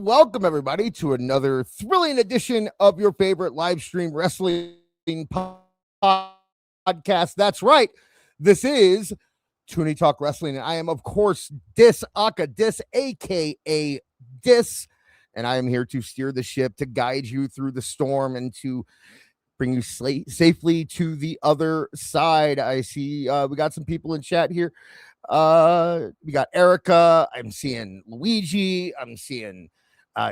welcome everybody to another thrilling edition of your favorite live stream wrestling podcast. That's right. This is Tooney Talk Wrestling, and I am, of course, aka Dis, and I am here to steer the ship, to guide you through the storm, and to bring you safely to the other side. I see we got some people in chat here. We got Erica. I'm seeing Luigi. I'm seeing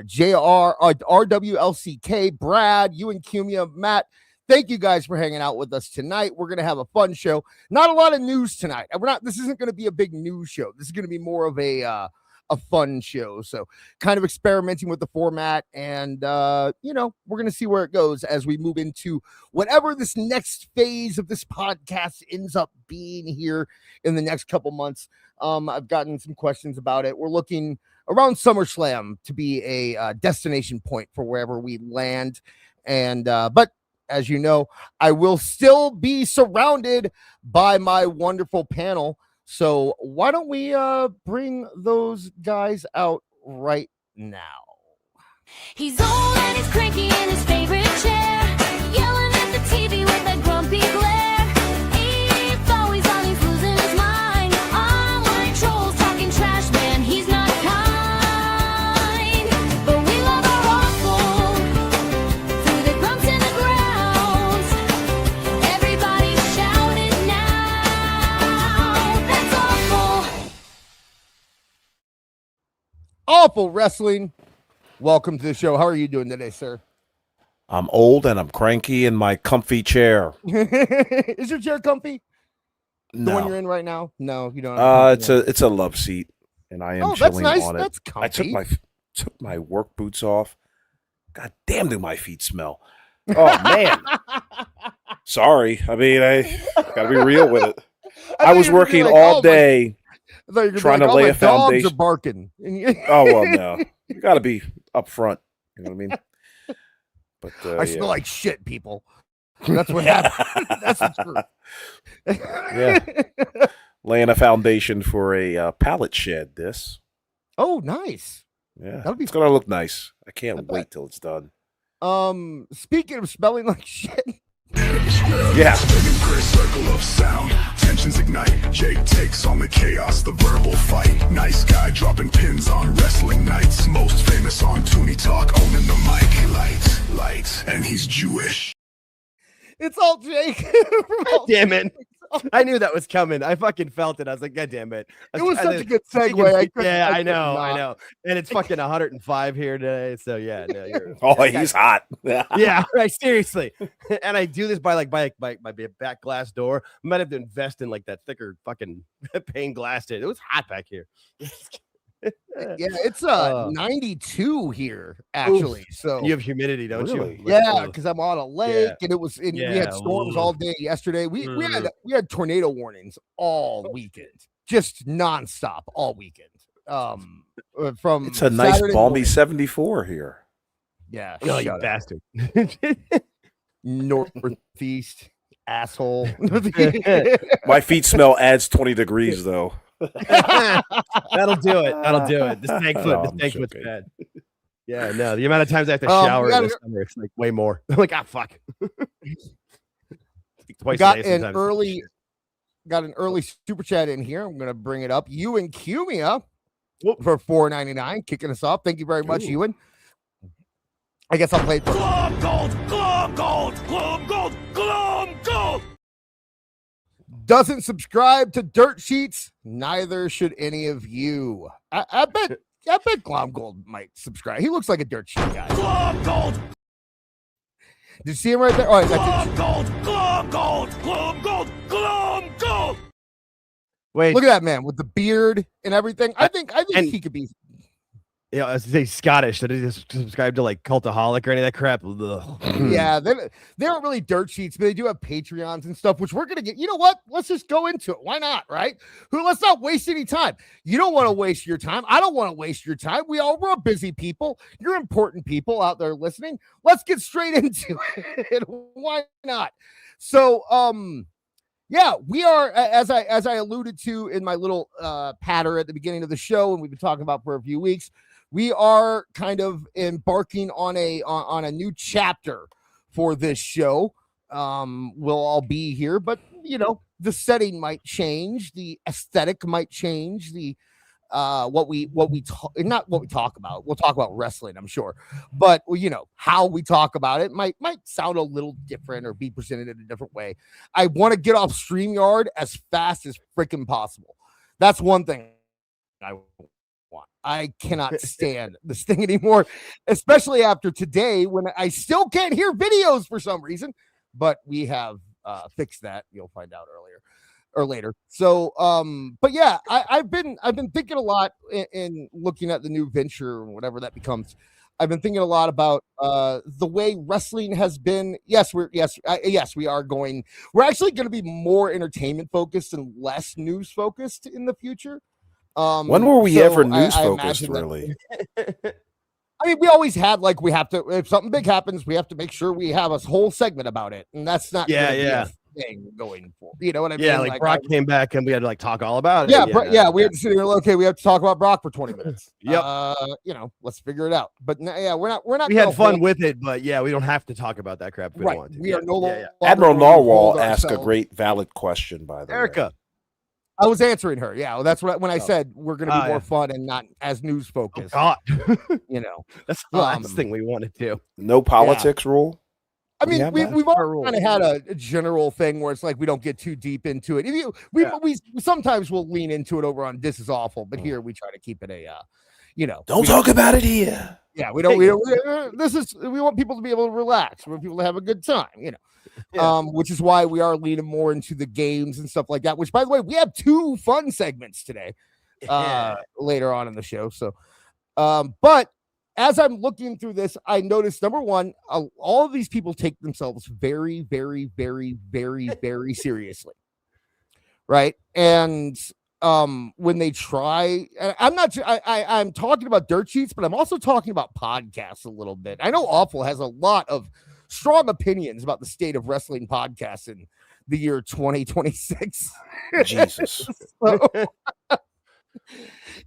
JR, RWLCK, Brad, you and Cumia, Matt. Thank you guys for hanging out with us tonight. We're going to have a fun show. Not a lot of news tonight. This isn't going to be a big news show. This is going to be more of a fun show. So kind of experimenting with the format, and we're going to see where it goes as we move into whatever this next phase of this podcast ends up being here in the next couple months. I've gotten some questions about it. We're looking around SummerSlam to be a destination point for wherever we land. And, but as you know, I will still be surrounded by my wonderful panel. So why don't we bring those guys out right now? He's old and he's cranky in his favorite chair, yelling at the TV with a grumpy glare. He's always on, he's losing his mind. Online trolls talking trash, man, he's not kind. But we love our awful, through the grumps and the growls. Everybody shout it now. That's awful. Awful Wrestling. Welcome to the show. How are you doing today, sir? I'm old and I'm cranky in my comfy chair. Is your chair comfy? The No. one you're in right now? No, you don't. It's a love seat, and I am that's chilling nice. on it. That's comfy. I took my work boots off. God damn, do my feet smell? Oh man. Sorry. I mean, I gotta be real with it. I was working all day trying to lay a foundation. Dogs are barking. Oh well, no. You got to be up front. You know what I mean? But I smell like shit, people. That's what happened. That's the truth. Yeah. Laying a foundation for a pallet shed. This. Oh, nice. Yeah, it's gonna look nice. I can't wait till it's done. Speaking of smelling like shit. Yeah. Circle of sound, tensions ignite. Jake takes on the chaos, the verbal fight. Nice guy dropping pins on wrestling nights. Most famous on Tooney Talk, owning the mic. Light, and he's Jewish. It's all Jake. Damn it. I knew that was coming. I fucking felt it. I was like, God damn it. It was such a good segue. I know. And it's fucking 105 here today. So yeah, no, he's hot. Yeah, right. Seriously. And I do this by my back glass door. I might have to invest in like that thicker fucking pane glass. It was hot back here. Yeah, it's 92 here actually. Oof. So you have humidity, don't you? Yeah, because I'm on a lake, and we had storms all Oof. day yesterday. We had tornado warnings all weekend, just nonstop all weekend. From it's a nice Saturday balmy morning. 74 here. Yeah, Oh, you bastard. Northeast asshole. My feet smell adds 20 degrees though. That'll do it. This tank foot's bad. Yeah, no, the amount of times I have to shower in the summer, it's like way more. I'm like, fuck. Got an early super chat in here. I'm gonna bring it up. You and Cumia for $4.99, kicking us off. Thank you very much, Ewan. I guess I'll play it. Gold. Doesn't subscribe to DirtSheets. Neither should any of you. I bet Glom Gold might subscribe. He looks like a dirt sheet guy. Glom Gold. Did you see him right there? Oh, Glom Gold. Wait, look at that man with the beard and everything. I think he could be. Yeah, I was say Scottish. That he just subscribe to like Cultaholic or any of that crap. Yeah, they aren't really dirt sheets, but they do have Patreons and stuff, which we're gonna get. You know what? Let's just go into it. Why not? Right? Let's not waste any time. You don't want to waste your time. I don't want to waste your time. We're busy people. You're important people out there listening. Let's get straight into it. Why not? So, yeah, we are, as I alluded to in my little patter at the beginning of the show, and we've been talking about for a few weeks. we are kind of embarking on a new chapter for this show. We'll all be here, but the setting might change, the aesthetic might change, the what we talk, not what we talk about. We'll talk about wrestling, I'm sure, but how we talk about it might sound a little different or be presented in a different way. I want to get off StreamYard as fast as freaking possible. That's one thing I want. I cannot stand this thing anymore, especially after today when I still can't hear videos for some reason, but we have fixed that. You'll find out earlier or later. So, but yeah, I've been thinking a lot in looking at the new venture or whatever that becomes. I've been thinking a lot about the way wrestling has been. Yes, we are going. We're actually going to be more entertainment focused and less news focused in the future. When were we ever news focused, really? I mean, we always had we have to, if something big happens, we have to make sure we have a whole segment about it, and that's not gonna be a thing going for. You know what I mean? Yeah, like Brock came back and we had to talk all about it. We had to sit here. Okay, we have to talk about Brock for 20 minutes. Yep. Let's figure it out. But we're not. We had fun with it, but we don't have to talk about that crap if we don't want to. We are no longer. Admiral Narwhal asked a great valid question, by the way. Erica. I was answering her. Yeah, that's when I said we're going to be more fun and not as news focused. Oh, God. That's the last thing we wanted to. No politics rule. I mean, we've all kind of had a general thing where it's like we don't get too deep into it. We sometimes will lean into it over on This Is Awful, but here we try to keep it Don't talk about it here. Yeah, we don't. We want people to be able to relax. We want people to have a good time. Which is why we are leaning more into the games and stuff like that. Which, by the way, we have 2 fun segments today, later on in the show. So, but as I'm looking through this, I noticed number one, all of these people take themselves very, very, very, very, very seriously, right? And when they try, I'm talking about DirtSheets, but I'm also talking about podcasts a little bit. I know Awful has a lot of strong opinions about the state of wrestling podcasts in the year 2026. Jesus.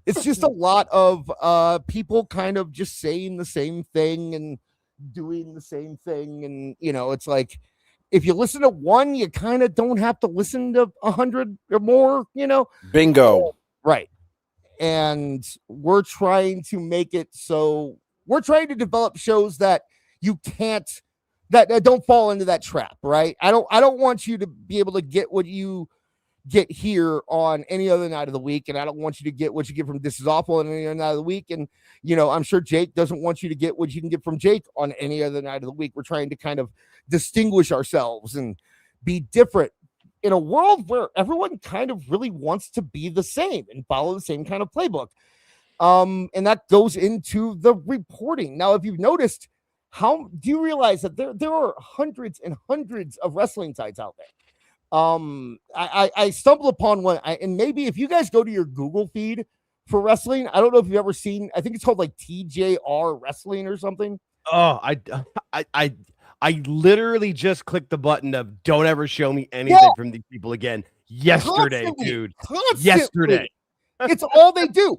It's just a lot of people kind of just saying the same thing and doing the same thing. And, it's like, if you listen to one, you kind of don't have to listen to 100 or more, Bingo. Right. And we're trying to make it so we're trying to develop shows that you can't, that don't fall into that trap, right? I don't want you to be able to get what you get here on any other night of the week, and I don't want you to get what you get from This Is Awful on any other night of the week. And I'm sure Jake doesn't want you to get what you can get from Jake on any other night of the week. We're trying to kind of distinguish ourselves and be different in a world where everyone kind of really wants to be the same and follow the same kind of playbook. And that goes into the reporting. Now, if you've noticed, how do you realize that there are hundreds and hundreds of wrestling sites out there? I stumbled upon one, and maybe if you guys go to your Google feed for wrestling, I don't know if you've ever seen, I think it's called like TJR Wrestling or something. Oh, I literally just clicked the button of don't ever show me anything from these people again yesterday, dude. Yesterday. It's all they do.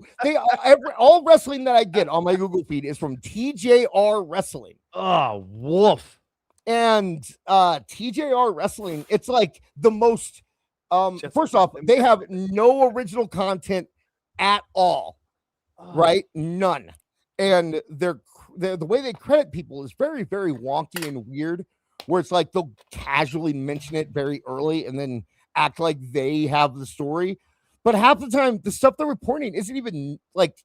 All wrestling that I get on my Google feed is from TJR Wrestling. Oh, woof. And TJR Wrestling, it's like the most first off, they have no original content at all. Right? None. And the way they credit people is very, very wonky and weird, where it's like they'll casually mention it very early and then act like they have the story. But half the time, the stuff they're reporting isn't even like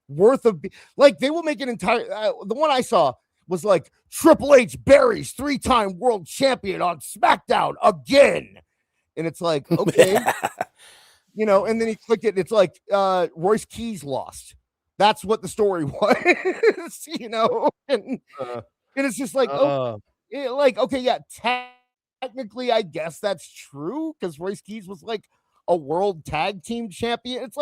worth of, like they will make an entire, the one I saw was like Triple H buries 3-time world champion on SmackDown again. And it's like, okay, and then he clicked it. And it's like Royce Keys lost. That's what the story was, and it's just like, okay, yeah, technically, I guess that's true because Royce Keys was like a world tag team champion. It's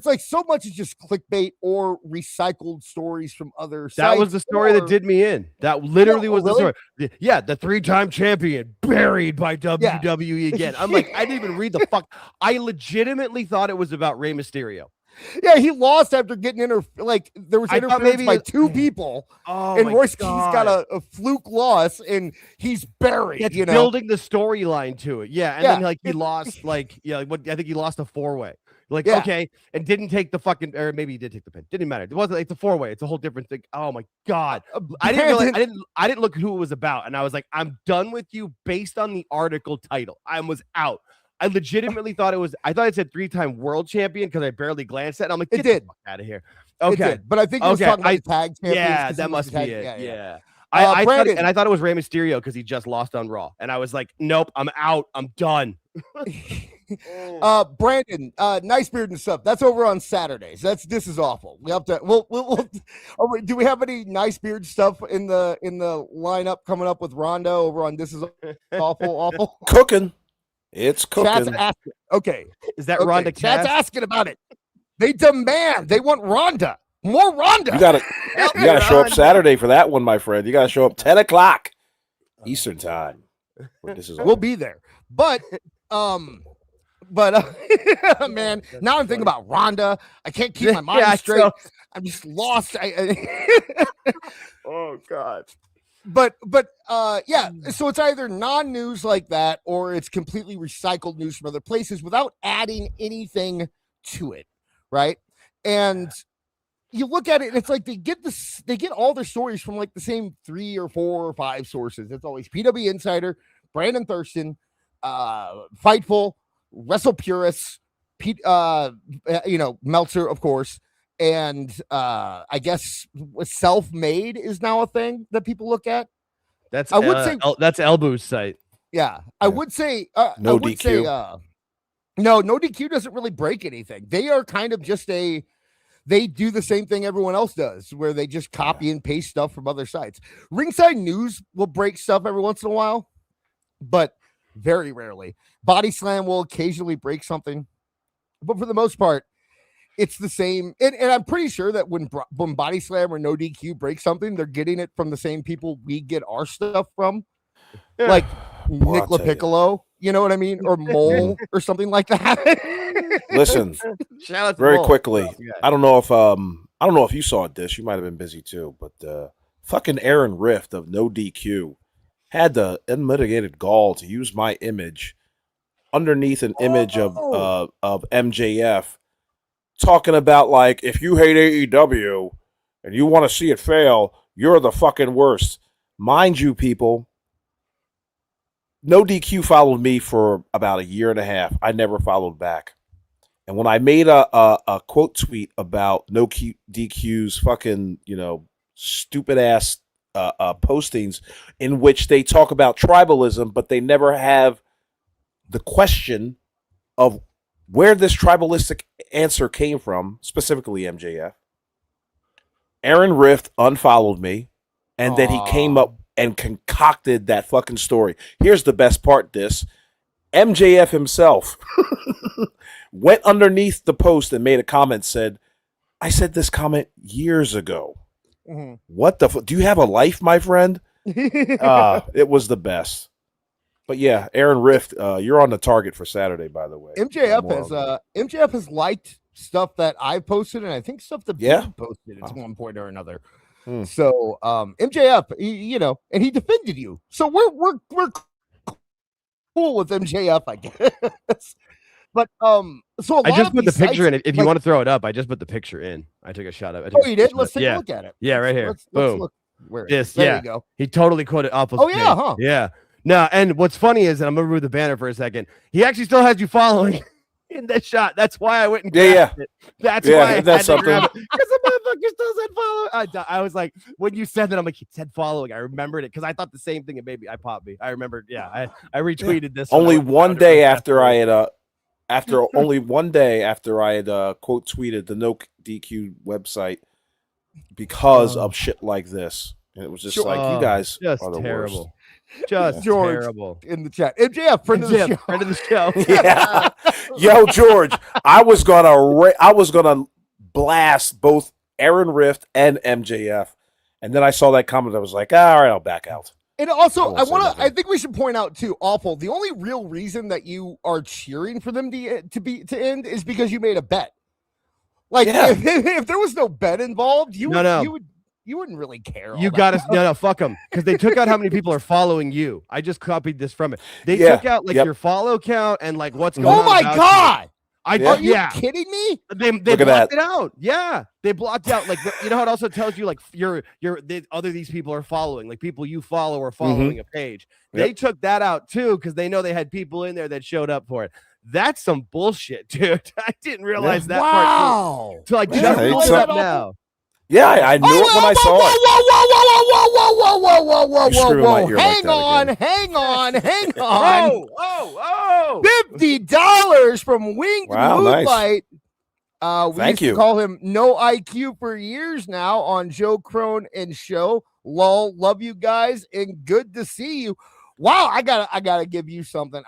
like so much is just clickbait or recycled stories from other sites. That was the story that did me in. That literally was the story. Yeah, the 3-time champion buried by WWE again. I'm like, I didn't even read the fuck. I legitimately thought it was about Rey Mysterio. Yeah, he lost after getting there was I thought interference maybe by two people, Oh, and my Royce God. Keys got a fluke loss, and he's buried. It's you know, building the storyline to it. Yeah, and Yeah, then like he lost I think he lost a 4-way. Like, Yeah. okay, and didn't take the fucking, or maybe he did take the pin. Didn't matter. It wasn't. It's a 4-way. It's a whole different thing. Oh my God, I didn't realize. I didn't look at who it was about, and I was like, I'm done with you based on the article title. I was out. I legitimately thought it was. I thought it said 3-time world champion because I barely glanced at it. And I'm like, It get did. the fuck out of here. It Okay, did. But I think he was talking about the tag champions. yeah, 'cause that he was must the be tag- it. Yeah. Brandon. I thought it was Rey Mysterio because he just lost on Raw, and I was like, nope, I'm out. I'm done. Brandon, nice beard and stuff. That's over on Saturdays. This is awful. We have to. Do we have any nice beard stuff in the lineup coming up with Ronda over on This Is Awful? Cooking. It's cooking. Chat's asking. Okay, Is that okay. Ronda Chat's Cass? asking about it. They demand. They want Ronda. More Ronda. You gotta show up Saturday for that one, my friend. You gotta show up 10 o'clock Eastern time. We'll be there. But man, now I'm thinking about Ronda. I can't keep my mind straight. So- I'm just lost. Oh God. But yeah, so it's either non-news like that or it's completely recycled news from other places without adding anything to it, right? And you look at it and it's like they get all their stories from like the same 3 or 4 or 5 sources. It's always PW Insider, Brandon Thurston, Fightful, Wrestle Purists, Meltzer, of course. And I guess self-made is now a thing that people look at. That's I would say that's Elbow's site. Yeah, I would say No DQ. No DQ doesn't really break anything. They are kind of just they do the same thing everyone else does, where they just copy and paste stuff from other sites. Ringside News will break stuff every once in a while, but very rarely. Body Slam will occasionally break something, but for the most part, it's the same. And I'm pretty sure that when Body Slam or No DQ break something, they're getting it from the same people we get our stuff from, like Nick LaPiccolo, you know what I mean, or Mole or something like that. Listen, Shout out to very Mole. quickly. Yeah. I don't know if you saw this. You might have been busy too, but fucking Aaron Rift of No DQ had the unmitigated gall to use my image underneath an image of MJF, talking about like, if you hate AEW and you want to see it fail, you're the fucking worst. Mind you, people, No DQ followed me for about 1.5 years. I never followed back. And when I made a quote tweet about No DQ's fucking, stupid ass postings in which they talk about tribalism, but they never have the question of where this tribalistic answer came from, specifically MJF. Aaron Rift unfollowed me, and then he came up and concocted that fucking story. Here's the best part, MJF himself went underneath the post and made a comment, said, I said this comment years ago. Mm-hmm. What the do you have a life, my friend? It was the best. But yeah, Aaron Rift, you're on the target for Saturday, by the way. MJF has liked stuff that I posted, and I think stuff that Big posted at one point or another. So MJF, and he defended you. So we're cool with MJF, I guess. But so I just put the picture in it. If you want to throw it up, I just put the picture in. I took a shot of it. Oh, you did? Let's take a look at it. Yeah, right here. Let's Boom. look. Where? Yes, there you go. He totally quoted Alpha's Oh, yeah, page. huh? Yeah. No, and what's funny is, and I'm gonna remove the banner for a second. He actually still has you following in that shot. That's why I went and grabbed it. That's why I had to grab it. Because the motherfucker still said follow. I was like, when you said that, I'm like, he said following. I remembered it because I thought the same thing. And maybe I popped me. I remembered. Yeah, I retweeted this. Only one day after I had only one day after I had quote tweeted the No DQ website because of shit like this, and it was just like, you guys just are the terrible. worst. Just George terrible. In the chat. MJF, friend of the show. Friend of the show. Yeah. Yo, George, I was gonna blast both Aaron Rift and MJF, and then I saw that comment. I was like, all right, I'll back out. And also, I think we should point out too, Awful, the only real reason that you are cheering for them to end is because you made a bet. Like Yeah. if there was no bet involved, you wouldn't really care. You got to no, fuck them, because they took out how many people are following you. I just copied this from it. They took out like your follow count and like what's going on. Oh my god! Are you yeah. kidding me? They blocked it out. Yeah, they blocked out like you know how it also tells you like these people are following, like people you follow are following a page. They took that out too because they know they had people in there that showed up for it. That's some bullshit, dude. I didn't realize that part. So like, just look it up now. Yeah, I knew it when I saw it. Hang on. $50 from Winged Moonlight. We used to call him No IQ for years now on Joe Crone and Show. Lol, love you guys and good to see you. Wow, I gotta give you something.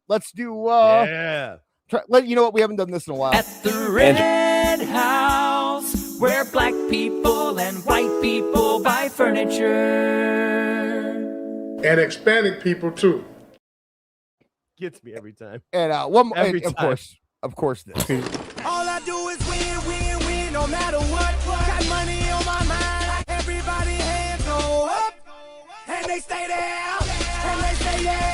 Let's do you know what? We haven't done this in a while. At the Red House, where black people and white people buy furniture. And Hispanic people too. Gets me every time. And one more, of course this. All I do is win, no matter what. Got money on my mind, everybody hands go up. And they stay there, and they stay there.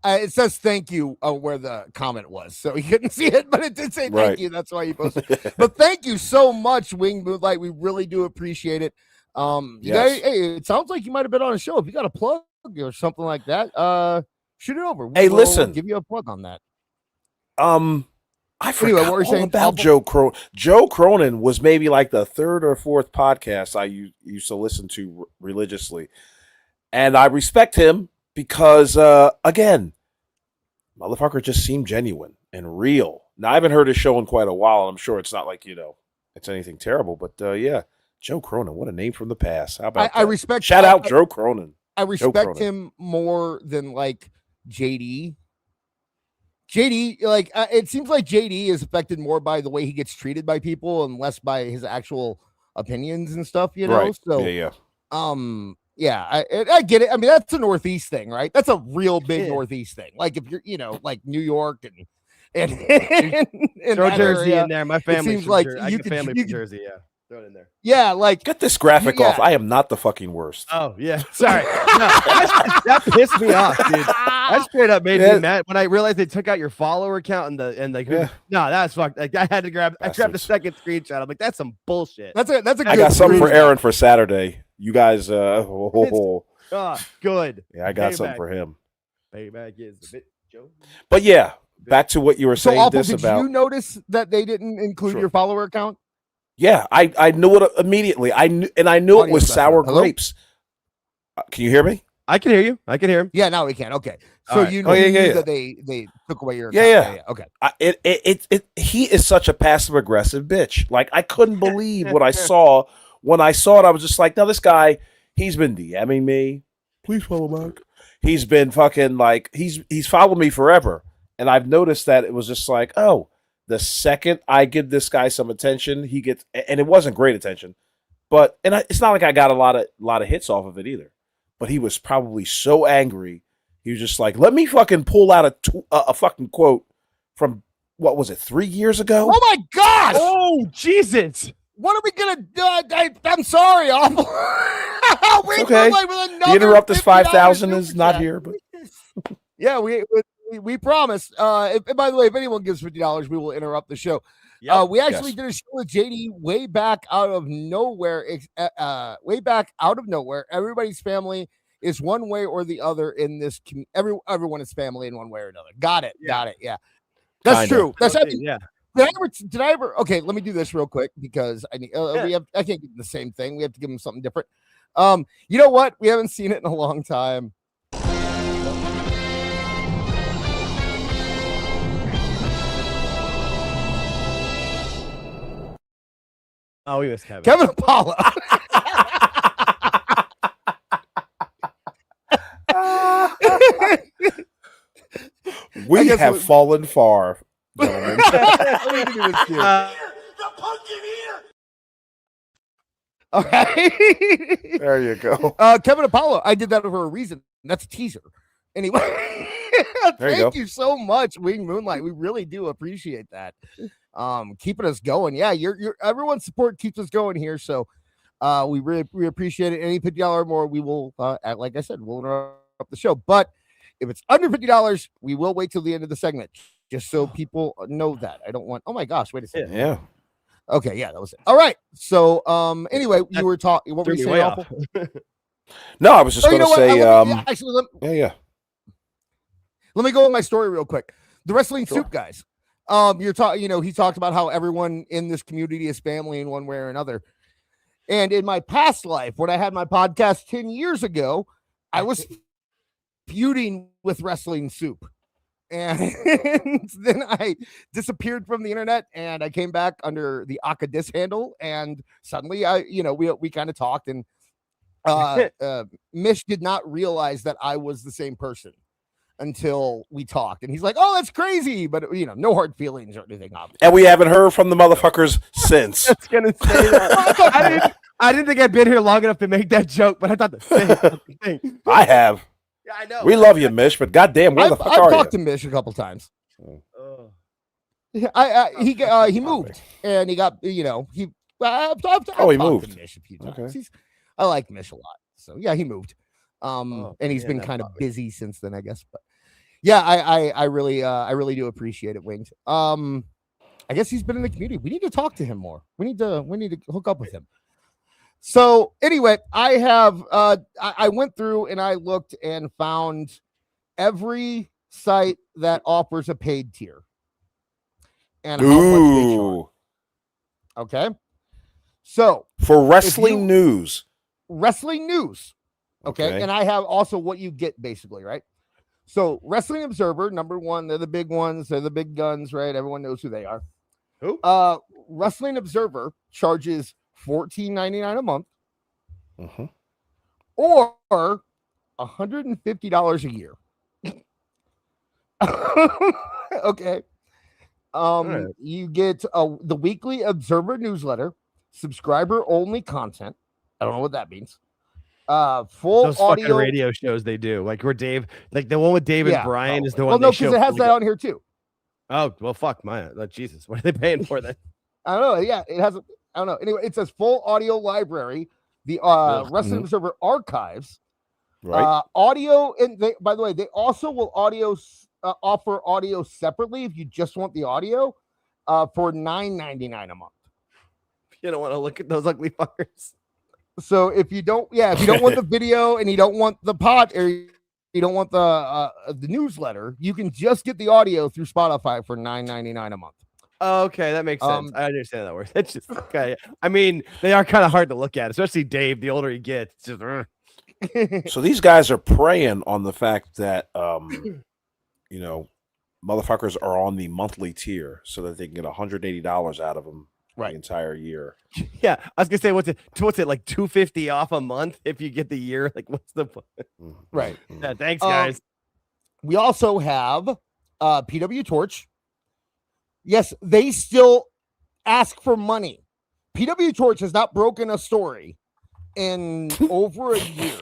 It says thank you where the comment was, so you couldn't see it, but it did say thank you. That's why you posted it. But thank you so much, Winged Moonlight. We really do appreciate it. You guys, hey, it sounds like you might have been on a show. If you got a plug or something like that, shoot it over. Hey, listen, give you a plug on that. I forgot all about Joe Cronin. Joe Cronin was maybe like the third or fourth podcast I used to listen to religiously, and I respect him. Because, again, motherfucker just seemed genuine and real. Now, I haven't heard his show in quite a while, and I'm sure it's not like, it's anything terrible. But, yeah, Joe Cronin, what a name from the past. How about I respect Shout out Joe Cronin. I respect him more than, like, JD. JD, like, it seems like JD is affected more by the way he gets treated by people and less by his actual opinions and stuff, Right. So, yeah. Yeah, I get it. I mean, that's a Northeast thing, right? That's a real big Northeast thing. Like if you're, like New York and throw Jersey in there. My family seems like I get family from Jersey. Yeah, throw it in there. Yeah, like get this graphic off. I am not the fucking worst. Oh yeah, sorry. No, that pissed me off, dude. That straight up made me mad when I realized they took out your follower count and no, that's fucked. Like I had to grab. I grabbed a second screenshot. I'm like, that's some bullshit. That's a. I got something for Aaron for Saturday. You guys, good. Yeah, I got something for him. Payback is a bit Joe. But yeah, back to what you were saying. Did you notice that they didn't include your follower account? Yeah, I knew it immediately. I knew it was sour grapes. Can you hear me? I can hear you. I can hear him. Yeah, now we can. Okay, so you knew that they took away your account. Yeah. Okay. He is such a passive aggressive bitch. Like I couldn't believe what I saw. When I saw it, I was just like, now this guy, he's been DMing me. Please follow back. He's been fucking like, he's followed me forever. And I've noticed that it was just like, oh, the second I give this guy some attention, he gets, and it wasn't great attention, but, it's not like I got a lot of hits off of it either. But he was probably so angry. He was just like, let me fucking pull out a fucking quote from, what was it, 3 years ago? Oh my gosh! Oh, Jesus. What are we gonna do? I'm sorry, awful. Okay. The Interrupt 5,000 is not here, but yeah, we promise. By the way, if anyone gives $50, we will interrupt the show. Yep. We actually did a show with JD way back out of nowhere. Everybody's family is one way or the other in this. Everyone is family in one way or another. Got it. Yeah, that's true. That's yeah. Did I ever? Okay, let me do this real quick because I can't give them the same thing. We have to give them something different. You know what? We haven't seen it in a long time. Oh, we missed Kevin. Kevin Apollo. We have fallen far. Gentlemen. All right. There you go. Kevin Apollo. I did that for a reason. That's a teaser. Anyway, thank you so much, Winged Moonlight. We really do appreciate that. keeping us going. Yeah, your everyone's support keeps us going here. So we appreciate it. Any $50 or more, we will like I said, we'll interrupt the show. But if it's under $50, we will wait till the end of the segment, just so people know that. I don't want. Oh my gosh, wait a second. Yeah. Okay, yeah, that was it. All right. So anyway, you were talking. What were you saying? Awful? No, I was just going to say. Actually, yeah. Let me go with my story real quick. The Wrestling Soup guys. You're talking. He talked about how everyone in this community is family in one way or another. And in my past life, when I had my podcast 10 years ago, I was feuding with Wrestling Soup. And then I disappeared from the internet and I came back under the Akadis handle. And suddenly we kind of talked, and Mish did not realize that I was the same person until we talked. And he's like, "Oh, that's crazy." But no hard feelings or anything. Obviously. And we haven't heard from the motherfuckers since. I was gonna say that. I didn't think I'd been here long enough to make that joke, but I thought the same thing. I have. Yeah, I know. We love you, Mish, but goddamn, where the fuck are you? I've talked to Mish a couple times. He moved and he got he moved. To Mish a few times. Okay. I like Mish a lot, so yeah, he moved. And he's been kind of busy since then, I guess. But yeah, I really do appreciate it, Winged. I guess he's been in the community. We need to talk to him more. We need to hook up with him. So anyway, I have I went through and I looked and found every site that offers a paid tier and how much they charge. Okay, so for wrestling news, okay, and I have also what you get basically, right? So Wrestling Observer, number one, they're the big ones, they're the big guns, right? Everyone knows who they are. Who? Wrestling Observer charges $14.99 a month, or $150 a year. Okay. Right. You get the weekly Observer newsletter, subscriber only content. I don't know what that means. Full those audio fucking radio shows they do, like where Dave, like the one with Dave and Brian is the one. Well, no, because it has that on here too. Oh well, fuck my Jesus! What are they paying for then? I don't know. Yeah, it has. I don't know. Anyway, it says full audio library, the Wrestling Observer archives, audio, and they, by the way, they also will offer audio separately if you just want the audio, for $9.99 a month. You don't want to look at those ugly fuckers. So if you don't want the video and you don't want the or you don't want the newsletter, you can just get the audio through Spotify for $9.99 a month. Okay, that makes sense. I understand how that works. It's just okay. I mean, they are kind of hard to look at, especially Dave. The older he gets, it's just. So these guys are preying on the fact that motherfuckers are on the monthly tier so that they can get $180 out of them the entire year. Yeah, I was gonna say, what's it like $250 off a month if you get the year? Like, what's the right? Yeah, thanks, guys. We also have PW Torch. Yes, they still ask for money. PW Torch has not broken a story in over a year.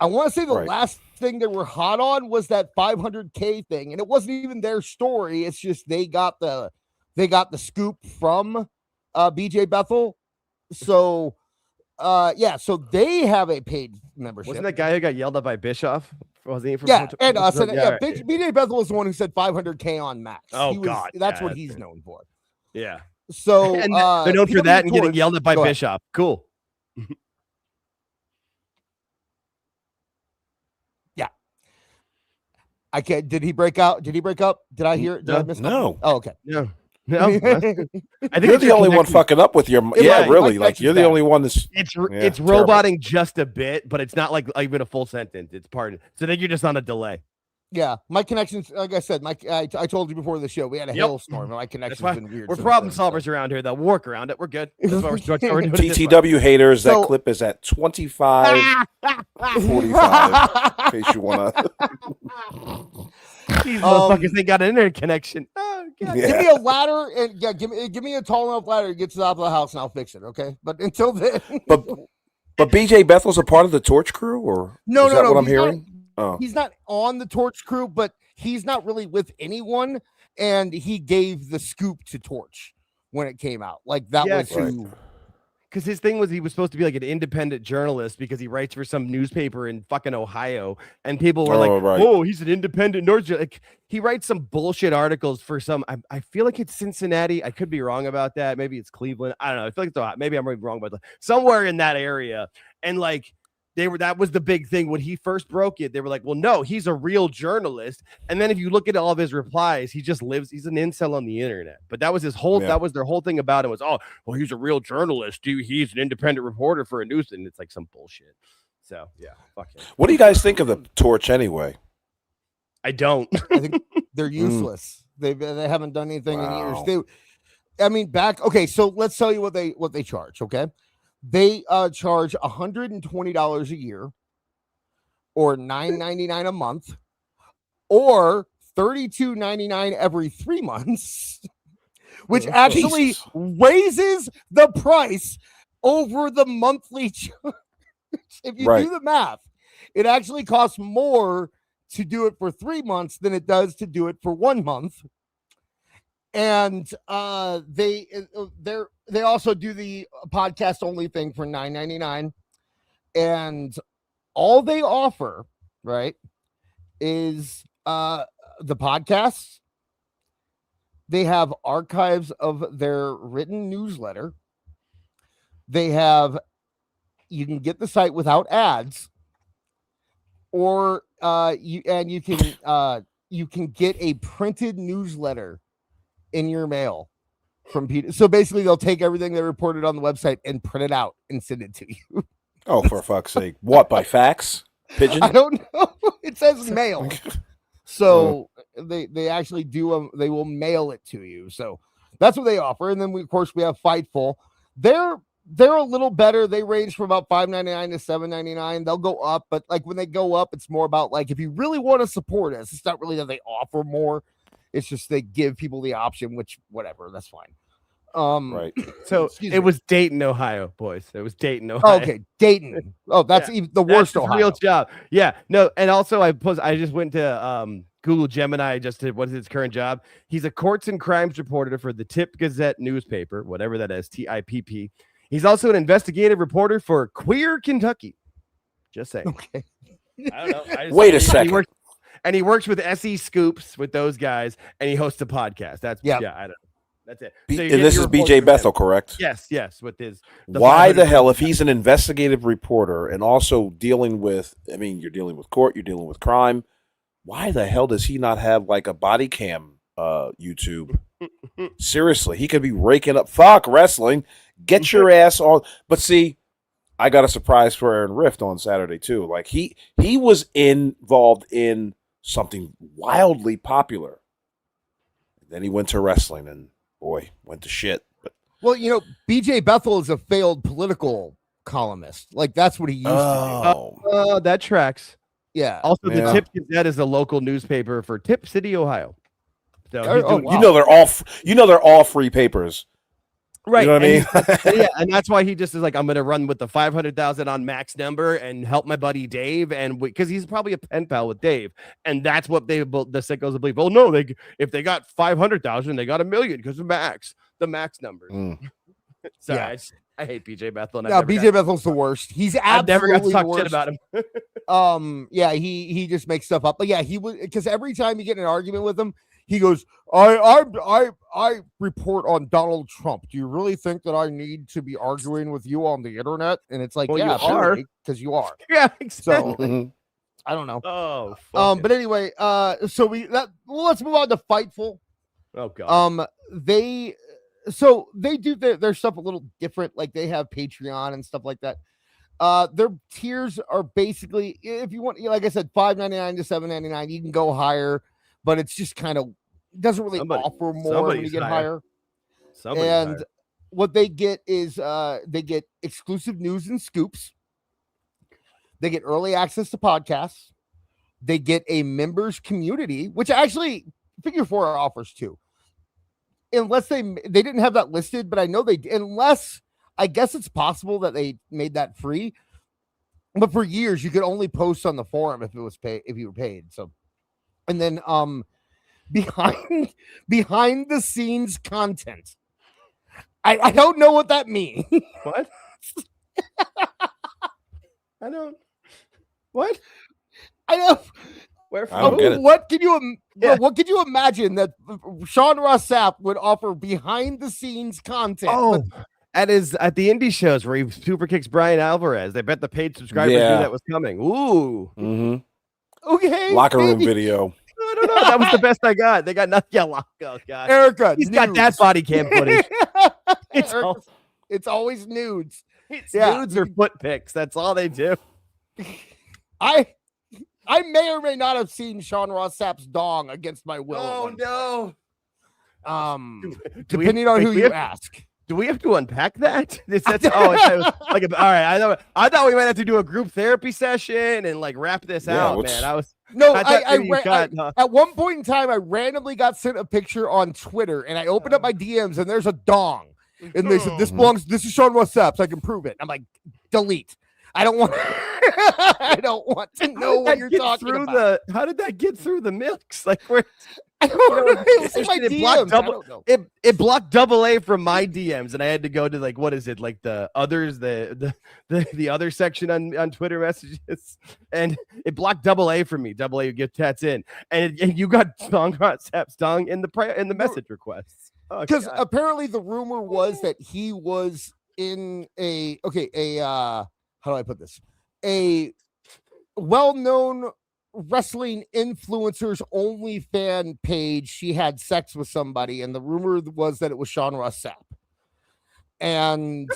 I want to say the last thing they were hot on was that 500K thing, and it wasn't even their story. It's just they got the scoop from BJ Bethel. So so they have a paid membership. Wasn't that guy who got yelled at by Bischoff? Wasn't he from BJ Bethel was the one who said 500K on Max. God, that's what he's known for. Yeah. So and they're known for that and getting yelled at by Bischoff. Cool. Yeah. I can't. Did he break out? Did he break up? Did I hear? Did I miss? No. Oh, okay. No. No, I think you're the only one fucking up with your. Really. Like you're the only one that's. It's roboting just a bit, but it's not like even a full sentence. It's part. So then you're just on a delay. Yeah, my connections. Like I said, I told you before the show we had a hailstorm. My connection's been weird. We're problem solvers around here. They'll work around it. We're good. TTW haters. That clip is at 25:45. In case you wanna. These motherfuckers ain't got an internet connection. Oh, God. Give me a ladder and give me a tall enough ladder to get to the top of the house and I'll fix it. Okay, but until then, but BJ Bethel's a part of the Torch crew, or no, what I'm hearing? He's not on the Torch crew, but he's not really with anyone. and he gave the scoop to Torch when it came out. Like that was who. Because his thing was he was supposed to be like an independent journalist because he writes for some newspaper in fucking Ohio, and people were "Oh, he's an independent North." Like he writes some bullshit articles for some. I feel like it's Cincinnati. I could be wrong about that. Maybe it's Cleveland. I don't know. I feel like it's Ohio. Maybe I'm wrong about that. Somewhere in that area, and like that was the big thing when he first broke it. They were like, "Well, no, he's a real journalist." And then if you look at all of his replies, he just lives. He's an incel on the internet. But that was his whole. That was their whole thing about it was, "Oh, well, he's a real journalist. Dude, he's an independent reporter for a news." And it's like some bullshit. So yeah, fuck him. What do you guys think of the Torch anyway? I don't. I think they're useless. They haven't done anything in years. I mean, okay. So let's tell you what they charge. Okay. They charge $120 a year, or $9.99 a month, or $32.99 every 3 months, which actually raises the price over the monthly charge. If you do the math, it actually costs more to do it for 3 months than it does to do it for 1 month. And they also do the podcast only thing for $9.99, and all they offer, right, is the podcasts. They have archives of their written newsletter. You can get the site without ads, or you can get a printed newsletter in your mail from Peter. So basically they'll take everything they reported on the website and print it out and send it to you. Oh, for fuck's sake. What, by fax? Pigeon? I don't know. It says mail. So they actually do they will mail it to you. So that's what they offer. And then we have Fightful. They're a little better. They range from about $5.99 to $7.99. They'll go up, but like when they go up, it's more about like if you really want to support us, it's not really that they offer more. It's just they give people the option, which whatever, that's fine. Right. So it was Dayton, Ohio, boys. It was Dayton, Ohio. Oh, okay, Dayton. Oh, that's even the worst Ohio. Real job. Yeah. No, and also I just went to Google Gemini just to what is his current job. He's a courts and crimes reporter for the Tip Gazette newspaper, whatever that is, TIPP. He's also an investigative reporter for Queer Kentucky. Just saying. Okay. I don't know. Wait a second. He works with SE Scoops with those guys, and he hosts a podcast. I don't know. That's it. So and this is BJ Bethel, correct? Yes. With why the hell, if he's an investigative reporter and also dealing with, you're dealing with court, you're dealing with crime, why the hell does he not have like a body cam YouTube? Seriously, he could be raking up wrestling. Get your ass on. But see, I got a surprise for Aaron Rift on Saturday too. Like he was involved in something wildly popular. Then he went to wrestling and boy, went to shit. But well, BJ Bethel is a failed political columnist. Like that's what he used to do. That tracks. Yeah. Also, the Tip Gazette is a local newspaper for Tip City, Ohio. So they're all free papers. Right. You know what I mean? Yeah, and that's why he just is like, I'm going to run with the 500,000 on max number and help my buddy Dave, and because he's probably a pen pal with Dave, and that's what the sickos believe. Oh no, if they got 500,000, they got $1 million because of the max numbers. So yeah. I hate BJ Bethel. BJ Bethel's the worst. He's I've never got to absolutely talk the worst. shit about him. Yeah, he just makes stuff up. But yeah, he was, because every time you get in an argument with him, he goes, I report on Donald Trump. Do you really think that I need to be arguing with you on the internet? And it's like, well, yeah, you are, because you are. Yeah, exactly. So I don't know. Oh, but anyway, let's move on to Fightful. Oh god. They do their stuff a little different. Like they have Patreon and stuff like that. Their tiers are basically, if you want, like I said, $5.99 to $7.99. You can go higher, but it's just kind of doesn't really offer more when you get higher. And what they get is they get exclusive news and scoops. They get early access to podcasts. They get a members community, which actually Figure 4 offers too. Unless they didn't have that listed, but I know unless I guess it's possible that they made that free. But for years you could only post on the forum if you were paid. So, and then behind the scenes content. I don't know what that means. What? I don't. What? I don't. Where I don't get it. What can you Yeah. what could you imagine that Sean Ross Sapp would offer behind the scenes content? Oh, at the indie shows where he super kicks Brian Alvarez. They bet the paid subscribers Yeah. knew that was coming. Ooh. Okay, Locker room maybe. video. I don't know. That was the best I got. They got nothing. Yeah, oh god. Erica, He's got that nudes. body cam footage. It's Erica, all- it's always nudes. It's Yeah. nudes or foot pics. That's all they do. I may or may not have seen Sean Ross Sapp's dong against my will. at one no. point. Do we- Depending on wait, who we you have- ask. Do we have to unpack that? That's all right. I thought we might have to do a group therapy session and like wrap this Yeah, out, what's- man. I was No, I thought I maybe you got, at one point in time, I randomly got sent a picture on Twitter, and I opened up my DMs, and there's a dong, and they said, "This is Sean Ross Sapp, so I can prove it." I'm like, delete. I don't want. I don't want to know what you're talking about. How did that get through the mix? Like where I don't know. It was in my it blocked DMs. I don't know. it blocked double A from my DMs, and I had to go to like what is it like the others the other section on Twitter messages, and it blocked double A from me. Double A get tats in, and you got Song Sapp's dong in the message requests. Because apparently the rumor was that he was in a how do I put this? A well-known wrestling influencers only fan page. She had sex with somebody, and the rumor was that it was Sean Ross Sapp. And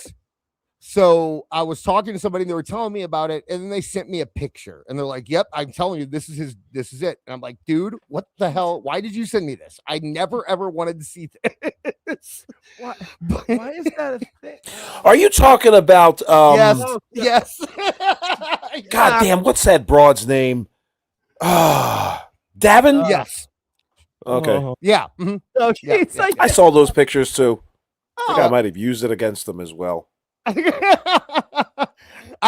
so I was talking to somebody, and they were telling me about it, and then they sent me a picture, and they're like, "Yep, I'm telling you, this is it." And I'm like, "Dude, what the hell? Why did you send me this? I never ever wanted to see this." Why is that a thing? Are you talking about? Yes. God damn, what's that broad's name? Davin? Yes. Okay. Yeah. Mhm. Oh, Yeah, it's yeah, like I saw those pictures too. I think I Oh. might have used it against them as well. I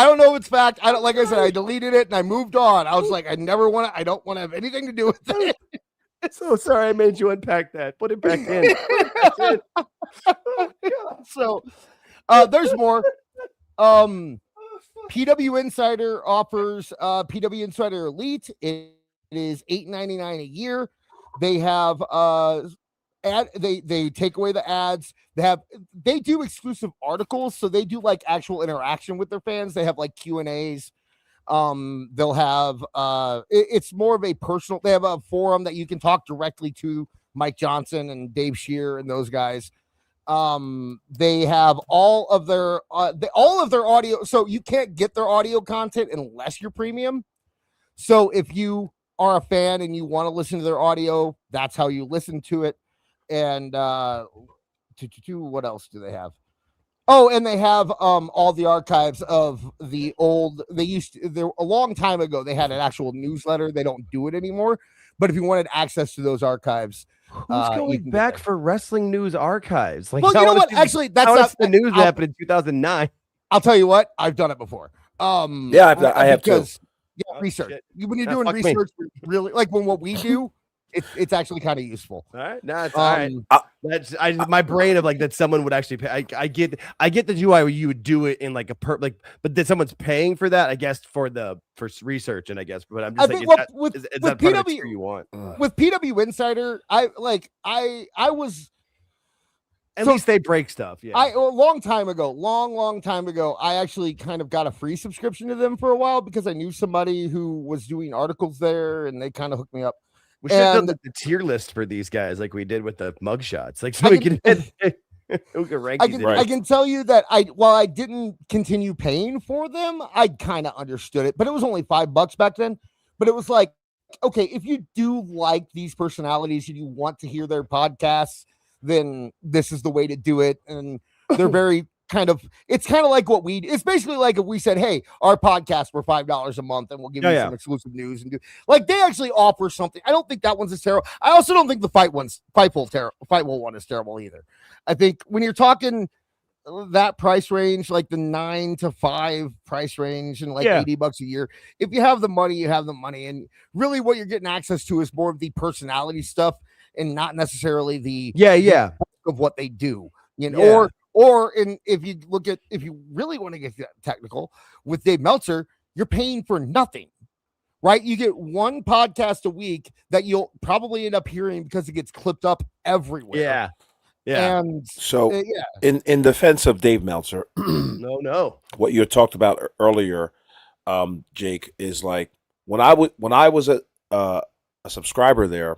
don't know if it's fact. I don't, like I said, I deleted it and I moved on. I was like, I don't want to have anything to do with it. so sorry I made you unpack that. Put it back in. So there's more. PW Insider offers PW Insider Elite. It is $8.99 a year. They have they take away the ads. They do exclusive articles, so they do like actual interaction with their fans. They have like Q&As. They'll have it's more of a personal. They have a forum that you can talk directly to Mike Johnson and Dave Shear and those guys. They have all of their audio, so you can't get their audio content unless you're premium. So if you are a fan and you want to listen to their audio, that's how you listen to it. And what else do they have? Oh, and they have all the archives of the old. There a long time ago they had an actual newsletter. They don't do it anymore. But if you wanted access to those archives, Who's you going can back get for wrestling news archives? Like, well, you know what? Actually, that's not the news I'll- happened in 2009. I'll tell you what, I've done it before. Yeah, I have too. because, yeah, Oh, research. shit. When you're Nah, doing fuck me. research, really like when what we do, it's actually kind of useful. All right, no, it's all right. Um, That's my brain of like that someone would actually pay. I get that you would do it in like but that someone's paying for that. I guess for research and I guess, but I'm just I like, think is well, that, with is with that part of the PW tier you want? with PW Insider, I was At so- least they break stuff. Yeah. a long time ago, long time ago, I actually kind of got a free subscription to them for a while because I knew somebody who was doing articles there, and they kind of hooked me up. We should have done and- the tier list for these guys like we did with the mugshots. Like so I we can- can rank I these can, idiots. I can tell you that while I didn't continue paying for them, I kind of understood it, but it was only $5 back then. But it was like, okay, if you do like these personalities and you want to hear their podcasts, then this is the way to do it. And they're very it's kind of like it's basically like if we said, hey, our podcast for $5 a month and we'll give you some exclusive news and do like they actually offer something. I don't think that one's as terrible. I also don't think the Fightful one is terrible either. I think when you're talking that price range, like the 9 to 5 price range and like $80 a year, if you have the money, you have the money. And really what you're getting access to is more of the personality stuff. and not necessarily the yeah of what they do, you know, Yeah. or if you really want to get technical with Dave Meltzer, you're paying for nothing, right? You get one podcast a week that you'll probably end up hearing because it gets clipped up everywhere. Yeah. And So, yeah, in defense of Dave Meltzer, no what you talked about earlier, Jake, is like when I was a subscriber there,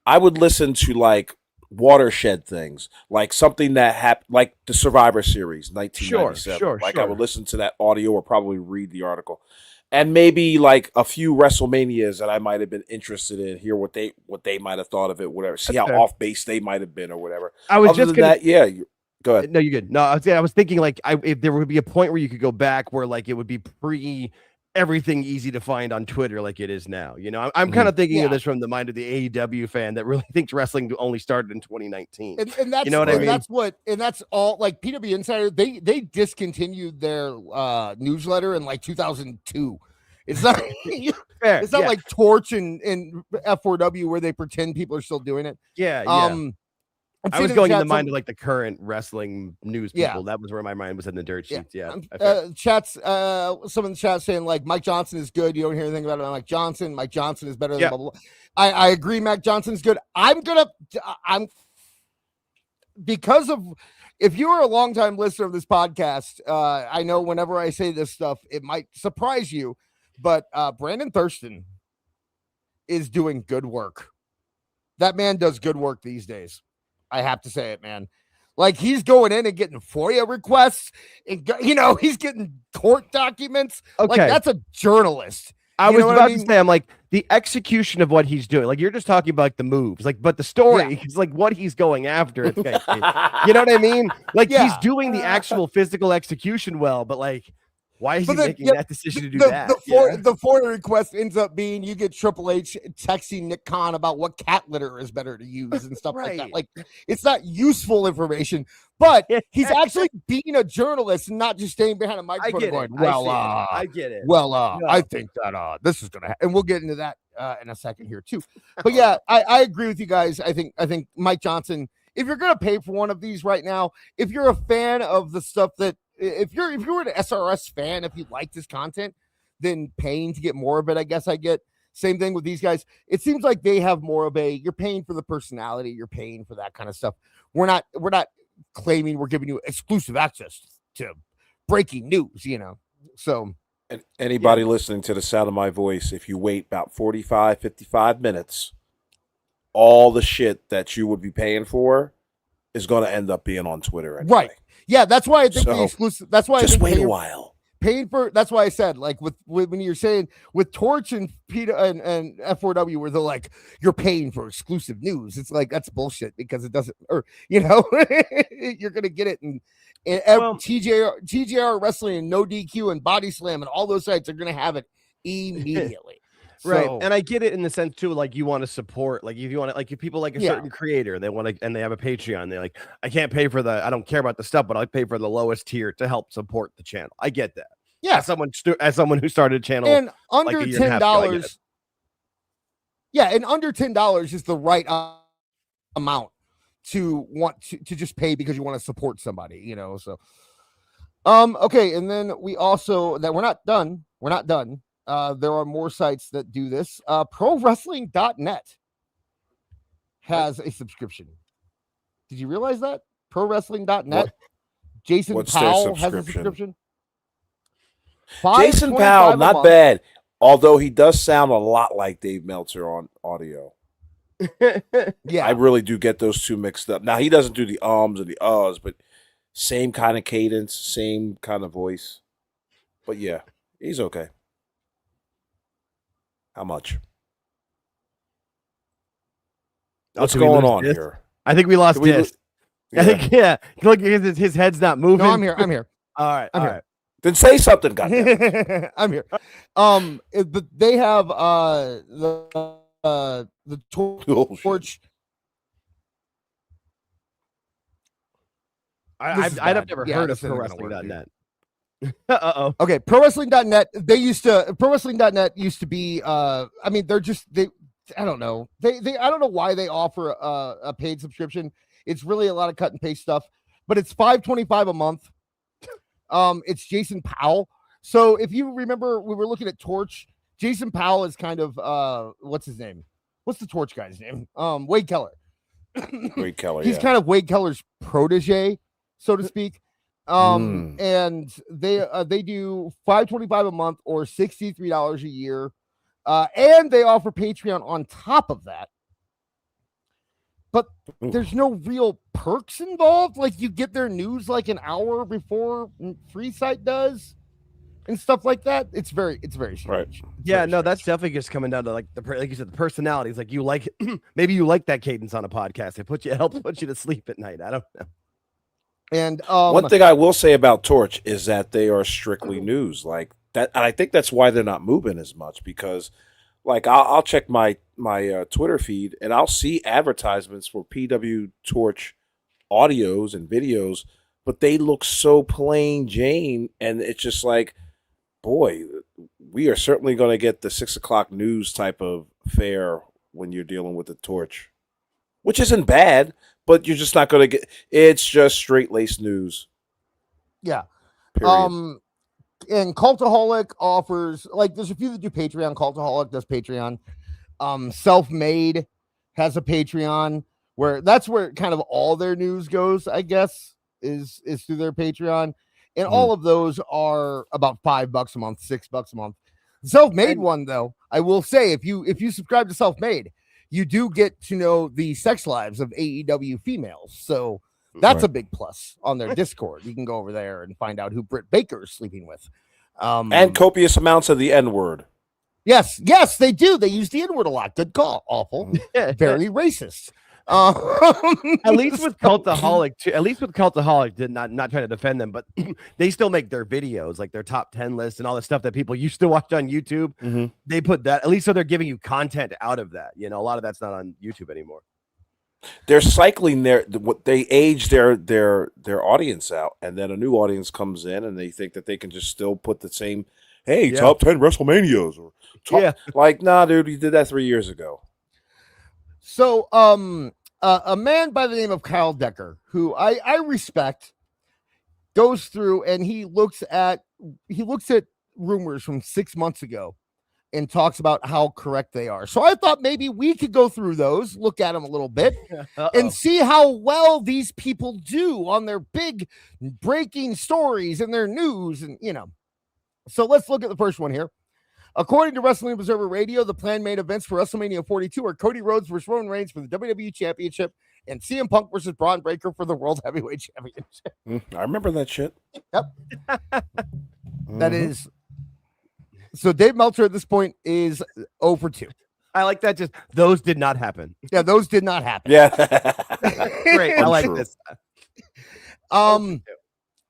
I would listen to like watershed things, like something that happened, like the Survivor Series, 1997. Sure. I would listen to that audio or probably read the article, and maybe like a few WrestleManias that I might have been interested in, hear what they might have thought of it, whatever. See how fair. off base they might have been or whatever. I was Other just than gonna, that, go ahead. No, you're good. No, I was thinking like if there would be a point where you could go back where like it would be pre everything easy to find on Twitter like it is now. You know, I'm kind of thinking of this from the mind of the AEW fan that really thinks wrestling only started in 2019. and that's, you know what I mean? That's all. Like PW Insider, they discontinued their newsletter in like 2002. It's not Fair, it's not like Torch and F4W where they pretend people are still doing it. Yeah. I was going in the mind of like the current wrestling news people. That was where my mind was in the dirt sheets. Chats. Some of the chats saying like Mike Johnson is good. You don't hear anything about it. Mike Johnson is better than blah, blah, blah. I agree. Mac Johnson's good. I'm because of, if you are a longtime listener of this podcast, I know whenever I say this stuff, it might surprise you, but Brandon Thurston is doing good work. That man does good work these days. I have to say it, man. Like he's going in and getting FOIA requests, and he's getting court documents. Okay, like that's a journalist. I was about to say, I'm like the execution of what he's doing. Like you're just talking about like the moves, like, but the story is like what he's going after. It's like, you know what I mean? Like he's doing the actual physical execution well, but like, why is he making that decision to do that? The FOIA request ends up being you get Triple H texting Nick Khan about what cat litter is better to use and stuff like that. Like it's not useful information, but he's actually being a journalist and not just staying behind a microphone and going, I get it. Well, I think that this is gonna happen. And we'll get into that in a second here too. But yeah, I agree with you guys. I think Mike Johnson, if you're gonna pay for one of these right now, if you're a fan of the stuff that if you're an SRS fan, if you like this content, then paying to get more of it, I guess I get. Same thing with these guys. It seems like they have more of you're paying for the personality, you're paying for that kind of stuff. We're not claiming we're giving you exclusive access to breaking news, So and anybody listening to the sound of my voice, if you wait about 45, 55 minutes, all the shit that you would be paying for is going to end up being on Twitter anyway. Right. Yeah, that's why I think the exclusive. That's why just wait a while. Paying for. That's why I said like with when you're saying with Torch and Peter and F4W, where they're like you're paying for exclusive news. It's like that's bullshit because it doesn't. Or you're gonna get it and TJR Wrestling and No DQ and Body Slam and all those sites are gonna have it immediately. Right. And I get it in the sense too, like you want to support, like if you want to, like if people like a certain creator, they want to, and they have a Patreon, they're like, I can't pay for I don't care about the stuff, but I pay for the lowest tier to help support the channel. I get that. Yeah. As someone who started a channel and under $10. Yeah. And under $10 is the right amount to want to just pay because you want to support somebody, so. Okay. And then we also, that we're not done. There are more sites that do this. ProWrestling.net has a subscription. Did you realize that? ProWrestling.net. Jason Powell has a subscription. Jason Powell, not bad. Although he does sound a lot like Dave Meltzer on audio. Yeah. I really do get those two mixed up. Now, he doesn't do the ums and the uhs, but same kind of cadence, same kind of voice. But yeah, he's okay. How much? What's going on here? I think we lost this. I think, look, his head's not moving. No, I'm here. All right. I'm here. Then say something, goddamn. I'm here. But they have the Torch. I've never heard of ProWrestling.net. Okay, ProWrestling.net. ProWrestling.net used to be. I mean, they're just I don't know. They I don't know why they offer a paid subscription. It's really a lot of cut and paste stuff, but it's $5.25 a month. It's Jason Powell. So if you remember, we were looking at Torch. Jason Powell is kind of what's his name? What's the Torch guy's name? Wade Keller. Wade Keller. He's kind of Wade Keller's protege, so to speak. And they do $5.25 a month or $63 a year. And they offer Patreon on top of that. But there's no real perks involved. Like you get their news like an hour before Free Site does and stuff like that. It's very strange. Right. Yeah, no, that's definitely just coming down to like like you said, the personalities. Like you like maybe you like that cadence on a podcast. It helps put you to sleep at night. I don't know. And one thing I will say about Torch is that they are strictly news. Like that, and I think that's why they're not moving as much because, like, I'll check my Twitter feed and I'll see advertisements for PW Torch audios and videos, but they look so plain Jane, and it's just like, boy, we are certainly going to get the 6 o'clock news type of fare when you're dealing with the Torch, which isn't bad, but you're just not going to get. It's just straight laced news. Yeah. Period. And Cultaholic offers, like, there's a few that do Patreon. Cultaholic does Patreon. Self-Made has a Patreon that's where kind of all their news goes, I guess, is through their Patreon. And all of those are about $5 a month, $6 a month. Self-Made one, though, I will say, if you subscribe to Self-Made, you do get to know the sex lives of AEW females. So that's a big plus on their Discord. You can go over there and find out who Britt Baker is sleeping with. And copious amounts of the N-word. Yes, they do. They use the N-word a lot. Good call. Awful. Very racist. At least with Cultaholic, did not trying to defend them, but they still make their videos, like their top 10 lists and all the stuff that people used to watch on YouTube. Mm-hmm. They put that, at least so they're giving you content out of that. You know, a lot of that's not on YouTube anymore. They're cycling they age their audience out, and then a new audience comes in, and they think that they can just still put the same, top 10 WrestleManias or like, nah, dude, you did that 3 years ago. So, a man by the name of Kyle Decker, who I respect, goes through and he looks at rumors from 6 months ago and talks about how correct they are. So I thought maybe we could go through those, look at them a little bit, and see how well these people do on their big breaking stories and their news, and So let's look at the first one here. According to Wrestling Observer Radio, the planned main events for WrestleMania 42 are Cody Rhodes versus Roman Reigns for the WWE Championship and CM Punk versus Braun Breaker for the World Heavyweight Championship. I remember that shit. Yep. That is. So Dave Meltzer at this point is 0 for 2. I like that. Just those did not happen. Yeah, those did not happen. Yeah. Great. I like this.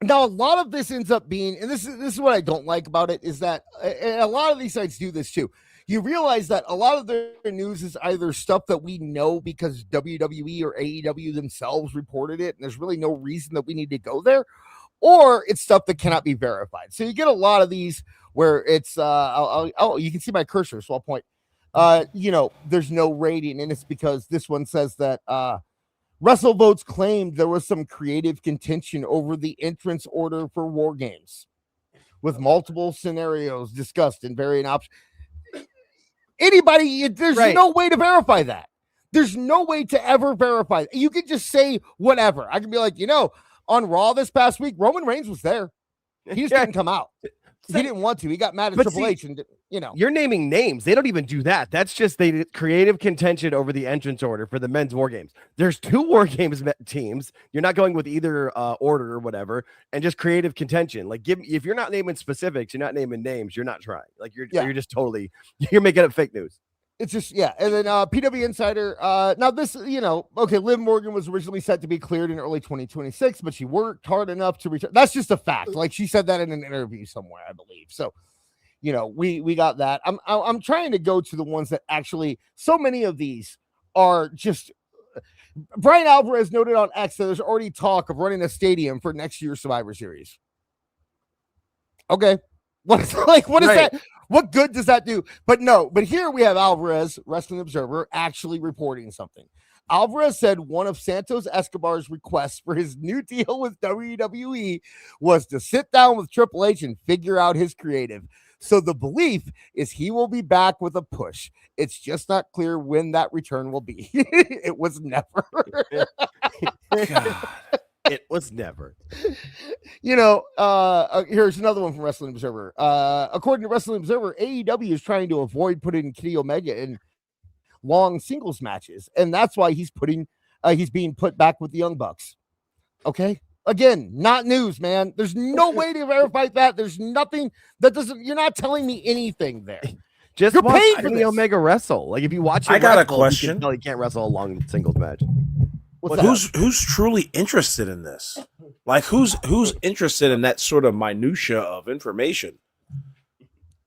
Now, a lot of this ends up being, and this is what I don't like about it, is that and a lot of these sites do this too. You realize that a lot of their news is either stuff that we know because WWE or AEW themselves reported it, and there's really no reason that we need to go there, or it's stuff that cannot be verified. So you get a lot of these where it's, you can see my cursor, so I'll point. There's no rating, and it's because this one says that WrestleVotes claimed there was some creative contention over the entrance order for War Games, with multiple scenarios discussed in varying options. There's no way to verify that. There's no way to ever verify it. You could just say whatever. I can be like, on Raw this past week, Roman Reigns was there. He just didn't come out. He didn't want to. He got mad at Triple H, and you're naming names. They don't even do that. That's just they did creative contention over the entrance order for the men's War Games. There's 2 War Games teams. You're not going with either order or whatever, and just creative contention. Like, if you're not naming specifics, you're not naming names. You're not trying. Like, you're just totally you're making up fake news. It's just, and then PW Insider, now this, Liv Morgan was originally set to be cleared in early 2026, but she worked hard enough to return. That's just a fact. Like, she said that in an interview somewhere, I believe. So, we got that. I'm trying to go to the ones that actually, so many of these are just, Brian Alvarez noted on X that there's already talk of running a stadium for next year's Survivor Series. Okay. What is that? What good does that do? But no, but here we have Alvarez, Wrestling Observer, actually reporting something. Alvarez said one of Santos Escobar's requests for his new deal with WWE was to sit down with Triple H and figure out his creative. So the belief is he will be back with a push. It's just not clear when that return will be. It was never. God. It was never. Here's another one from Wrestling Observer. According to Wrestling Observer, AEW is trying to avoid putting Kenny Omega in long singles matches, and that's why he's being put back with the Young Bucks. Okay, again, not news, man. There's no way to verify that. There's nothing that doesn't. You're not telling me anything there. Just You're watch paying for Kenny this. Omega wrestle. Like if you watch, I got a wrestle, question. You can tell he can't wrestle a long singles match. What's that? Who's truly interested in this? Like who's interested in that sort of minutia of information?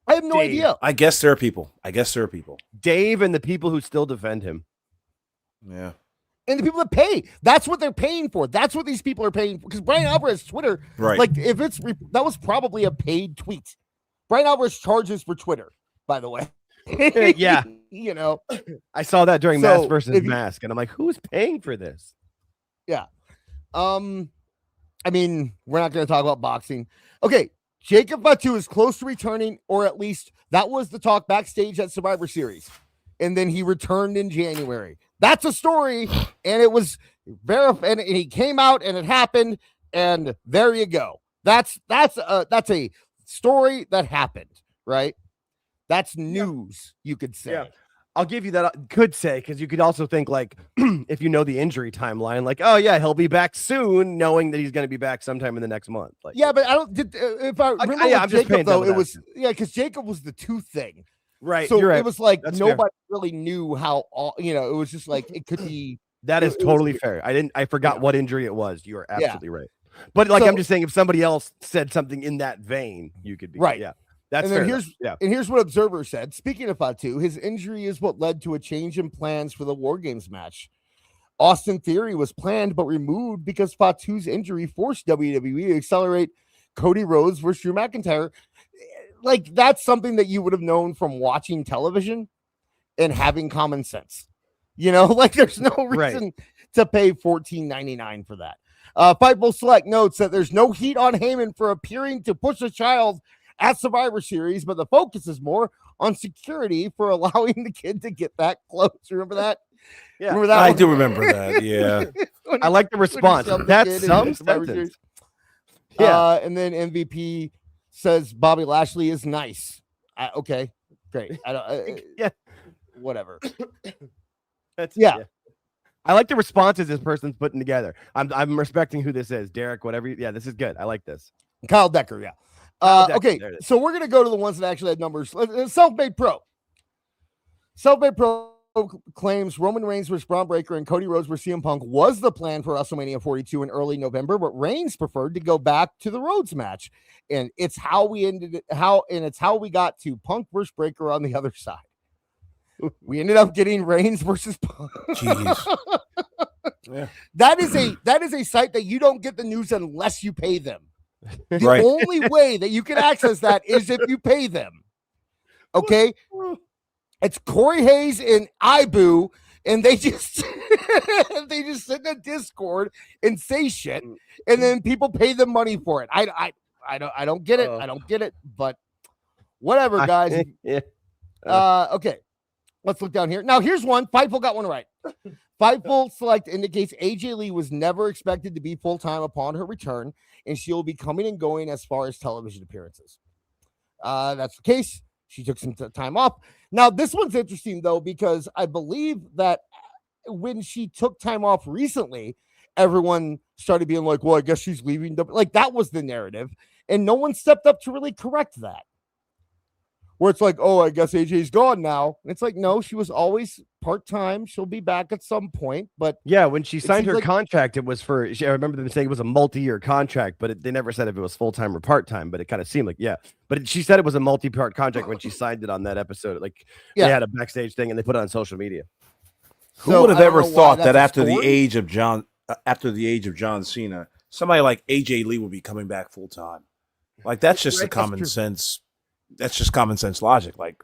I have no idea. I guess there are people. Dave and the people who still defend him. Yeah. And the people that pay, that's what they're paying for. That's what these people are paying for. Because Brian Alvarez Twitter, Right. like if that was probably a paid tweet. Brian Alvarez charges for Twitter, by the way. Yeah. I saw that during So, Mask versus Mask, and I'm like, who's paying for this? Yeah. I mean, we're not going to talk about boxing. Okay. Jacob Fatu is close to returning, or at least that was the talk backstage at Survivor Series. And then he returned in January. That's a story. And it was verified. And he came out and it happened. And there you go. That's a story that happened, right? That's news, you could say. Yeah. I'll give you that. Could say, because you could also think like, if you know the injury timeline, like, oh yeah, he'll be back soon, knowing that he's going to be back sometime in the next month. Like, Yeah, but I don't. If I remember, I'm just Jacob paying though, them it was that. because Jacob was the two thing, right? So You're right. it was like That's nobody really knew how. It was just like it could be. That is it was totally weird. fair. I forgot what injury it was. You are absolutely right. But So- I'm just saying, if somebody else said something in that vein, you could be Right. Yeah, that's And then fair. here's what Observer said. Speaking of Fatu, his injury is what led to a change in plans for the War Games match. Austin Theory was planned but removed because Fatu's injury forced WWE to accelerate Cody Rhodes versus Drew McIntyre. Like that's something that you would have known from watching television and having common sense. Like there's no reason to pay $14.99 for that. Fightful Select notes that there's no heat on Heyman for appearing to push a child at Survivor Series, but the focus is more on security for allowing the kid to get that close. Remember that? Yeah. Remember that? I one? do remember that. Yeah. I like the response. shoved the That's kid in some the Survivor sentence. Series. Yeah. And then MVP says Bobby Lashley is nice. Okay, great. I don't. Yeah. Whatever. That's Yeah. I like the responses this person's putting together. I'm respecting who this is, Derek. Whatever. Yeah, this is good. I like this. Kyle Decker. Yeah. Decker, Okay, there it is. so we're gonna go to the ones that actually had numbers. Self-made pro. Self-made pro claims Roman Reigns versus Braun Breaker and Cody Rhodes versus CM Punk was the plan for WrestleMania 42 in early November, but Reigns preferred to go back to the Rhodes match, and it's how we got to Punk versus Breaker on the other side. We ended up getting Reigns versus Punk. Jeez. Yeah. That is a site that you don't get the news unless you pay them. The Right. only way that you can access that is if you pay them. Okay. It's Corey Hayes and Ibu, and they just sit in a Discord and say shit, and then people pay them money for it. I don't get it. I don't get it, but whatever, guys. Yeah. Okay. Let's look down here. Now, here's one. Fightful got one right. Fightful Select indicates AJ Lee was never expected to be full-time upon her return, and she will be coming and going as far as television appearances. That's the case. She took some time off. Now, this one's interesting, though, because I believe that when she took time off recently, everyone started being like, well, I guess she's leaving. Like, that was the narrative, and no one stepped up to really correct that. Where it's like, oh, I guess AJ's gone now. And it's like, no, she was always part-time. She'll be back at some point. But Yeah, when she signed seems her like- contract, it was for. I remember them saying it was a multi-year contract, but they never said if it was full-time or part-time. But it kind of seemed like, yeah. But she said it was a multi-part contract when she signed it on that episode. Like, Yeah. they had a backstage thing and they put it on social media. Who So, would have I don't ever know why thought that's that a after the story. age of John Cena, somebody like AJ Lee would be coming back full time? Like that's just Right, a that's common true. sense that's just common sense logic. Like,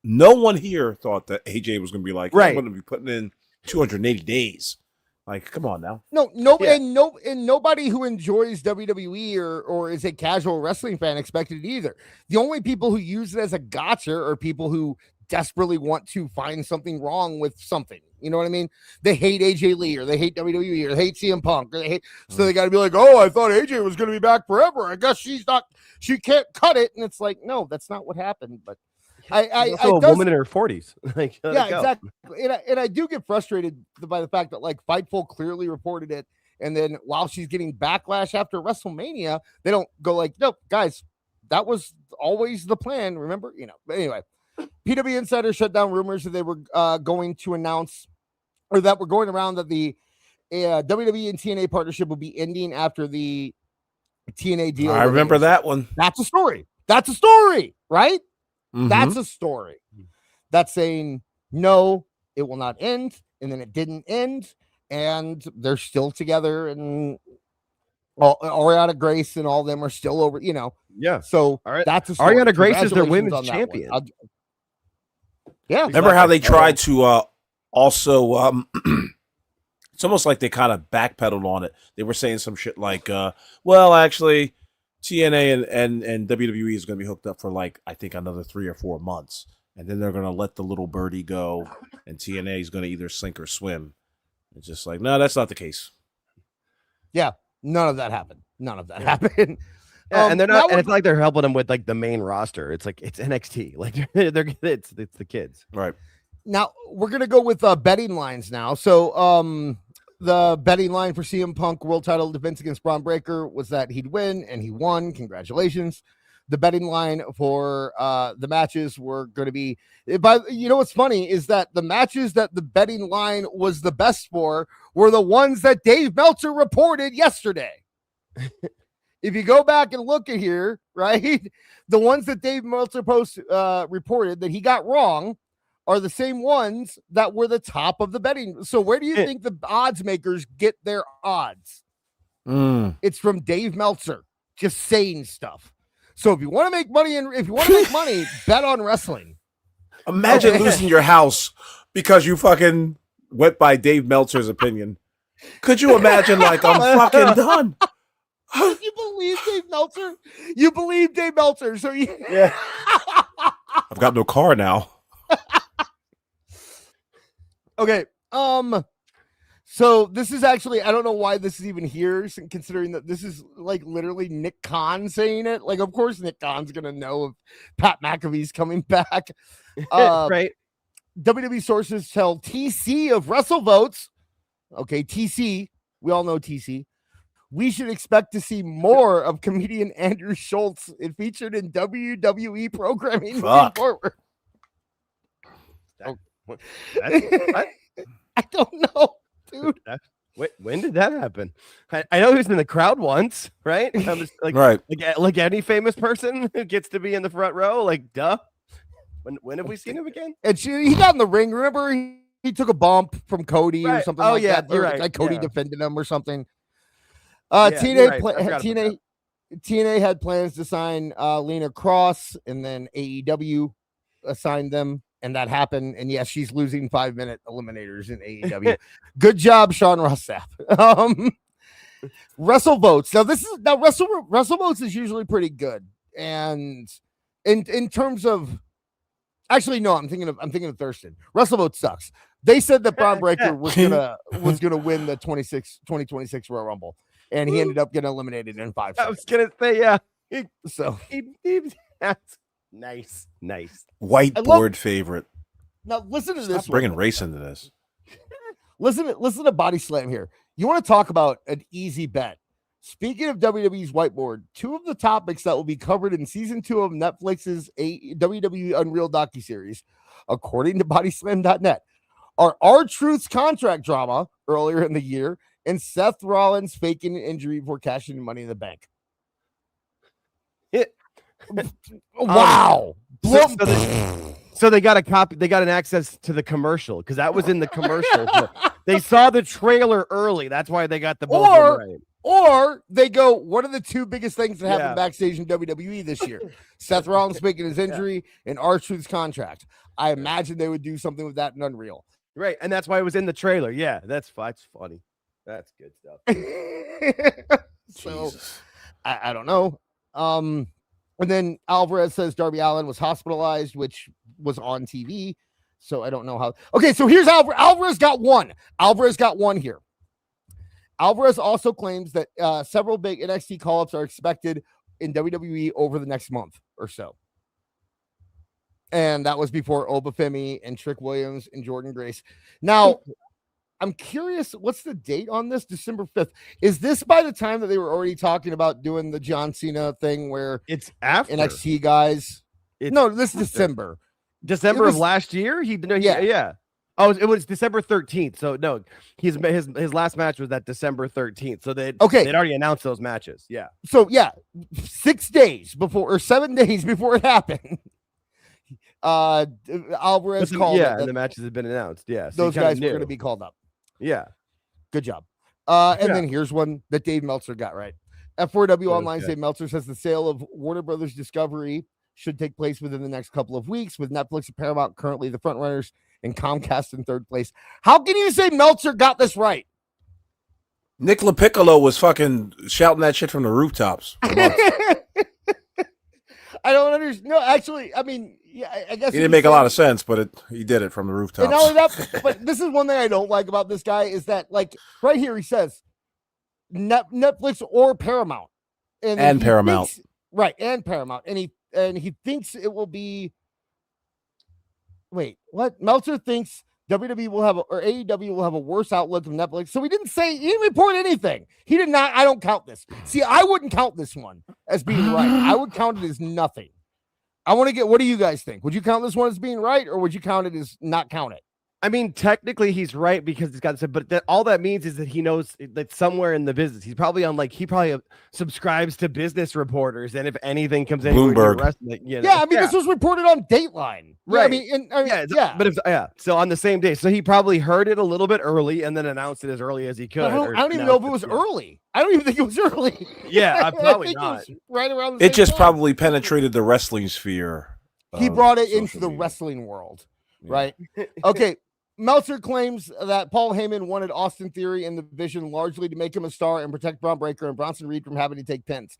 no one here thought that AJ was going to be like, Right. I'm going to be putting in 280 days. Like, come on now. No, and nobody who enjoys WWE or is a casual wrestling fan expected it either. The only people who use it as a gotcha are people who desperately want to find something wrong with something. You know what I mean? They hate AJ Lee, or they hate WWE, or they hate CM Punk, or they hate. So they got to be like, oh, I thought AJ was going to be back forever. I guess she can't cut it. And it's like, no, that's not what happened. But She's also a woman in her 40s. Like, yeah, exactly. And I do get frustrated by the fact that like Fightful clearly reported it, and then while she's getting backlash after WrestleMania, they don't go like, nope, guys, that was always the plan. Remember, But anyway, PW Insider shut down rumors that they were going to announce, or that were going around, that the WWE and TNA partnership will be ending after the TNA deal. I remember that one. That's a story. That's a story, right? Mhm. That's a story. That's saying, no, it will not end. And then it didn't end. And they're still together. And Ariana Grace and all of them are still over, Yeah. So All right. that's a story. Ariana Grace is their Congratulations women's on that champion. one. Yeah. Remember how they tried to also it's almost like they kind of backpedaled on it. They were saying some shit like, well, actually, TNA and WWE is going to be hooked up for like, I think, another 3 or 4 months. And then they're going to let the little birdie go, and TNA is going to either sink or swim. It's just like, no, that's not the case. Yeah. None of that happened. happened. Yeah, and they're not, and it's not like they're helping them with like the main roster. It's like it's NXT. Like it's the kids. Right. Now we're gonna go with betting lines now. So the betting line for CM Punk world title defense against Braun Breaker was that he'd win, and he won. Congratulations. The betting line for the matches were going to be, what's funny is that the matches that the betting line was the best for were the ones that Dave Meltzer reported yesterday. If you go back and look at here, right, the ones that Dave Meltzer reported that he got wrong are the same ones that were the top of the betting. So where do you think the odds makers get their odds? It's from Dave Meltzer just saying stuff. So if you want to make money, bet on wrestling. Imagine losing your house because you fucking went by Dave Meltzer's opinion. Could you imagine? Like, I'm fucking done. You believe Dave Meltzer? You believe Dave Meltzer? So yeah. I've got no car now. Okay. So this is actually, I don't know why this is even here, considering that this is like literally Nick Khan saying it. Like, of course, Nick Khan's gonna know if Pat McAfee's coming back. Right. WWE sources tell TC of WrestleVotes. Okay, TC. We all know TC. We should expect to see more of comedian Andrew Schultz featured in WWE programming moving forward. What? I don't know, dude. When did that happen? I know he was in the crowd once, right? I'm just like, right. Like any famous person who gets to be in the front row, like, duh. When have we seen him again? And he got in the ring. Remember, he took a bump from Cody or something like that. You're right. Like Cody defended him or something. TNA had plans to sign Lena Cross, and then AEW assigned them, and that happened. And yes, she's losing 5-minute eliminators in AEW. Good job, Sean Ross Sapp. WrestleVotes. Now WrestleVotes is usually pretty good, and in terms of, actually no, I'm thinking of Thurston. WrestleVotes sucks. They said that Braun Breaker was gonna win the 2026 Royal Rumble, and he ended up getting eliminated in 5 seconds. I was gonna say, yeah. That's nice. Whiteboard favorite. Now listen to this. Stop bringing race into this. Listen to Body Slam here. You want to talk about an easy bet? Speaking of WWE's whiteboard, 2 of the topics that will be covered in season 2 of Netflix's WWE Unreal docuseries, according to bodyslam.net, are R-Truth's contract drama earlier in the year and Seth Rollins faking an injury before cashing Money in the Bank. Wow. So they got a copy. They got an access to the commercial because that was in the commercial. They saw the trailer early. That's why they got the right. Or they go, what are the two biggest things that happened backstage in WWE this year? Seth Rollins making his injury and R-Truth's contract. I imagine they would do something with that in Unreal. Right, and that's why it was in the trailer. Yeah, that's funny. That's good stuff. So, I don't know. And then Alvarez says Darby Allin was hospitalized, which was on TV. So I don't know how. Okay, so here's Alvarez. Alvarez got one. Alvarez got one here. Alvarez also claims that several big NXT call-ups are expected in WWE over the next month or so. And that was before Obafemi and Trick Williams and Jordan Grace. Now, I'm curious, what's the date on this? December 5th. Is this by the time that they were already talking about doing the John Cena thing where it's after NXT guys? No, this is December. December of last year? Yeah. Oh, it was December 13th. So no, his last match was that December 13th. So they'd already announced those matches. Yeah. So yeah, 6 days before or 7 days before it happened. Alvarez called it. And the matches had been announced. Yeah. So those guys were going to be called up. Yeah. Good job. Then here's one that Dave Meltzer got right. F4W Online's Dave Meltzer says the sale of Warner Brothers Discovery should take place within the next couple of weeks, with Netflix and Paramount currently the front runners and Comcast in third place. How can you say Meltzer got this right? Nick LaPiccolo was fucking shouting that shit from the rooftops. I don't understand. No, actually, I mean, yeah, I guess he didn't make a lot of sense, but he did it from the rooftops. And not only that, but this is one thing I don't like about this guy is that, like, right here he says Netflix or Paramount, and Paramount, right? And Paramount, and he thinks it will be. Wait, what? Meltzer thinks WWE will have or AEW will have a worse outlook than Netflix. So he didn't report anything. He did not. I don't count this. See, I wouldn't count this one as being right. I would count it as nothing. I want to get, what do you guys think? Would you count this one as being right, or would you count it as not count it? I mean, technically he's right because he's got to say, but all that means is that he knows that somewhere in the business, he's probably on he probably subscribes to business reporters. And if anything comes in, Bloomberg. This was reported on Dateline. Right. So on the same day. So he probably heard it a little bit early and then announced it as early as he could. I don't even know if it was early. I don't even think it was early. Yeah, probably not. Right around the same just time. Probably penetrated the wrestling sphere. He brought it into the wrestling world. Right. Okay. Meltzer claims that Paul Heyman wanted Austin Theory in the Vision largely to make him a star and protect Braun Breaker and Bronson Reed from having to take pins.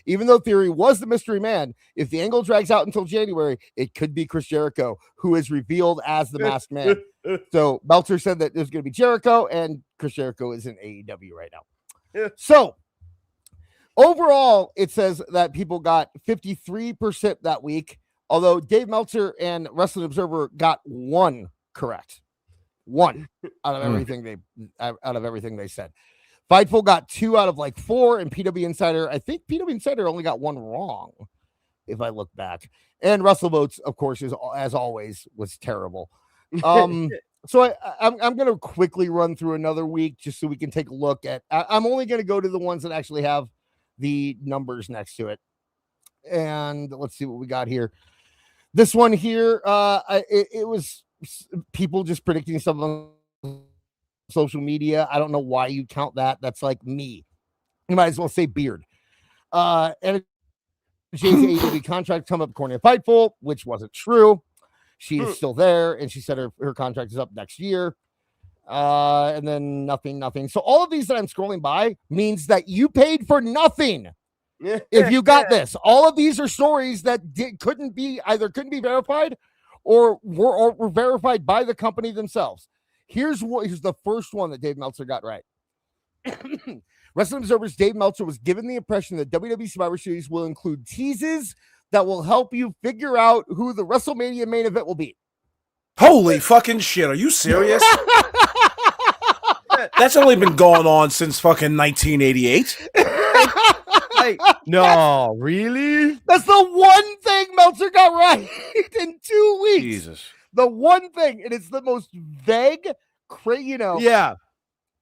Even though Theory was the mystery man, if the angle drags out until January, it could be Chris Jericho, who is revealed as the masked man. So Meltzer said that there's going to be Jericho, and Chris Jericho is in AEW right now. So overall, it says that people got 53% that week, although Dave Meltzer and Wrestling Observer got one correct. One out of everything they said. Fightful got 2 out of 4, and PW Insider, I think PW Insider only got 1 wrong, if I look back. And WrestleVotes, of course, as always, was terrible. So I'm going to quickly run through another week just so we can take a look at. I'm only going to go to the ones that actually have the numbers next to it, and let's see what we got here. This one here, it was people just predicting stuff on social media. I don't know why you count that. That's like me. You might as well say beard. And Jay's AEW contract come up according to Fightful, which wasn't true. She is still there, and she said her contract is up next year. And then nothing. So all of these that I'm scrolling by means that you paid for nothing. If you got this, all of these are stories that couldn't be verified or were verified by the company themselves. Here's the first one that Dave Meltzer got right. Wrestling Observer's Dave Meltzer was given the impression that WWE Survivor Series will include teases that will help you figure out who the WrestleMania main event will be. Holy fucking shit. Are you serious? That's only been going on since fucking 1988. No, really? That's the one thing Meltzer got right in 2 weeks. Jesus. The one thing, and it's the most vague, Yeah.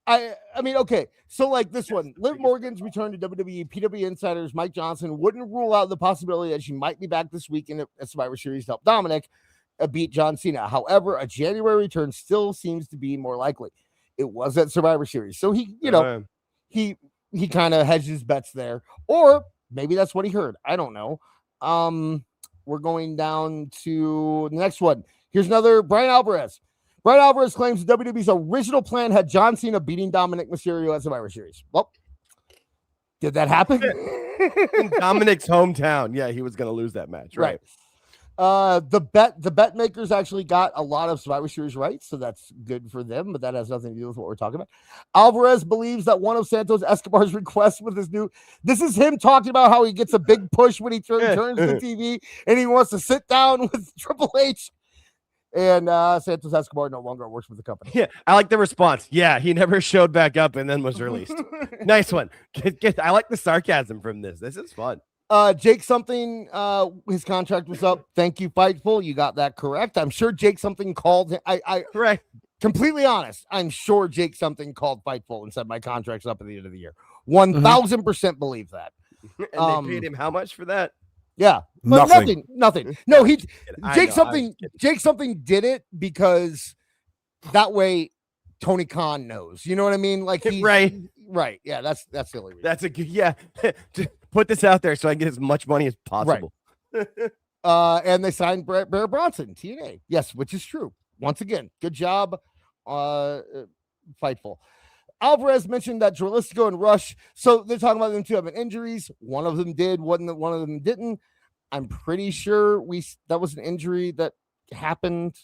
I mean, okay. So like this one, Liv Morgan's return to WWE, PW Insiders, Mike Johnson wouldn't rule out the possibility that she might be back this week in a Survivor Series to help Dominic beat John Cena. However, a January return still seems to be more likely. It was at Survivor Series. So he he kind of hedged his bets there, or maybe that's what he heard. I don't know. We're going down to the next one. Here's another Brian Alvarez. Brian Alvarez claims WWE's original plan had John Cena beating Dominic Mysterio at Survivor Series. Well, did that happen? In Dominic's hometown. Yeah, he was going to lose that match. Right. The bet makers actually got a lot of Survivor Series rights, so that's good for them, but that has nothing to do with what we're talking about. Alvarez believes that one of Santos Escobar's requests with his this is him talking about how he gets a big push when he turns the TV and he wants to sit down with Triple H. And Santos Escobar no longer works with the company. Yeah, I like the response. Yeah, he never showed back up and then was released. Nice one. I like the sarcasm from this. This is fun. Jake something, his contract was up. Thank you, Fightful. You got that correct. I'm sure Jake something called him. Right. Completely honest. I'm sure Jake something called Fightful and said my contract's up at the end of the year. 1,000% believe that. And they paid him how much for that? Yeah, but nothing. No, Jake something did it because that way Tony Khan knows. You know what I mean? Like right. Yeah, that's the only reason. That's a good. Yeah, put this out there so I can get as much money as possible. Right. And they signed Bear Bronson, TNA. Yes, which is true. Once again, good job, Fightful. Alvarez mentioned that Dralistico and Rush, so they're talking about them two having injuries. One of them did, one of them didn't. I'm pretty sure that was an injury that happened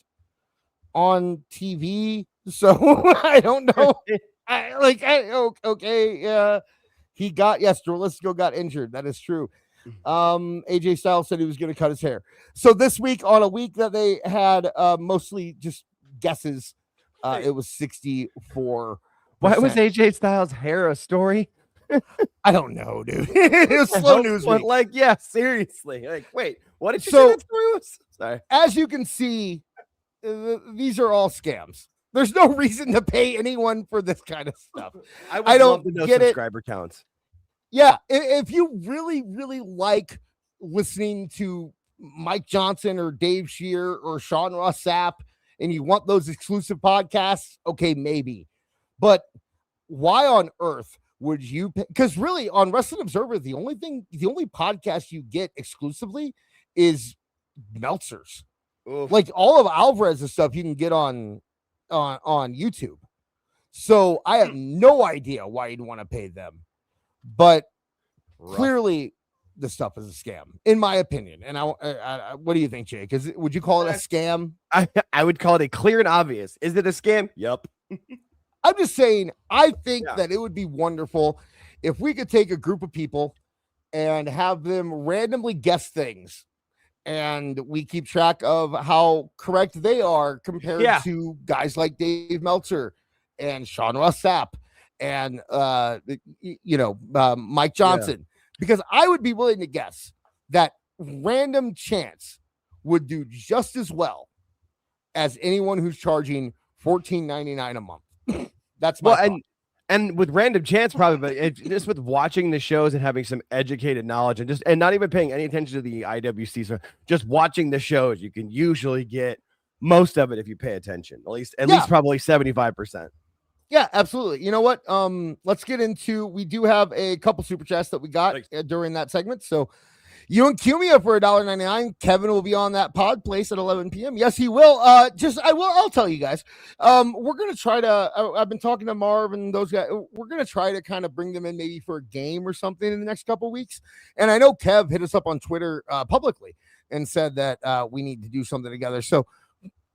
on TV. So I don't know. Dralistico got injured. That is true. AJ Styles said he was going to cut his hair. So this week, on a week that they had mostly just guesses, it was 64. Why was AJ Styles' hair a story? I don't know, dude. It was slow news week. Like, yeah, seriously. Like, wait, what did you say that story was? Sorry. As you can see, these are all scams. There's no reason to pay anyone for this kind of stuff. I don't get subscriber counts. Yeah, if you really, really like listening to Mike Johnson or Dave Shear or Sean Ross Sapp, and you want those exclusive podcasts, okay, maybe. But why on earth would you pay? Because really, on Wrestling Observer, the only podcast you get exclusively is Meltzer's. Oof. Like all of Alvarez's stuff you can get on YouTube. So I have no idea why you'd want to pay them. But clearly the stuff is a scam, in my opinion. And I what do you think, Jake? Would you call it a scam? I would call it a clear and obvious. Is it a scam? Yep. I'm just saying, I think that it would be wonderful if we could take a group of people and have them randomly guess things. And we keep track of how correct they are compared to guys like Dave Meltzer and Sean Ross Sapp and Mike Johnson, because I would be willing to guess that Random Chance would do just as well as anyone who's charging $14.99 a month. That's my thought. And with Random Chance, probably, but just with watching the shows and having some educated knowledge and not even paying any attention to the IWC, so just watching the shows, you can usually get most of it if you pay attention. At least probably 75%. Yeah, absolutely. You know what? Let's get into. We do have a couple super chats that we got during that segment. So you and Cumia for $1.99. Kevin will be on that pod place at 11 p.m. Yes, he will. I'll tell you guys. We're gonna try to. I've been talking to Marv and those guys. We're gonna try to kind of bring them in maybe for a game or something in the next couple of weeks. And I know Kev hit us up on Twitter publicly and said that we need to do something together. So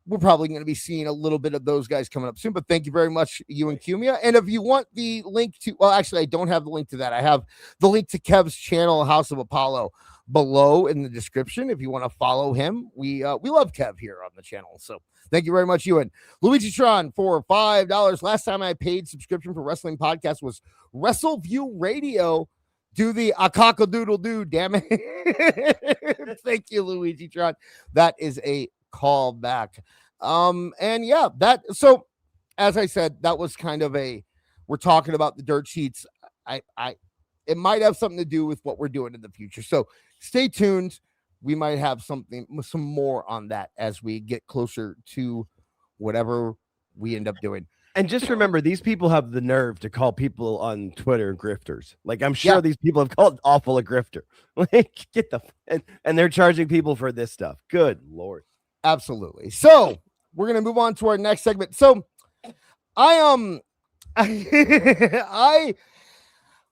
we're probably going to be seeing a little bit of those guys coming up soon, but thank you very much, you and Cumia. And if you want the link to, well, actually, I don't have the link to that. I have the link to Kev's channel, House of Apollo, below in the description. If you want to follow him, we love Kev here on the channel. So thank you very much, Ewan. Luigi Tron for $5. Last time I paid subscription for wrestling podcast was WrestleView Radio. Do the a-cock-a-doodle-doo, damn it. Thank you, Luigi Tron. That is a call back. So as I said, that was kind of we're talking about the dirt sheets. It might have something to do with what we're doing in the future. So stay tuned. We might have some more on that as we get closer to whatever we end up doing. And just remember, these people have the nerve to call people on Twitter grifters. Like, I'm sure these people have called awful a grifter. Like, and they're charging people for this stuff. Good Lord. Absolutely. So we're gonna move on to our next segment. So I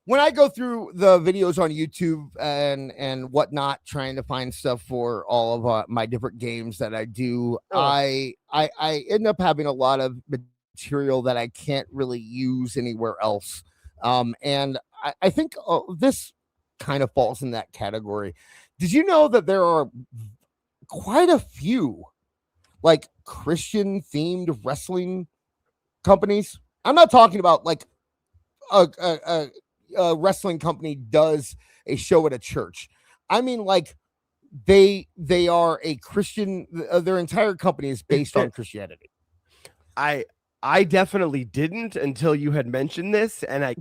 when I go through the videos on YouTube and whatnot, trying to find stuff for all of my different games that I do, I end up having a lot of material that I can't really use anywhere else. And I think this kind of falls in that category. Did you know that there are quite a few like Christian themed wrestling companies? I'm not talking about like a wrestling company does a show at a church. I mean, like they are a Christian. Their entire company is based on Christianity. I definitely didn't until you had mentioned this, and I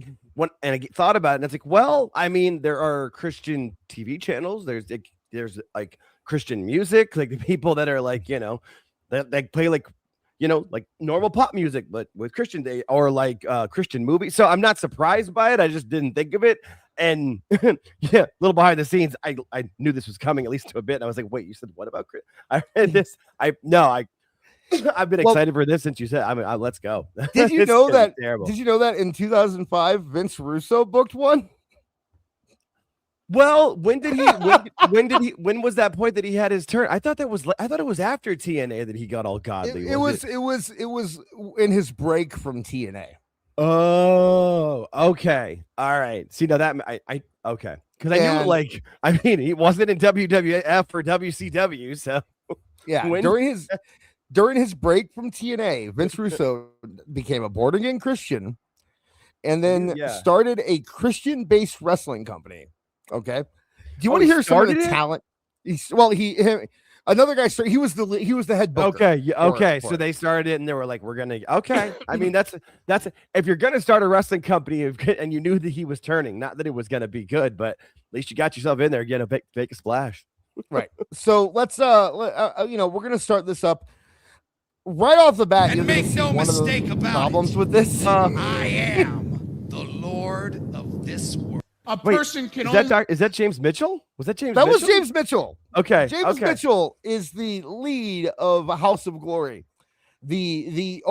thought about it, and it's like, well, I mean, there are Christian TV channels. There's like Christian music, like the people that are like, they play like, like normal pop music, but with Christian day, or like Christian movies. So I'm not surprised by it. I just didn't think of it. And yeah, a little behind the scenes, I knew this was coming at least to a bit. And I was like, wait, you said what about Chris? I read this. I've been excited for this since you said. I mean, let's go. Did you know that? Did you know that in 2005, Vince Russo booked one? Well, when was that point that he had his turn? I thought it was after TNA that he got all godly. It was in his break from TNA. Oh, okay. All right. See, now that I okay. Because I knew, like, I mean, he wasn't in WWF or WCW, so yeah. During his break from TNA, Vince Russo became a born again Christian, and then started a Christian-based wrestling company. Okay. Do you want to hear some of the talent? Another guy started. He was the head booker. Okay. Okay. So they started it, and they were like, "We're gonna." Okay. I mean, that's if you're gonna start a wrestling company, and you knew that he was turning, not that it was gonna be good, but at least you got yourself in there, get a fake splash. Right. So let's we're gonna start this up right off the bat. And make no mistake about problems with this. I am the Lord of this world. A person can only. Is that James Mitchell? Was that James? That Mitchell? was James Mitchell. Okay. James Mitchell is the lead of House of Glory, the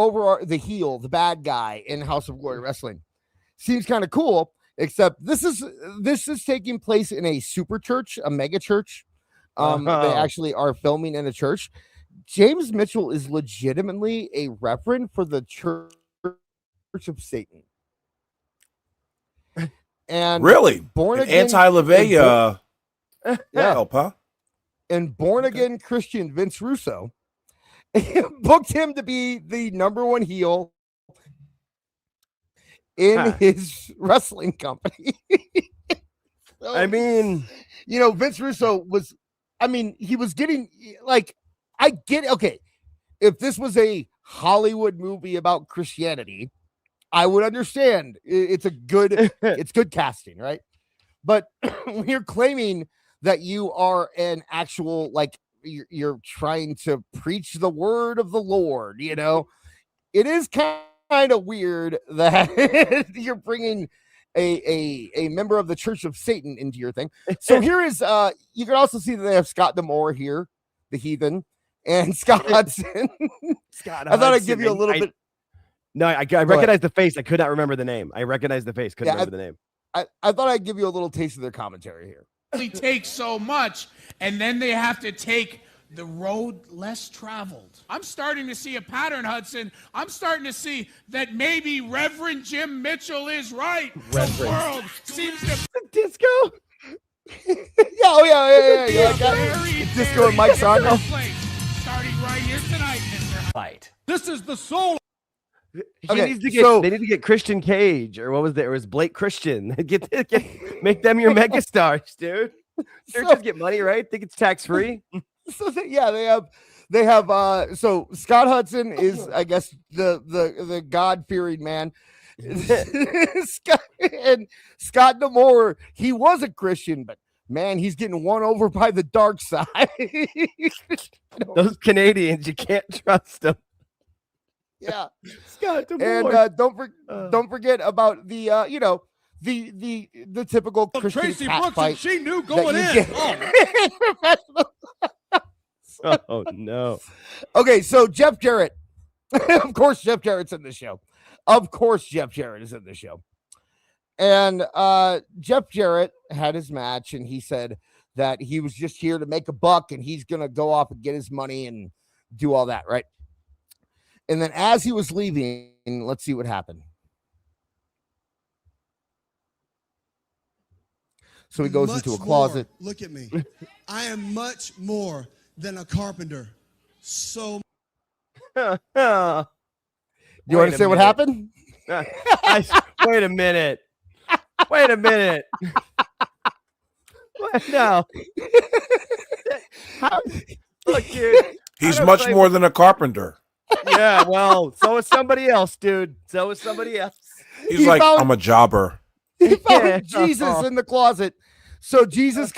heel, the bad guy in House of Glory Wrestling. Seems kind of cool, except this is taking place in a super church, a mega church. They actually are filming in a church. James Mitchell is legitimately a reverend for the Church of Satan. And really born again anti-LaVey help, huh? And born again Christian Vince Russo booked him to be the number one heel in his wrestling company. So, I mean, Vince Russo was, he was getting, like, I get it. Okay, if this was a Hollywood movie about Christianity, I would understand. It's good casting, right? But when you're claiming that you are an actual, like, you're trying to preach the word of the Lord, it is kind of weird that you're bringing a member of the Church of Satan into your thing. So here is, you can also see that they have Scott D'Amore here, the heathen, and Scott Hudson. I thought I'd give you a little bit. No, I recognize the face. I could not remember the name. I recognize the face. Couldn't remember the name. I thought I'd give you a little taste of their commentary here. Only take so much, and then they have to take the road less traveled. I'm starting to see a pattern, Hudson. I'm starting to see that maybe Reverend Jim Mitchell is right. The world seems to disco. Yeah. Like that. Disco and Mike Sarno. Starting right here tonight, Mr. Fight. This is the soul. They need to get Christian Cage, or what was there? It was Blake Christian. Make them your megastars, dude. Churches get money, right? Think it's tax free. So they have. So Scott Hudson is, I guess, the God fearing man. Scott D'Amore, he was a Christian, but man, he's getting won over by the dark side. Those Canadians, you can't trust them. Yeah. Scott And D'Amore. don't forget about the the typical Christian Tracy cat Brooks, fight and she knew that going you in. get Oh, in professional. Oh no. Okay, so Jeff Jarrett. Of course, Jeff Jarrett's in the show. Of course, Jeff Jarrett is in the show. And Jeff Jarrett had his match, and he said that he was just here to make a buck, and he's gonna go off and get his money and do all that, right? And then as he was leaving, let's see what happened. So he goes into a closet. Look at me. I am much more than a carpenter. So You want to say what happened? Wait a minute. Wait a minute. What? No. Look, dude. He's much more than a carpenter. Yeah, well, so is somebody else, dude. So is somebody else. He's like, I'm a jobber. He found Jesus in the closet. So Joshua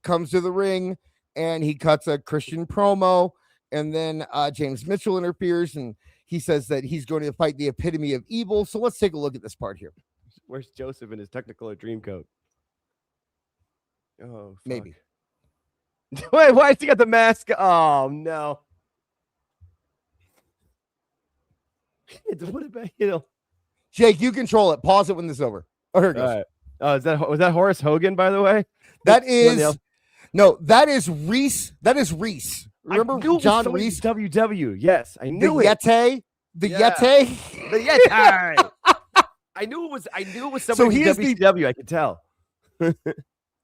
comes to the ring and he cuts a Christian promo. And then James Mitchell interferes and he says that he's going to fight the epitome of evil. So let's take a look at this part here. Where's Joseph in his Technicolor dream coat? Oh, fuck. Maybe. Wait, why has he got the mask? Oh, no. Put it back, Jake, you control it. Pause it when this is over. Oh, here it goes. All right. Was that Horace Hogan, by the way? That is Reese. That is Reese. Remember John Reese? WW. Yes, I knew it. Yeti. The Yeti. The Yeti. I knew it was somebody from WCW. I could tell.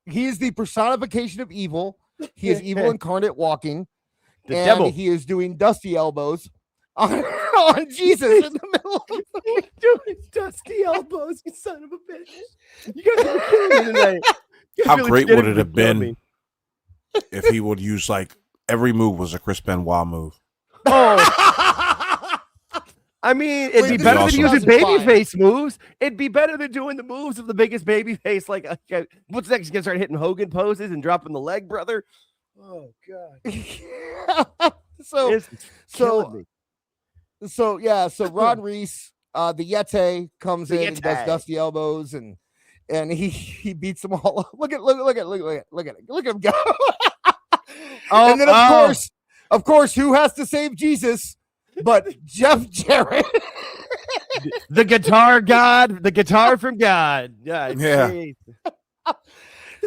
He is the personification of evil. He is evil incarnate walking. The and devil. He is doing dusty elbows on Jesus in the middle of the doing dusty elbows, you son of a bitch. You guys are killing me tonight. How great would it have been if he would use like every move was a Chris Benoit move? Oh. I mean, it'd be better than using babyface moves. It'd be better than doing the moves of the biggest babyface. Like, what's next? He's gonna start hitting Hogan poses and dropping the leg, brother. Oh God. So Ron Reese, the Yeti comes in and does dusty elbows and he beats them all up. Look at him go. And then of course, who has to save Jesus but Jeff Jarrett? The guitar god, the guitar from God. Yeah. Did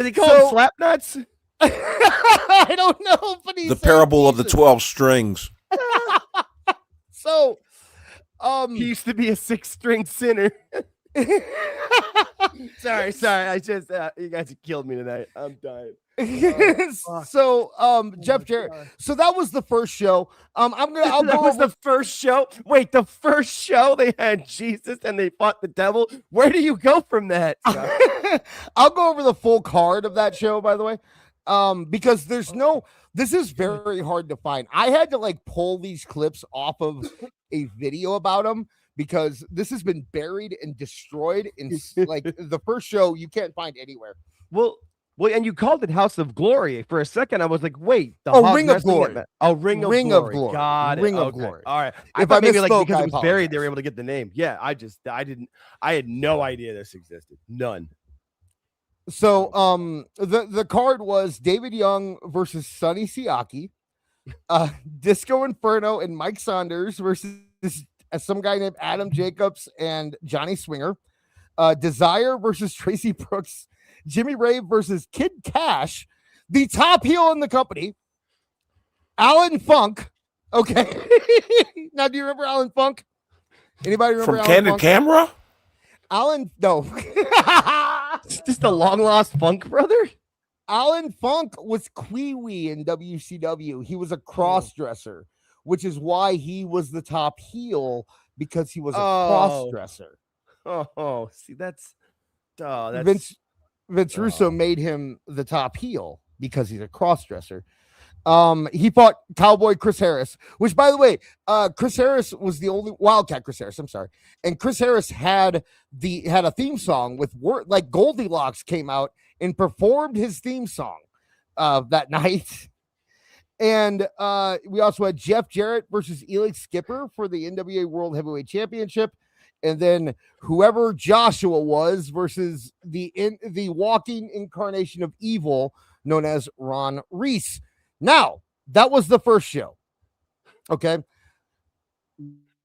he call him Slapnuts? I don't know, but the parable of the 12 strings. So, he used to be a 6-string sinner. sorry. I just you guys have killed me tonight. I'm dying. Jeff Jarrett. So that was the first show. That was the first show. Wait, the first show they had Jesus and they fought the devil. Where do you go from that? I'll go over the full card of that show, by the way. Because this is very hard to find. I had to like pull these clips off of a video about them because this has been buried and destroyed in like the first show you can't find anywhere. Well, and you called it House of Glory for a second. I was like, wait, Ring of Glory. Ring of Glory. God, Ring of Glory. All right. If I maybe misspoke, like because I it was buried, they were able to get the name. Yeah, I had no idea this existed. None. So the card was David Young versus Sonny Siaki, Disco Inferno and Mike Saunders versus some guy named Adam Jacobs and Johnny Swinger, Desire versus Tracy Brooks, Jimmy Rave versus Kid Cash, the top heel in the company, Alan Funk. Okay. Now, do you remember Alan Funk? Anybody remember from Alan Candid Funk? Camera? Alan, no. Just a long lost Funk brother. Alan Funk was Kwee in WCW. He was a cross dresser, which is why he was the top heel because he was a cross dresser. Oh, see, that's Vince Russo made him the top heel because he's a cross dresser. He fought Cowboy Chris Harris, which, by the way, Chris Harris was the only Wildcat Chris Harris. I'm sorry. And Chris Harris had a theme song with like Goldilocks came out and performed his theme song that night. And we also had Jeff Jarrett versus Elix Skipper for the NWA World Heavyweight Championship. And then whoever Joshua was versus the walking incarnation of evil known as Ron Reese. Now, that was the first show. Okay.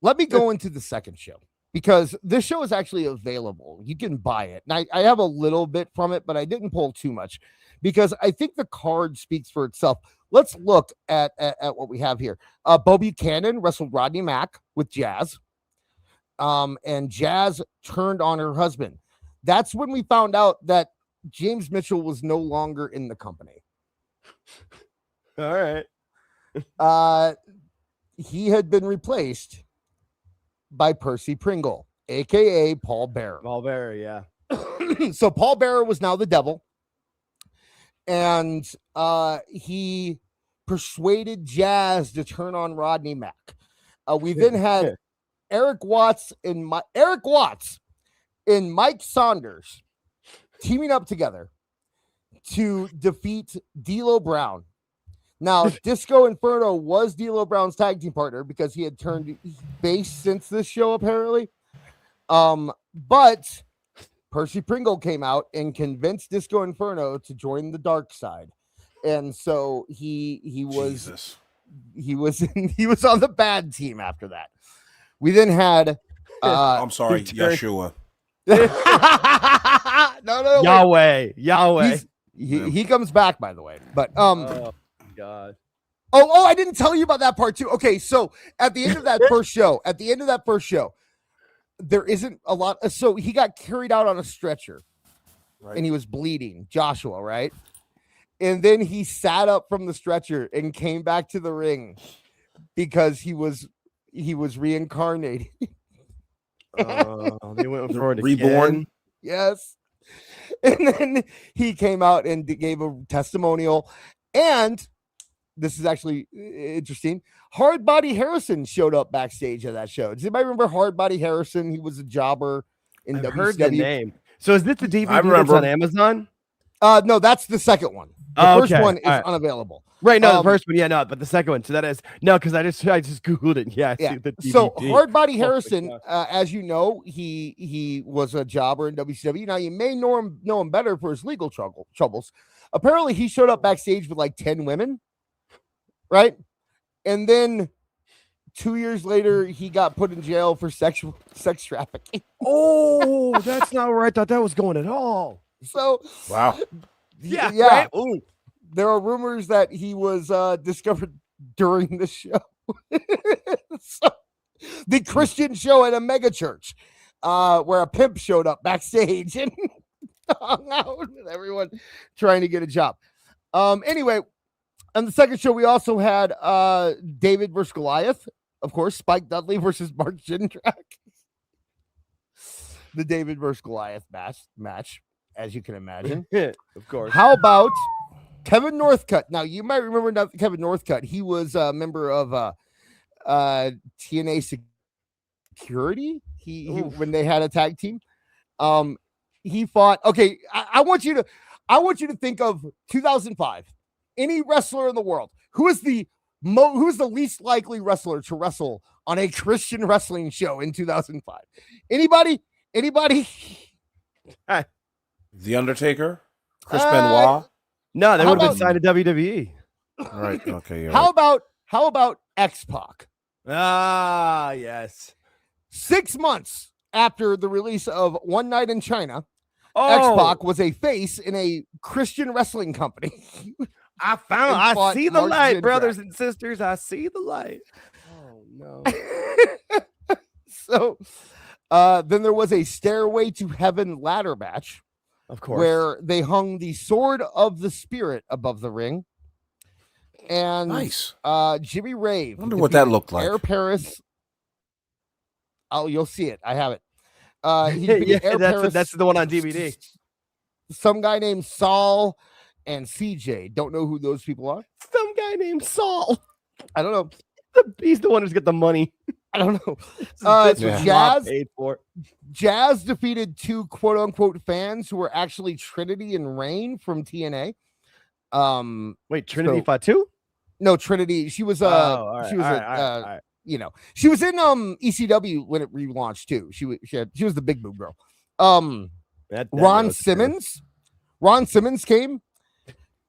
Let me go into the second show because this show is actually available. You can buy it. And I have a little bit from it, but I didn't pull too much because I think the card speaks for itself. Let's look at what we have here. Bo Buchanan wrestled Rodney Mack with Jazz. And Jazz turned on her husband. That's when we found out that James Mitchell was no longer in the company. All right. He had been replaced by Percy Pringle, aka Paul Bearer. Paul Bearer, yeah. So Paul Bearer was now the devil. And he persuaded Jazz to turn on Rodney Mack. We then had Eric Watts and Mike Saunders teaming up together to defeat D'Lo Brown. Now, Disco Inferno was D'Lo Brown's tag team partner because he had turned face since this show, apparently. But Percy Pringle came out and convinced Disco Inferno to join the dark side. And so he was on the bad team after that. We then had I'm sorry, Yeshua. no, Yahweh. He comes back, by the way. But oh God. Oh, I didn't tell you about that part too. Okay, so at the end of that first show, there isn't a lot. So he got carried out on a stretcher, right? And he was bleeding, Joshua, right? And then he sat up from the stretcher and came back to the ring because he was reincarnated. They went for it reborn. again. Yes. And then he came out and gave a testimonial. And this is actually interesting. Hardbody Harrison showed up backstage at that show. Does anybody remember Hardbody Harrison? He was a jobber in I've WCW. heard the name. So is this the DVD I that's remember. on Amazon? No, that's the second one. The first one is unavailable. Right, no, the first one, yeah, no, but the second one. So that is because I just Googled it. Yeah, I see the DVD. So Hardbody Harrison, as you know, he was a jobber in WCW. Now you may know him better for his legal troubles. Apparently, he showed up backstage with like 10 women, right? And then 2 years later, he got put in jail for sex trafficking. Oh, that's not where I thought that was going at all. So Wow. Yeah. Right? Ooh. There are rumors that he was discovered during the show. So, the Christian show at a mega church, where a pimp showed up backstage and hung out with everyone trying to get a job. Anyway, on the second show, we also had David versus Goliath. Of course, Spike Dudley versus Mark Jindrak. The David versus Goliath match, as you can imagine. Of course. How about Kevin Northcutt? Now, you might remember Kevin Northcutt. He was a member of TNA Security. He when they had a tag team. He fought. Okay, I want you to think of 2005. Any wrestler in the world who's the least likely wrestler to wrestle on a Christian wrestling show in 2005? Anybody? The Undertaker, Chris Benoit. No, they would have been signed to WWE. All right. Okay. How about X-Pac? Ah, yes. 6 months after the release of One Night in China, X-Pac was a face in a Christian wrestling company. I see the Mark light, Jindrak. brothers and sisters. I see the light. Oh no. So then there was a Stairway to Heaven ladder match, of course, where they hung the Sword of the Spirit above the ring. And nice. Jimmy Rave. I wonder what that looked like. Air Paris. Oh, you'll see it. I have it. That's the one on DVD. Some guy named Saul and CJ. Don't know who those people are. Some guy named Saul. I don't know. He's the one who's got the money. I don't know. Jazz paid for. Jazz defeated two quote unquote fans who were actually Trinity and Rain from TNA. Wait, Trinity fought too? No, Trinity. She was she was you know, she was in ECW when it relaunched too. She was the big boob girl. Ron Simmons. Ron Simmons came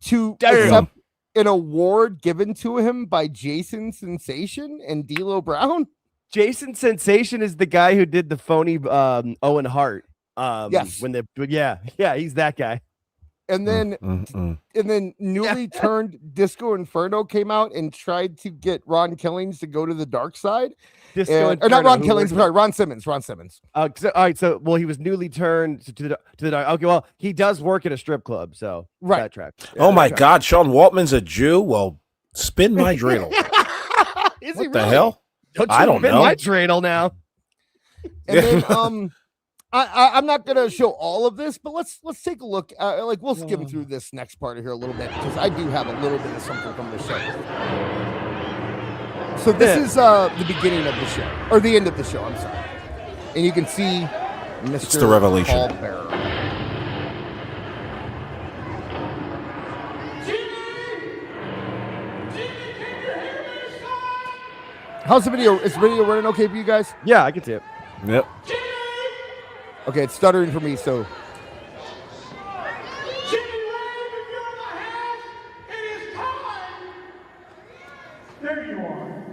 to accept an award given to him by Jason Sensation and D'Lo Brown. Jason Sensation is the guy who did the phony Owen Hart. Yes. He's that guy. And then newly turned Disco Inferno came out and tried to get Ron Killings to go to the dark side. Or not Ron Killings, sorry, Ron Simmons. Ron Simmons. All right, so he was newly turned to the dark. Okay, well, he does work at a strip club, so that track. Yeah, oh my God, Sean Waltman's a Jew? Well, spin my dreidel. Is what he the really? hell? I don't know. My dreidel now. And then I'm not gonna show all of this, but let's take a look. We'll skim through this next part of here a little bit because I do have a little bit of something from the show. So this is the beginning of the show, or the end of the show. I'm sorry, and you can see Mr. It's the revelation. Paul Bearer. How's the video? Is the video running okay for you guys? Yeah, I can see it. Yep. Okay, it's stuttering for me, so. There you are.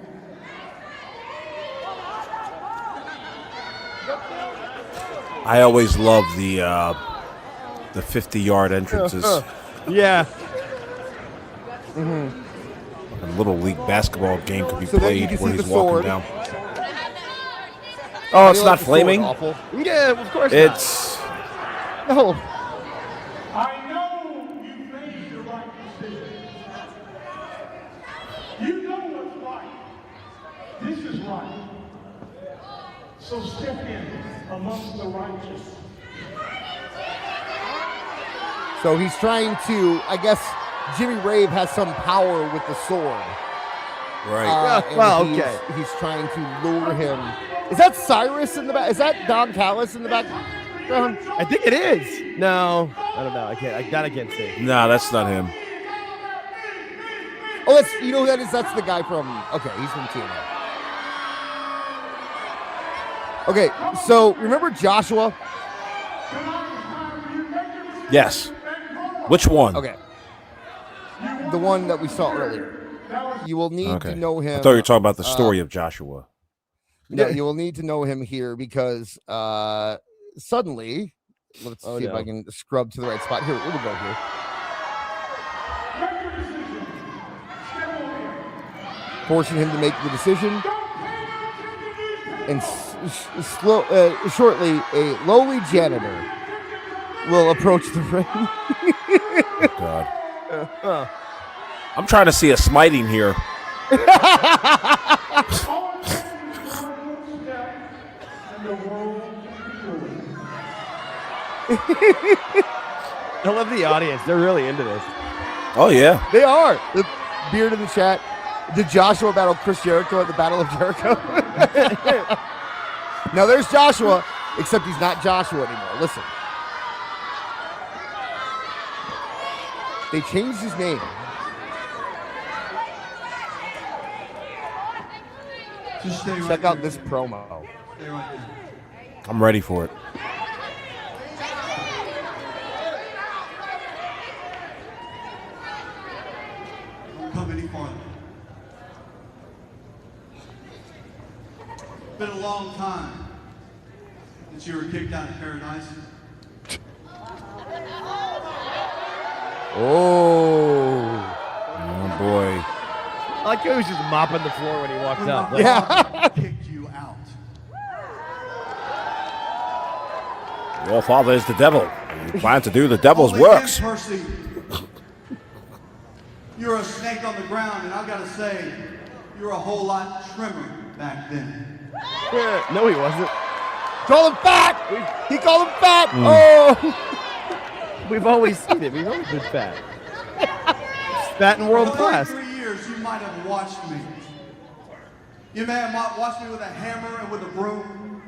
I always love the 50-yard entrances. Yeah. A little league basketball game could be played where he's walking down. Oh, it's not flaming? Yeah, of course it's no. I know you made the right decision. You know what's right. This is right. So step in amongst the righteous. So he's trying to, I guess, Jimmy Rave has some power with the sword. right. He's trying to lure him. Is that Cyrus in the back? Is that Don Callis in the back? I think it is. No, I don't know. I can't see. No, that's not him. Oh, that's who that is. That's the guy from. Okay, he's from TNA. Okay, so remember Joshua? Yes. Which one? Okay, the one that we saw earlier. You will need to know him. I thought you were talking about the story of Joshua. No, you will need to know him here because suddenly, let's see if I can scrub to the right spot. Here, we'll go here. Forcing him to make the decision. And shortly, a lowly janitor will approach the ring. Oh, God. I'm trying to see a smiting here. I love the audience. They're really into this. Oh, yeah. They are. The beard in the chat. Did Joshua battle Chris Jericho at the Battle of Jericho? Now there's Joshua, except he's not Joshua anymore. Listen. They changed his name. Check out this promo. I'm ready for it. Come any farther. It's been a long time since you were kicked out of paradise. Oh boy. I like how he was just mopping the floor when he walked up. Like, yeah. Kicked you out. Your father is the devil. You plan to do the devil's Only works. him, Percy. You're a snake on the ground, and I've got to say, you're a whole lot trimmer back then. no, he wasn't. Call him fat. He called him fat. Oh. We've always seen it. We've always been fat. Fat and world For class. 3 years, you might have watched me. You may have watched me with a hammer and with a broom,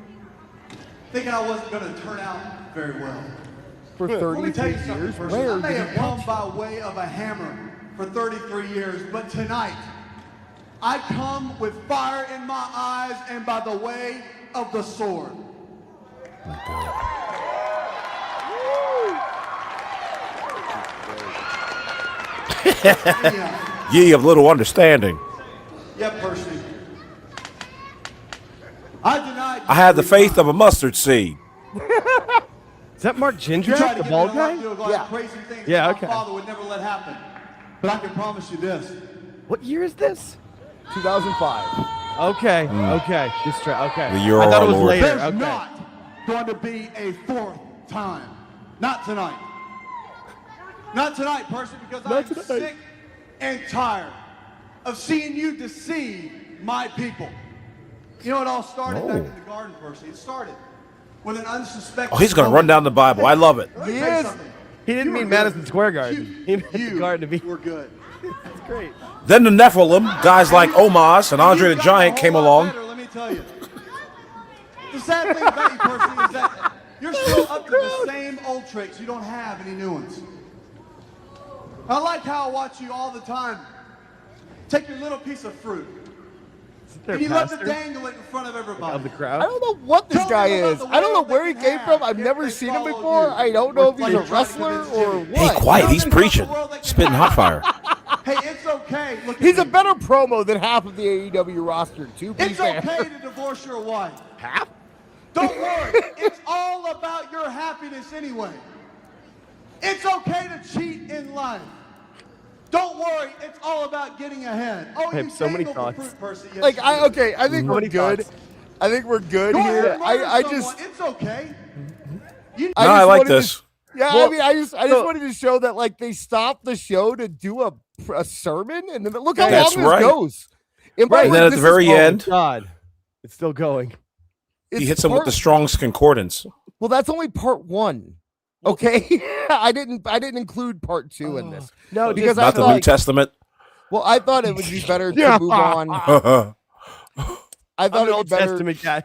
thinking I wasn't going to turn out very well. For Let me tell 33 you something, years, Percy. where I may did have you come watch? by way of a hammer for 33 years, but tonight, I come with fire in my eyes and by the way of the sword. Ye of little understanding. Yeah, Percy. I had the faith of a mustard seed. Is that Mark Jindrak, the bald guy? Yeah, okay. My father would never let happen. But I can promise you this. What year is this? 2005. Okay, okay. Just try. Okay. The year I of thought our it was Lord. later. There's Okay. not going to be a fourth time. Not tonight. Not tonight, Percy, because I'm sick and tired of seeing you deceive my people. You know, it all started back in the garden, Percy. It started with an unsuspecting. Oh, he's going to run down the Bible. I love it. He is. He didn't mean Madison Square Garden. He meant the garden to be. We're good. That's great. Then the Nephilim, guys like Omos and Andre the Giant came along. Better, let me tell you. The sad thing about you, Percy, is that you're still up to the same old tricks. You don't have any new ones. I like how I watch you all the time. Take your little piece of fruit. And you love to dangle it in front of everybody. Of the crowd. I don't know what this guy is. I don't know where he came from. I've never seen him before. I don't know if he's a wrestler or what. Hey, quiet. He's preaching. Spitting hot fire. Hey, it's okay. Look at He's a me. better promo than half of the AEW roster, too. It's okay to divorce your wife. Half? Don't worry. It's all about your happiness anyway. It's okay to cheat in life. Don't worry. It's all about getting ahead. Oh, I have you so many dangle the thoughts. fruit, Percy. Yes, Like, you I do. think So we're many good. thoughts. I think we're good Go here. ahead, murder I someone. just, It's okay. You No, I just like wanted to- this. yeah, Well, I mean, I just so- wanted to show that, like, they stopped the show to do a sermon, and then look how That's long right. this goes. And, by And the then way, at the this very is- end, God, it's still going. he it's hits him with part- the Strong's Concordance. Well, that's only part one. Okay, I didn't include part two in this. No, Because I Not the thought- New Testament. Well, I thought it would be better Yeah. to move on. I I'm thought an it would Old be better Testament guy.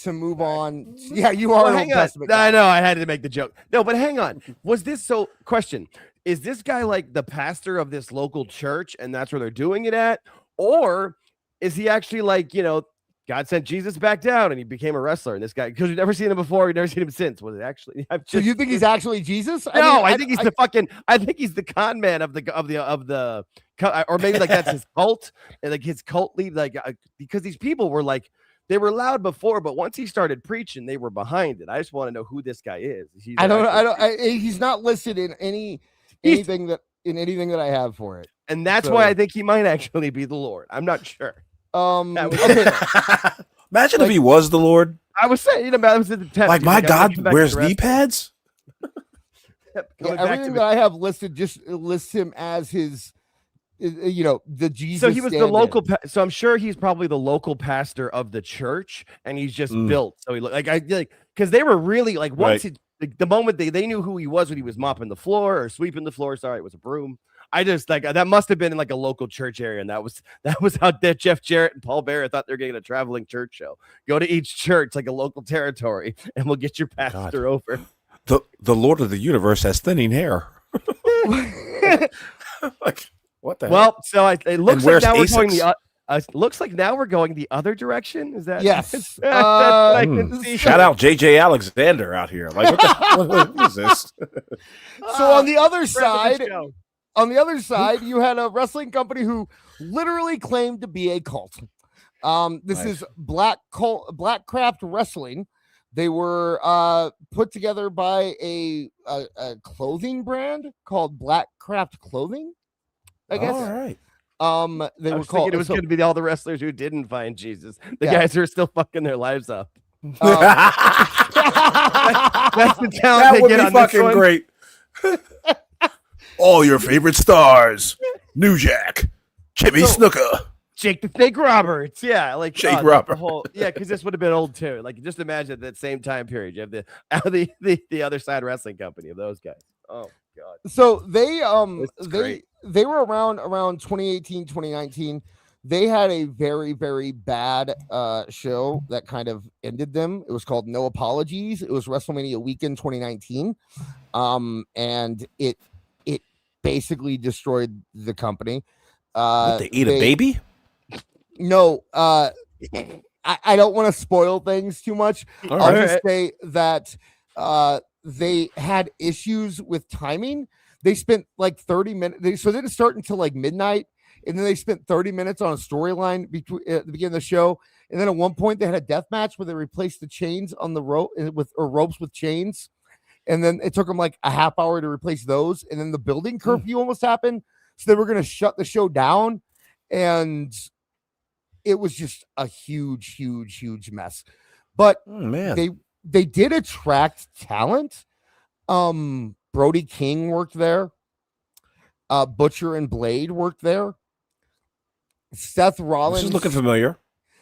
to move on. Yeah, you are an Old hang on. Testament I guy. know. I had to make the joke. No, but hang on. Was this so? Question: is this guy like the pastor of this local church, and that's where they're doing it at, or is he actually like God sent Jesus back down and he became a wrestler? And this guy, because we've never seen him before, we've never seen him since. Was it actually? So you think he's actually Jesus? No, I think he's the fucking. I think he's the con man of the, or maybe like that's his cult, and like his cult lead, like because these people were like they were loud before, but once he started preaching, they were behind it. I just want to know who this guy is. He's He's not listed in anything that I have for it. and that's so- why I think he might actually be the Lord. I'm not sure. That was- Okay. Imagine if he was the Lord. I was saying, I was at the test. Like, my I'm God, looking back wears at the knee pads? rest- Yeah, coming back to everything me. that I have listed just lists him as his, the Jesus. So he was the stand-in. local. So I'm sure he's probably the local pastor of the church, and he's just built. So he looked like because they were really like once the moment they knew who he was when he was mopping the floor or sweeping the floor. Sorry, it was a broom. I just like that must have been in like a local church area, and that was how that Jeff Jarrett and Paul Bearer thought they were getting a traveling church show. Go to each church like a local territory, and we'll get your pastor over. The Lord of the Universe has thinning hair. Like, what the hell? Well, so it looks like wears now we're going Asics. looks like now we're going the other direction. Is that Yes. that's what I can see. Shout out JJ Alexander out here. Like, what is this? So on the other Friend of the side, show. you had a wrestling company who literally claimed to be a cult. This is Black Craft Wrestling. They were put together by a clothing brand called Black Craft Clothing, I guess. All right. They I were was called. thinking it was going to be all the wrestlers who didn't find Jesus. The Yeah. guys who are still fucking their lives up. um, That's the talent That they would get be on this fucking one. great. All your favorite stars. New Jack. Jimmy Snooker. Jake the Snake Roberts. Yeah, like Jake the Roberts. whole, yeah, because this would have been old too. Like just imagine that same time period. You have the other side wrestling company of those guys. Oh God. So they This is they great. they were around 2018 2019. They had a very very bad show that kind of ended them. It was called No Apologies. It was WrestleMania weekend 2019, and basically destroyed the company. They eat a baby? No, I don't want to spoil things too much. I'll just say that they had issues with timing. They spent like 30 minutes. So they didn't start until like midnight. And then they spent 30 minutes on a storyline between at the beginning of the show. And then at one point they had a death match where they replaced the chains on the rope or ropes with chains. And then it took them like a half hour to replace those. And then the building curfew almost happened. So they were going to shut the show down. And it was just a huge, huge, huge mess. But they did attract talent. Brody King worked there. Butcher and Blade worked there. Seth Rollins. This is looking familiar.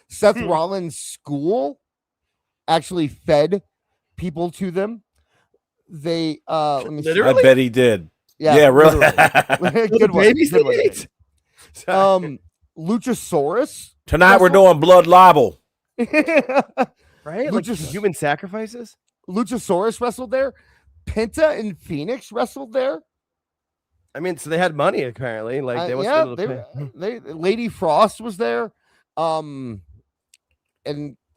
Seth Rollins' school actually fed people to them. They let me see. I bet he did. Yeah, really. Good one. Good one. Luchasaurus. Tonight we're doing blood libel. Right? Like human sacrifices? Luchasaurus wrestled there. Penta and Phoenix wrestled there. I mean, so they had money apparently. Like they must be able to pay. Lady Frost was there. And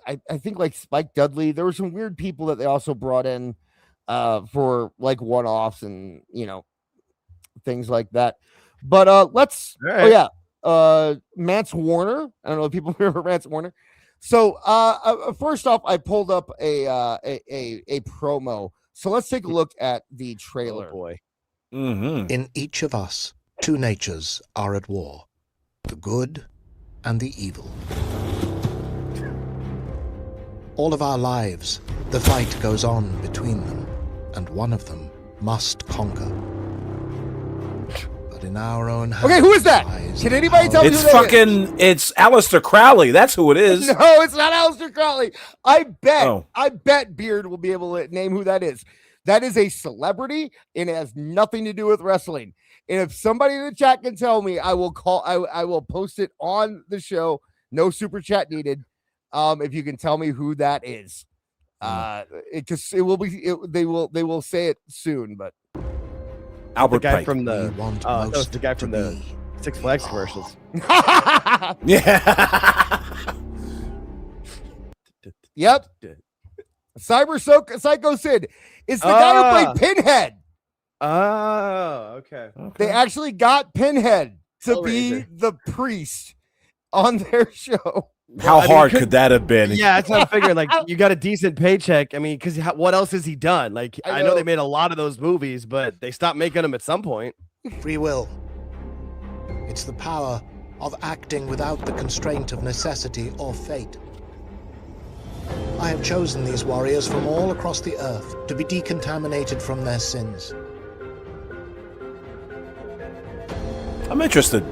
I think like Spike Dudley. There were some weird people that they also brought in for like one-offs and things like that. But let's Mance Warner. I don't know if people remember Mance Warner. So first off, I pulled up a promo. So let's take a look at the trailer. Oh boy. Mm-hmm. In each of us, two natures are at war, the good and the evil. All of our lives, the fight goes on between them, and one of them must conquer. But in our own hands, okay, who is that? Can anybody tell me who that is? It's Aleister Crowley. That's who it is. No, it's not Aleister Crowley. I bet Beard will be able to name who that is. That is a celebrity, and it has nothing to do with wrestling. And if somebody in the chat can tell me, I will post it on the show. No super chat needed. If you can tell me who that is, they will say it soon. But Albert the guy Pike. from the that was the guy from the Six Flags commercials. Yeah. Yep. Psycho Sid is the guy who played Pinhead. Oh, okay. They actually got Pinhead to be the priest on their show. How hard could that have been? Yeah, that's what I'm figuring. Like, you got a decent paycheck. I mean, because what else has he done? Like, I know they made a lot of those movies, but they stopped making them at some point. Free will. It's the power of acting without the constraint of necessity or fate. I have chosen these warriors from all across the earth to be decontaminated from their sins. I'm interested.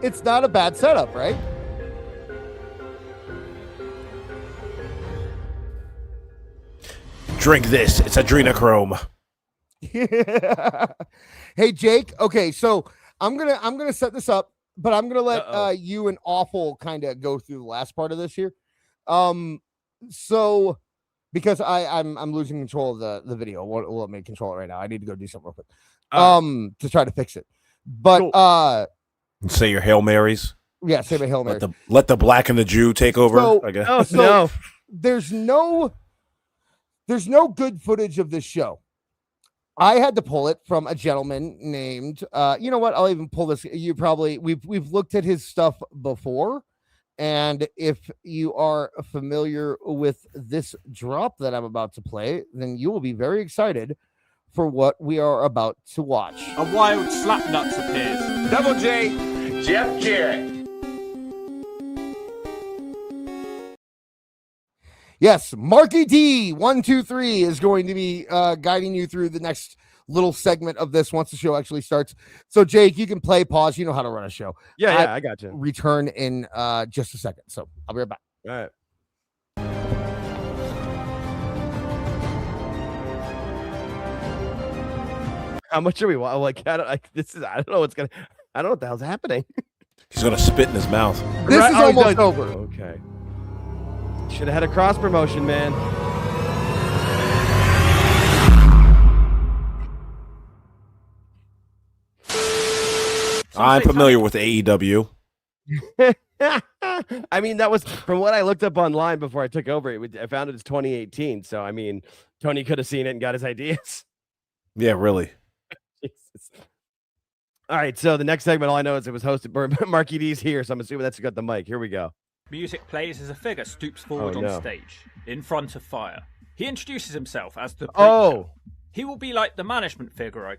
It's not a bad setup, right? Drink this. It's adrenochrome. Hey, Jake. Okay, so I'm gonna set this up, but I'm gonna let you and Awful kind of go through the last part of this here. So because I'm losing control of the video. We'll let me control it right now. I need to go do something real quick. To try to fix it. But say your Hail Marys. Yeah, say my Hail Mary. Let the black and the Jew take over. So, I guess. No. There's no good footage of this show. I had to pull it from a gentleman named you know what? I'll even pull this. We've looked at his stuff before. And if you are familiar with this drop that I'm about to play, then you will be very excited for what we are about to watch. A wild slapnuts appears. Double J, Jeff Jarrett. Yes, Marky D123 is going to be guiding you through the next little segment of this once the show actually starts. So, Jake, you can play, pause. You know how to run a show. Yeah, I got you. Return in just a second. So, I'll be right back. All right. How much are we? Like, I don't know what's gonna. I don't know what the hell's happening. He's gonna spit in his mouth. This is almost over. Okay. Should have had a cross promotion, man. I'm familiar with AEW. I mean, that was from what I looked up online before I took over. I found it as 2018. So I mean, Tony could have seen it and got his ideas. Yeah, really. Jesus. All right, so the next segment, all I know is it was hosted. Marky D's here, so I'm assuming that's got the mic. Here we go. Music plays as a figure stoops forward on stage, in front of fire. He introduces himself as the preacher. Oh, he will be like the management figure.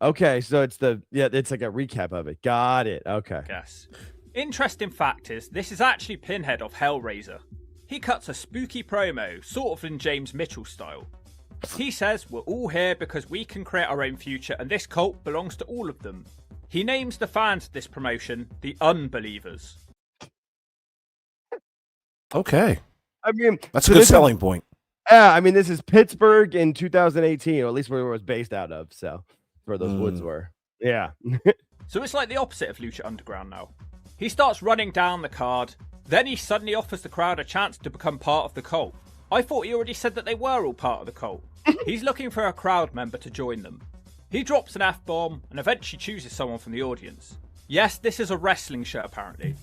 Okay, so it's it's like a recap of it. Got it. Okay. Yes. Interesting fact is, this is actually Pinhead of Hellraiser. He cuts a spooky promo, sort of in James Mitchell style. He says, we're all here because we can create our own future and this cult belongs to all of them. He names the fans of this promotion the Unbelievers. Okay. I mean, that's a good selling point. Yeah, I mean, this is Pittsburgh in 2018, or at least where it was based out of. So, where those woods were. Yeah. So it's like the opposite of Lucha Underground now. He starts running down the card, then he suddenly offers the crowd a chance to become part of the cult. I thought he already said that they were all part of the cult. He's looking for a crowd member to join them. He drops an F-bomb and eventually chooses someone from the audience. Yes, this is a wrestling show apparently.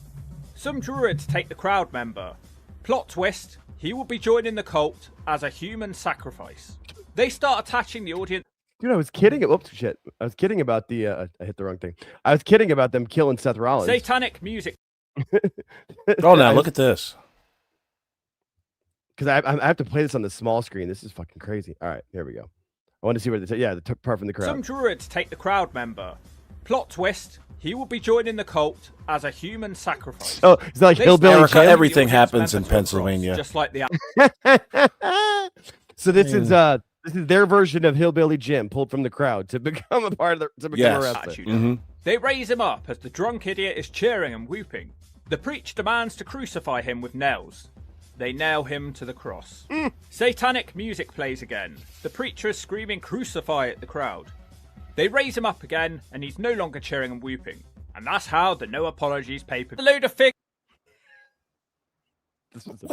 Some druids take the crowd member. Plot twist, he will be joining the cult as a human sacrifice. They start attaching the audience. Dude, I was kidding. Oops, shit. I was kidding about the. I hit the wrong thing. I was kidding about them killing Seth Rollins. Satanic music. Oh, now look at this. Because I have to play this on the small screen. This is fucking crazy. All right, here we go. I want to see what they say. Yeah, the part from the crowd. Some druids take the crowd member. Plot twist, he will be joining the cult as a human sacrifice. Oh, it's like hillbilly. Erica, everything happens in Pennsylvania. Just like the. So this is their version of Hillbilly Jim pulled from the crowd to become a part of a wrestler. Mm-hmm. They raise him up as the drunk idiot is cheering and whooping. The preacher demands to crucify him with nails. They nail him to the cross. Satanic music plays again. The preacher is screaming crucify at the crowd. They raise him up again, and he's no longer cheering and whooping. And that's how the No Apologies paper. A load of fig.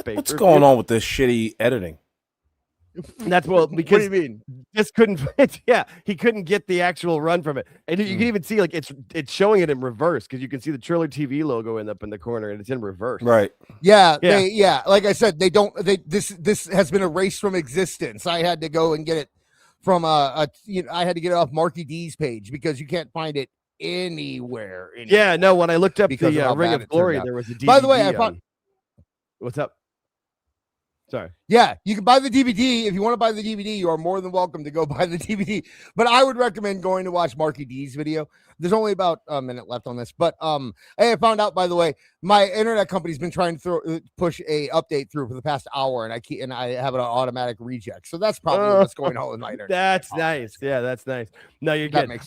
What's going on with this shitty editing? That's because what do you mean? Just couldn't. Yeah, he couldn't get the actual run from it, and you can even see like it's showing it in reverse because you can see the Triller TV logo up in the corner, and it's in reverse. Right. Yeah. Like I said, this has been erased from existence. I had to go and get it from I had to get it off Marky D's page because you can't find it anywhere. Yeah. No. When I looked up because the of Ring of Glory, there was a DVD. By the way, I found. What's up? Sorry. Yeah, you can buy the DVD. If you want to buy the DVD, you are more than welcome to go buy the DVD. But I would recommend going to watch Marky D's video. There's only about a minute left on this. But I found out, by the way, my internet company's been trying to push a update through for the past hour, and I have an automatic reject. So that's probably what's going on with my internet. That's nice. Yeah, that's nice. No, you're good.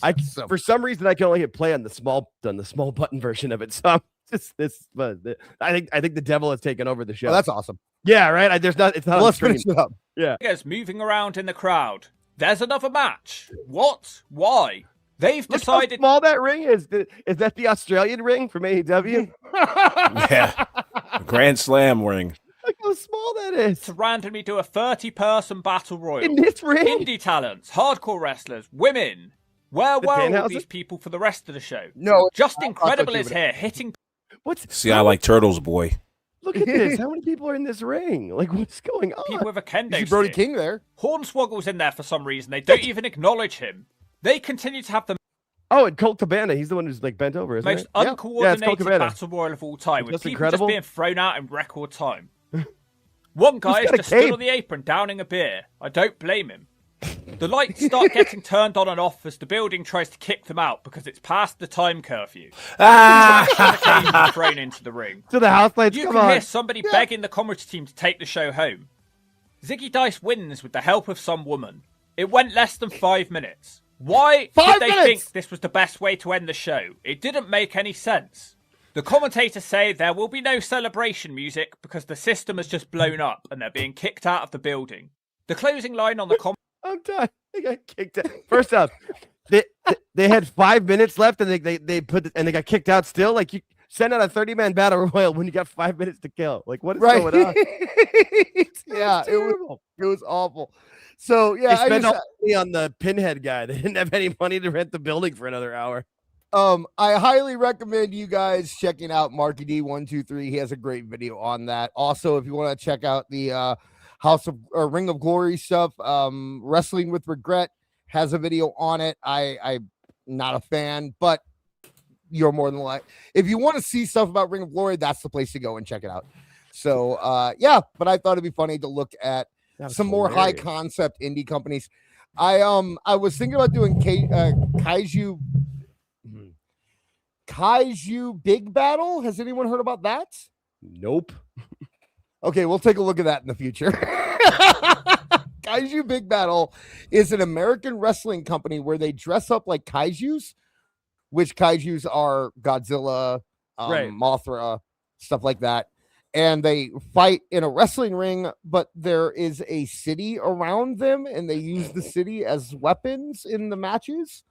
For some reason, I can only hit play on the small button version of it. So I'm I think the devil has taken over the show. Oh, that's awesome. Yeah, right. It's not. Let's finish it up. Yeah. Guys moving around in the crowd. There's another match. What? Why? They've decided. Look how small that ring is. Is that the Australian ring from AEW? Yeah. Grand Slam ring. Look how small that is. To randomly do a 30-person battle royal. In this ring? Indie talents, hardcore wrestlers, women. Where were all these people for the rest of the show? No. Just Incredible is here, hitting. See, I like Turtles, boy. Look at this. How many people are in this ring? Like, what's going on? People with a kendo stick. Brody King there. Hornswoggle's in there for some reason. They don't even acknowledge him. They continue to have the and Colt Cabana. He's the one who's like bent over, isn't most uncoordinated battle royal of all time, with people incredible. Just being thrown out in record time. One guy is just stood on the apron downing a beer. I don't blame him. The lights start getting turned on and off as the building tries to kick them out because it's past the time curfew. Thrown into the ring. So the house lights You come can on. hear somebody begging the commentary team to take the show home. Ziggy Dice wins with the help of some woman. It went less than 5 minutes. Why did they think this was the best way to end the show? It didn't make any sense. The commentators say there will be no celebration music because the system has just blown up and they're being kicked out of the building. The closing line on the I'm done. They got kicked out. First up, they had 5 minutes left and they got kicked out still. Like, you send out a 30-man battle royal when you got 5 minutes to kill. Like, what is going on? Yeah, it was awful. So yeah, they spent all the money on the Pinhead guy. They didn't have any money to rent the building for another hour. I highly recommend you guys checking out Marky D123. He has a great video on that. Also, if you want to check out the House of Ring of Glory stuff, Wrestling with Regret has a video on it. I'm not a fan, but you're more than like if you want to see stuff about Ring of Glory, that's the place to go and check it out. So yeah, but I thought it'd be funny to look at some more high concept indie companies. I was thinking about doing Kaiju Big Battle. Has anyone heard about that? Nope. Okay, we'll take a look at that in the future. Kaiju Big Battle is an American wrestling company where they dress up like kaijus, which kaijus are Godzilla, Mothra, stuff like that. And they fight in a wrestling ring, but there is a city around them, and they use the city as weapons in the matches.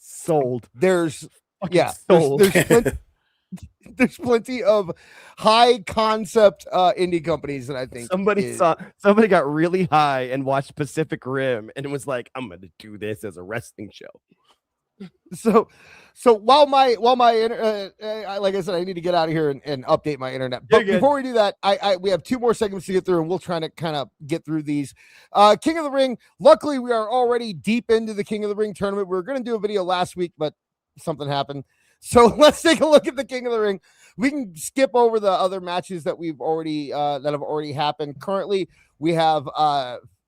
Sold. There's sold. There's plenty of high concept indie companies that I think somebody got really high and watched Pacific Rim and was like, I'm gonna do this as a wrestling show. So while my like I said, I need to get out of here and update my internet. But before we do that, we have 2 more segments to get through, and we'll try to kind of get through these. King of the Ring. Luckily, we are already deep into the King of the Ring tournament. We were going to do a video last week, but something happened. So let's take a look at the King of the Ring. We can skip over the other matches that we've already that have already happened. Currently, we have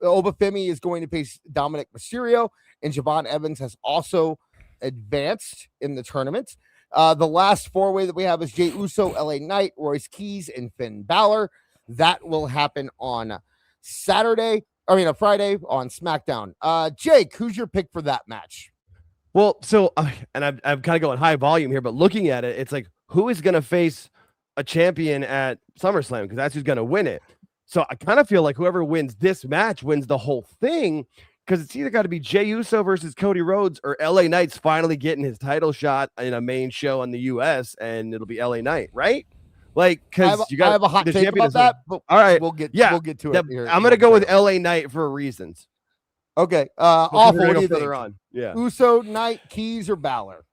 Obafemi is going to face Dominic Mysterio, and Javon Evans has also advanced in the tournament. The last 4-way that we have is Jey Uso, LA Knight, Royce Keys, and Finn Balor. That will happen on Friday on SmackDown. Jake, who's your pick for that match? Well, so and I'm kind of going high volume here, but looking at it, it's like who is going to face a champion at SummerSlam, because that's who's going to win it. So I kind of feel like whoever wins this match wins the whole thing, because it's either got to be Jey Uso versus Cody Rhodes, or LA Knight's finally getting his title shot in a main show in the US, and it'll be LA Knight, right? Like, because I have a hot take about that, but all right, we'll get to it here. I'm gonna go with LA Knight for reasons. Okay, awful. What do you think? On. Yeah, Uso, Knight, Keys, or Balor?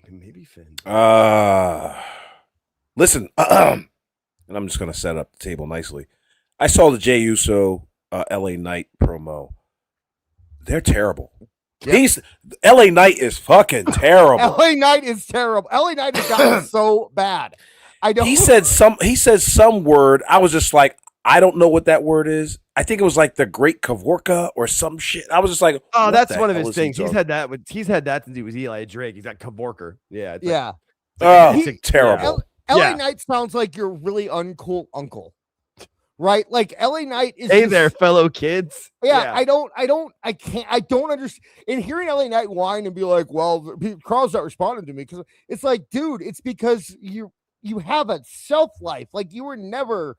Maybe Finn. Listen, and I'm just gonna set up the table nicely. I saw the Jey Uso LA Knight promo. They're terrible. Yep. LA Knight is fucking terrible. LA Knight is terrible. LA Knight has gotten so bad. He said some word. I was just like, I don't know what that word is. I think it was like the Great Kavorka or some shit. I was just like, oh, that's one of his things. He's had that to do with Eli Drake. He's got Kavorka. Yeah. Yeah. Terrible. LA Knight sounds like your really uncool uncle. Right? Like LA Knight is. Hey there, fellow kids. Yeah, I don't understand. And hearing LA Knight whine and be like, well, Carl's not responding to me, because it's like, dude, it's because you have a shelf life. Like, you were never.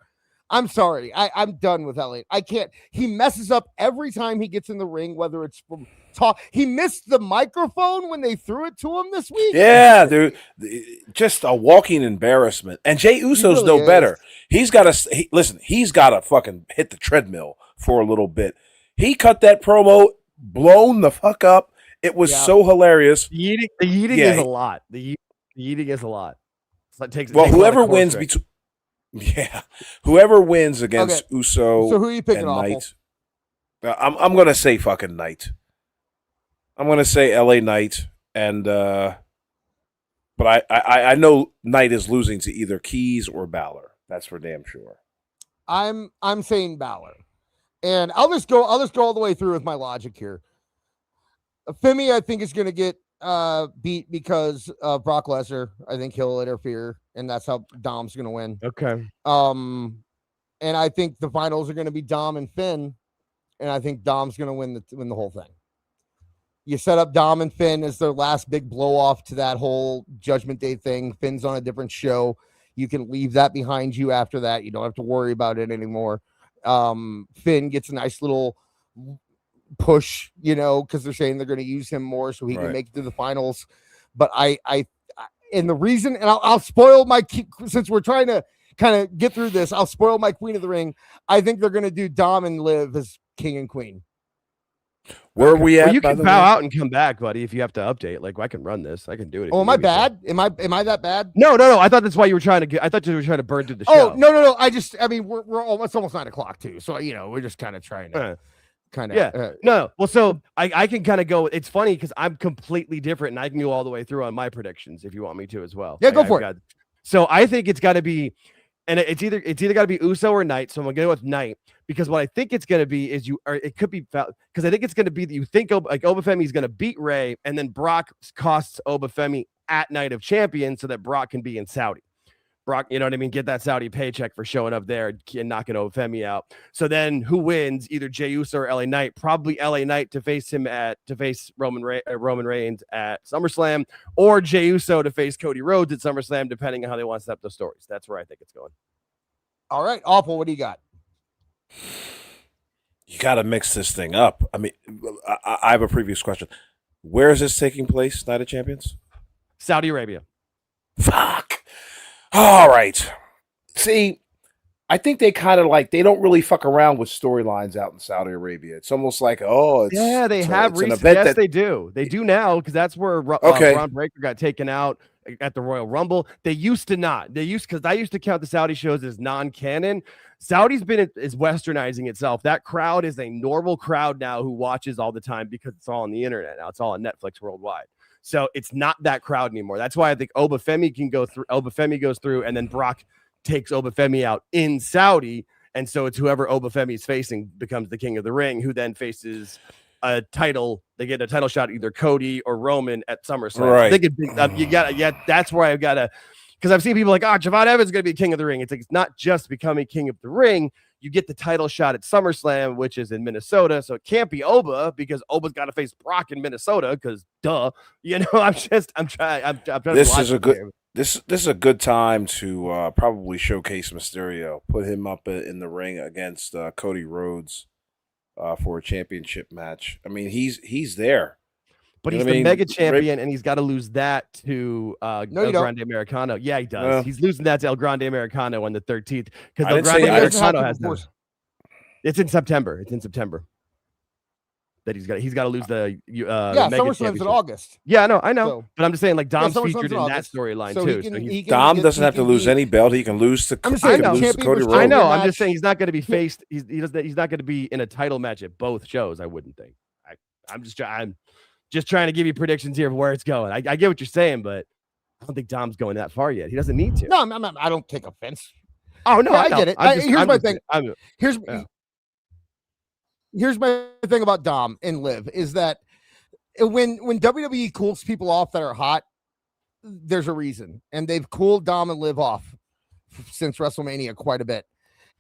I'm sorry. I'm done with LA. I can't. He messes up every time he gets in the ring, whether it's from talk. He missed the microphone when they threw it to him this week. Yeah, dude. Just a walking embarrassment. And Jey Uso's really better. He's got to listen. He's got to fucking hit the treadmill for a little bit. He cut that promo, blown the fuck up. It was so hilarious. The eating is a lot. The eating is a lot. So it takes whoever wins between. Yeah, whoever wins against Uso, so who are you picking, and Knight? I'm gonna say fucking Knight. I'm gonna say LA Knight, and but I know Knight is losing to either Keys or Balor. That's for damn sure. I'm saying Balor, and I'll just go all the way through with my logic here. Femi, I think, is gonna get beat because of Brock Lesnar. I think he'll interfere, and that's how Dom's going to win. Okay. And I think the finals are going to be Dom and Finn, and I think Dom's going to win the whole thing. You set up Dom and Finn as their last big blow off to that whole Judgment Day thing. Finn's on a different show. You can leave that behind you after that. You don't have to worry about it anymore. Finn gets a nice little push, because they're saying they're going to use him more so he can make it to the finals. But and the reason, and I'll spoil my, since we're trying to kind of get through this, I'll spoil my Queen of the Ring. I think they're going to do Dom and Liv as King and Queen. Where are we at? Well, you by can the bow way? out and come back, buddy, if you have to update. Like, I can run this. I can do it. if Oh, you am I need me to. bad? Am I that bad? No. I thought that's why you were trying to get. I thought you were trying to burn through the Oh, show. no. I mean, we're almost 9:00 too. So, we're just kind of trying to No. Well, so I can kind of go. It's funny because I'm completely different and I can go all the way through on my predictions if you want me to as well. Yeah, go for it. So I think it's got to be, and it's either got to be Uso or Knight. So I'm gonna go with Knight because what I think it's gonna be is it could be because I think it's gonna be that you think Obafemi is gonna beat Ray and then Brock costs Obafemi at Night of Champions so that Brock can be in Saudi. Brock, you know what I mean? Get that Saudi paycheck for showing up there and knocking Obafemi out. So then who wins? Either Jey Uso or LA Knight. Probably LA Knight to face Roman Reigns at SummerSlam, or Jey Uso to face Cody Rhodes at SummerSlam, depending on how they want to set up those stories. That's where I think it's going. All right, Awful. What do you got? You got to mix this thing up. I mean, I have a previous question. Where is this taking place, Night of Champions? Saudi Arabia. Fuck. All right. See, I think they kind of they don't really fuck around with storylines out in Saudi Arabia. It's almost like, they have recent. Yes, they do. They do now because that's where Braun Breaker got taken out at the Royal Rumble. They used to not. Because I used to count the Saudi shows as non-canon. Saudi's is westernizing itself. That crowd is a normal crowd now who watches all the time because it's all on the internet now. It's all on Netflix worldwide. So it's not that crowd anymore. That's why I think Obafemi can go through. Obafemi goes through, and then Brock takes Obafemi out in Saudi. And so it's whoever Obafemi is facing becomes the king of the ring, who then faces a title. They get a title shot, either Cody or Roman at SummerSlam. Right. So you got that's where I've got to, because I've seen people like, Javon Evans is going to be king of the ring. It's like, it's not just becoming king of the ring. You get the title shot at SummerSlam, which is in Minnesota. So it can't be Oba because Oba's got to face Brock in Minnesota because duh. I'm trying. This is a good time to probably showcase Mysterio. Put him up in the ring against Cody Rhodes for a championship match. I mean, he's there. But he's the mega champion, and he's got to lose that to El Grande Americano. Yeah, he does. He's losing that to El Grande Americano on the 13th because El Grande Americano has It's in September. That he's got to lose the SummerSlam's in August. Yeah, I know. So, but I'm just saying, like, Dom's featured in that storyline too. Dom doesn't have to lose any belt. He can lose to Cody Rhodes. I know. I'm just saying he's not going to be faced. He's not going to be in a title match at both shows. I wouldn't think. I'm just trying to give you predictions here of where it's going. I get what you're saying, but I don't think Dom's going that far yet. He doesn't need to. No, I don't take offense. Oh no, I get it. Here's my thing. Here's my thing about Dom and Liv is that when WWE cools people off that are hot, there's a reason, and they've cooled Dom and Liv off since WrestleMania quite a bit.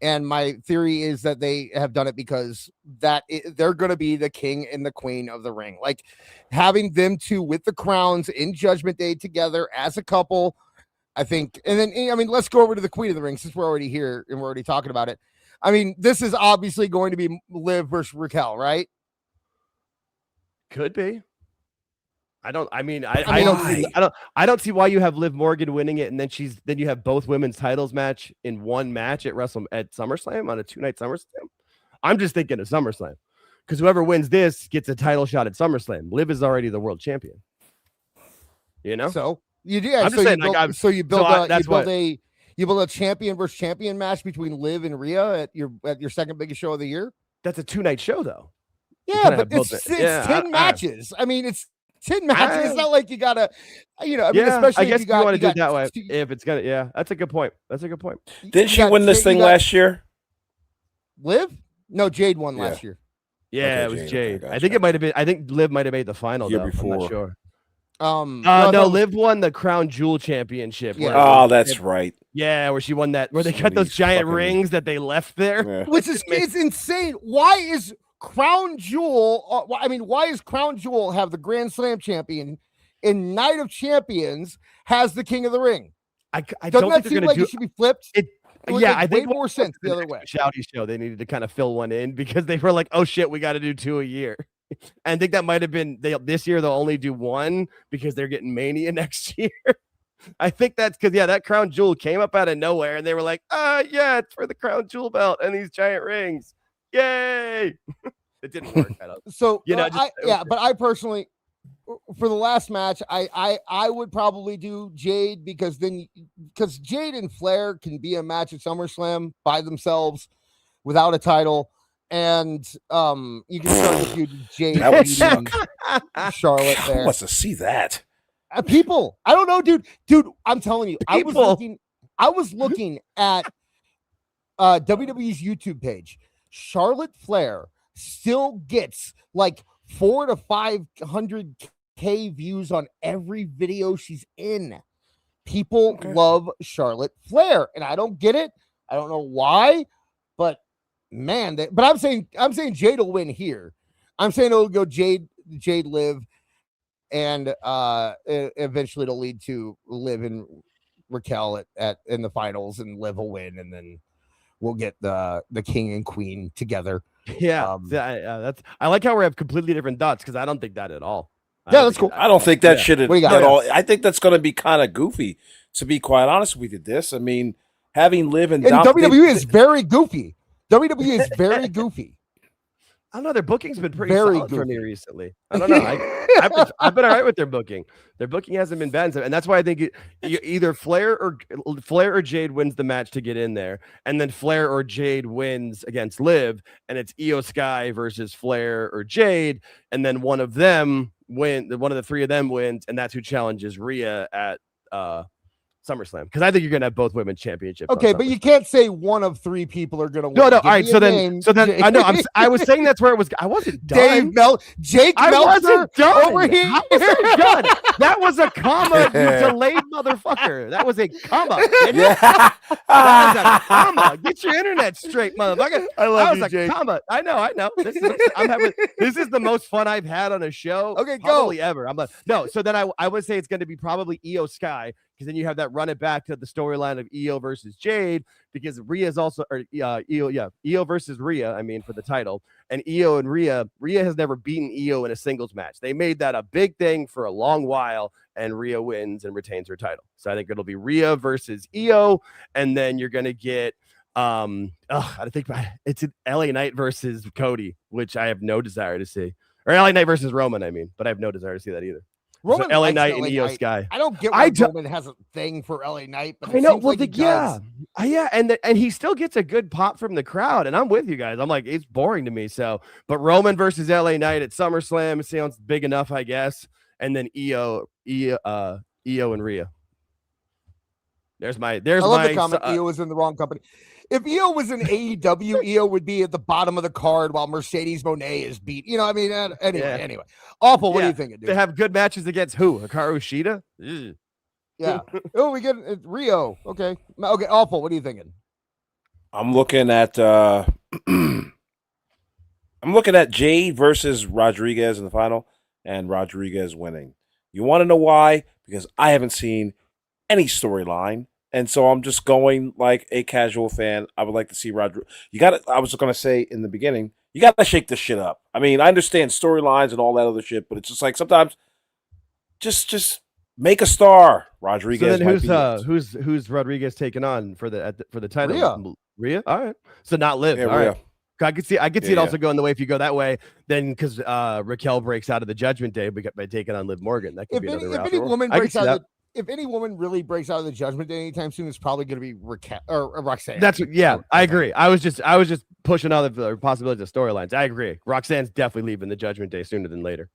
And my theory is that they have done it because they're going to be the king and the queen of the ring. Like having them two with the crowns in Judgment Day together as a couple, I think. And then, let's go over to the queen of the ring since we're already here and we're already talking about it. I mean, this is obviously going to be Liv versus Raquel, right? Could be. I don't see why you have Liv Morgan winning it and then you have both women's titles match in one match at SummerSlam on a 2-night SummerSlam. I'm just thinking of SummerSlam because whoever wins this gets a title shot at SummerSlam. Liv is already the world champion. So you do. Yeah, you build a champion versus champion match between Liv and Rhea at your second biggest show of the year. That's a 2-night show though. Yeah, but it's 10 matches. I mean, it's 10 matches. It's not like you gotta, especially I guess if you want to do it that way. If it's gonna, that's a good point. Didn't she win this thing last year? Liv? No, Jade won last year. Yeah, it was Jade. I think it might have been. I think Liv might have made the final year though. before. I'm not sure. No, Liv won the Crown Jewel Championship. Yeah. That's right. Yeah, where she won that. Where they got those giant rings that they left there, which is it's insane. Why is Crown Jewel? Why is Crown Jewel have the Grand Slam champion in Night of Champions has the King of the Ring? I Doesn't don't that think seem like it should be flipped? I think more sense the other way. Saudi show they needed to kind of fill one in because they were like, oh shit, we got to do 2 a year. And I think that might have been this year. They'll only do one because they're getting Mania next year. I think that's because that Crown Jewel came up out of nowhere and they were like, it's for the Crown Jewel belt and these giant rings. Yay! It didn't work. So But I personally, for the last match, I would probably do Jade because Jade and Flair can be a match at SummerSlam by themselves without a title, and you can start the feud with Jade That would beating Charlotte Who there. wants to see that? People, I don't know, dude. I'm telling you, I was looking at WWE's YouTube page. Charlotte Flair still gets like 400 to 500K views on every video she's in. People love Charlotte Flair, and I don't get it. I don't know why, but man, but I'm saying Jade will win here. I'm saying it'll go Jade Liv, and eventually it'll lead to Liv and Raquel in the finals, and Liv will win, and then we'll get the king and queen together. Yeah, I like how we have completely different thoughts because I don't think that at all. That's cool. I don't think that should at all. Yeah. I think that's going to be kind of goofy, to be quite honest with you. I mean, having Liv and WWE is very goofy. WWE is very goofy. I don't know. Their booking's been pretty Very solid for me goofy. recently. I don't know. I've been all right with their booking. Their booking hasn't been bad, and that's why I think either Flair or Jade wins the match to get in there, and then Flair or Jade wins against Liv, and it's Io Sky versus Flair or Jade, and then one of the three of them wins, and that's who challenges Rhea at SummerSlam, because I think you're gonna have both women's championships. Okay, but you can't say one of three people are gonna win. No. Give All right, me so a then name, I know. I was saying that's where it was. I wasn't done. Jake I Meltzer wasn't done. over here. I wasn't done. That was a comma, you delayed motherfucker. That was a comma. That was a comma. Get your internet straight, motherfucker. I love that was you, a Jake. comma. I know. This is the most fun I've had on a show. Okay, probably ever. I'm like, no. So then I would say it's going to be probably Io Sky, because then you have that run it back to the storyline of Io versus Jade, because Rhea's also, or Io versus Rhea, I mean, for the title. And Io and Rhea has never beaten Io in a singles match. They made that a big thing for a long while, and Rhea wins and retains her title. So I think it'll be Rhea versus Io, and then you're going to get, I think it's LA Knight versus Cody, which I have no desire to see. Or LA Knight versus Roman, I mean, but I have no desire to see that either. Roman so LA likes Knight LA and Io Knight. Sky. I don't get why Roman has a thing for LA Knight, but I know. Well, And he still gets a good pop from the crowd, and I'm with you guys. I'm like, it's boring to me. So, but Roman versus LA Knight at SummerSlam, it sounds big enough, I guess. And then Io and Rhea. There's I love my the comment. Io was in the wrong company. If Io was in AEW, Io would be at the bottom of the card while Mercedes Moné is beat. You know, I mean, anyway. Awful. What are you thinking, dude? They have good matches against who? Hikaru Shida? Ugh. Yeah. Oh, we get Rio. Okay. Awful. What are you thinking? I'm looking at Jade versus Rodriguez in the final, and Rodriguez winning. You want to know why? Because I haven't seen any storyline. And so I'm just going like a casual fan. I would like to see Rodriguez. I was going to say in the beginning, you got to shake this shit up. I mean, I understand storylines and all that other shit, but it's just like sometimes just make a star. Rodriguez. So then who's Rodriguez taking on for the title? Rhea. All right. So not Liv. Yeah, all Rhea. right. I could see it also going the way if you go that way, then because Raquel breaks out of the Judgment Day by taking on Liv Morgan. That could be another route. If any woman really breaks out of the Judgment Day anytime soon, it's probably going to be Raquel or Roxanne. I agree. I was just pushing out the possibilities of storylines. I agree. Roxanne's definitely leaving the Judgment Day sooner than later.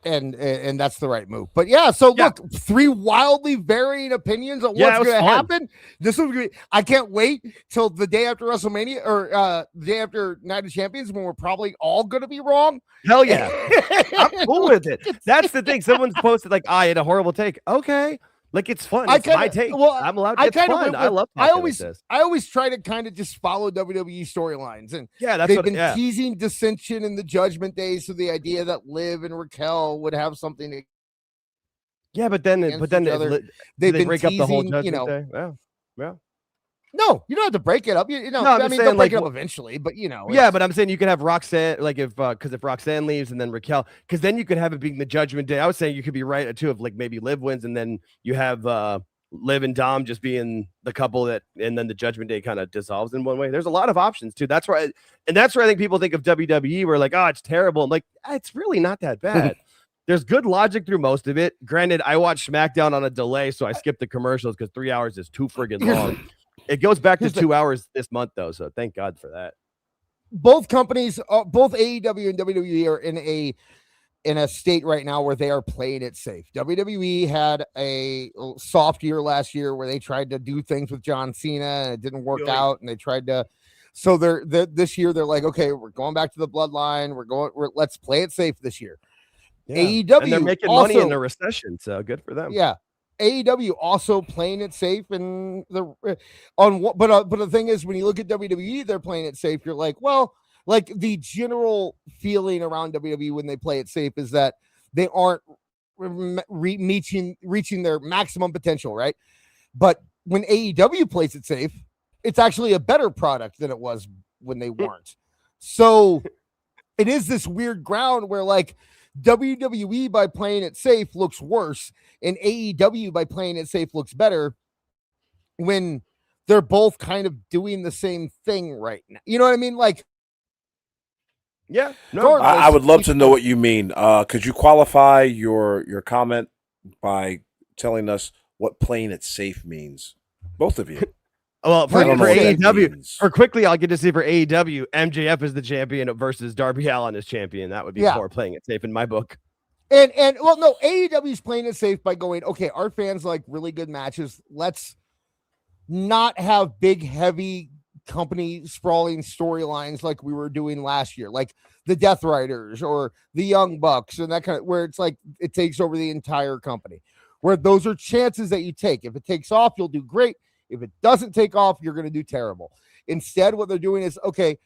And that's the right move. But look, three wildly varying opinions on what's going to happen. This will be. I can't wait till the day after WrestleMania or the day after Night of Champions when we're probably all going to be wrong. Hell yeah, I'm cool with it. That's the thing. Someone's posted like, I had a horrible take. Okay. Like it's fun. It's my take. Well, I'm allowed. It's fun. I love. I always try to kind of just follow WWE storylines, and they've been teasing dissension in the Judgment Day. So the idea that Liv and Raquel would have something to. Yeah, but then they've been break teasing, up the whole Judgment Day. Yeah. No, you don't have to break it up. I mean, they'll break it up eventually, but Yeah, but I'm saying you can have Roxanne, like if Roxanne leaves and then Raquel, because then you could have it being the Judgment Day. I was saying you could be right too, if like maybe Liv wins and then you have Liv and Dom just being the couple that, and then the Judgment Day kind of dissolves in one way. There's a lot of options too. That's where I think people think of WWE. We're like, oh, it's terrible. I'm like, it's really not that bad. There's good logic through most of it. Granted, I watch SmackDown on a delay, so I skip the commercials because 3 hours is too friggin' long. It goes back to 2 hours this month though, so thank God for that. Both companies, both AEW and WWE are in a state right now where they are playing it safe. WWE had a soft year last year where they tried to do things with John Cena and it didn't work out, and they tried to. So this year they're like, okay, we're going back to the bloodline. Let's play it safe this year. Yeah. AEW, and they're making money in the recession, so good for them. Yeah. AEW also playing it safe, and but the thing is, when you look at WWE, they're playing it safe. You're like, well, like the general feeling around WWE when they play it safe is that they aren't reaching their maximum potential, right? But when AEW plays it safe, it's actually a better product than it was when they weren't. So it is this weird ground where like WWE by playing it safe looks worse, and AEW by playing it safe looks better when they're both kind of doing the same thing right now. You know what I mean? Like, yeah, no, I would love to know what you mean. Could you qualify your comment by telling us what playing it safe means? Both of you. Well, for AEW, or quickly, I'll get to see for AEW, MJF is the champion versus Darby Allin as champion. That would be for playing it safe in my book. And well, no, AEW is playing it safe by going, okay, our fans like really good matches. Let's not have big, heavy company sprawling storylines like we were doing last year, like the Death Riders or the Young Bucks and that kind of, where it's like it takes over the entire company, where those are chances that you take. If it takes off, you'll do great. If it doesn't take off, you're going to do terrible. Instead, what they're doing is, okay,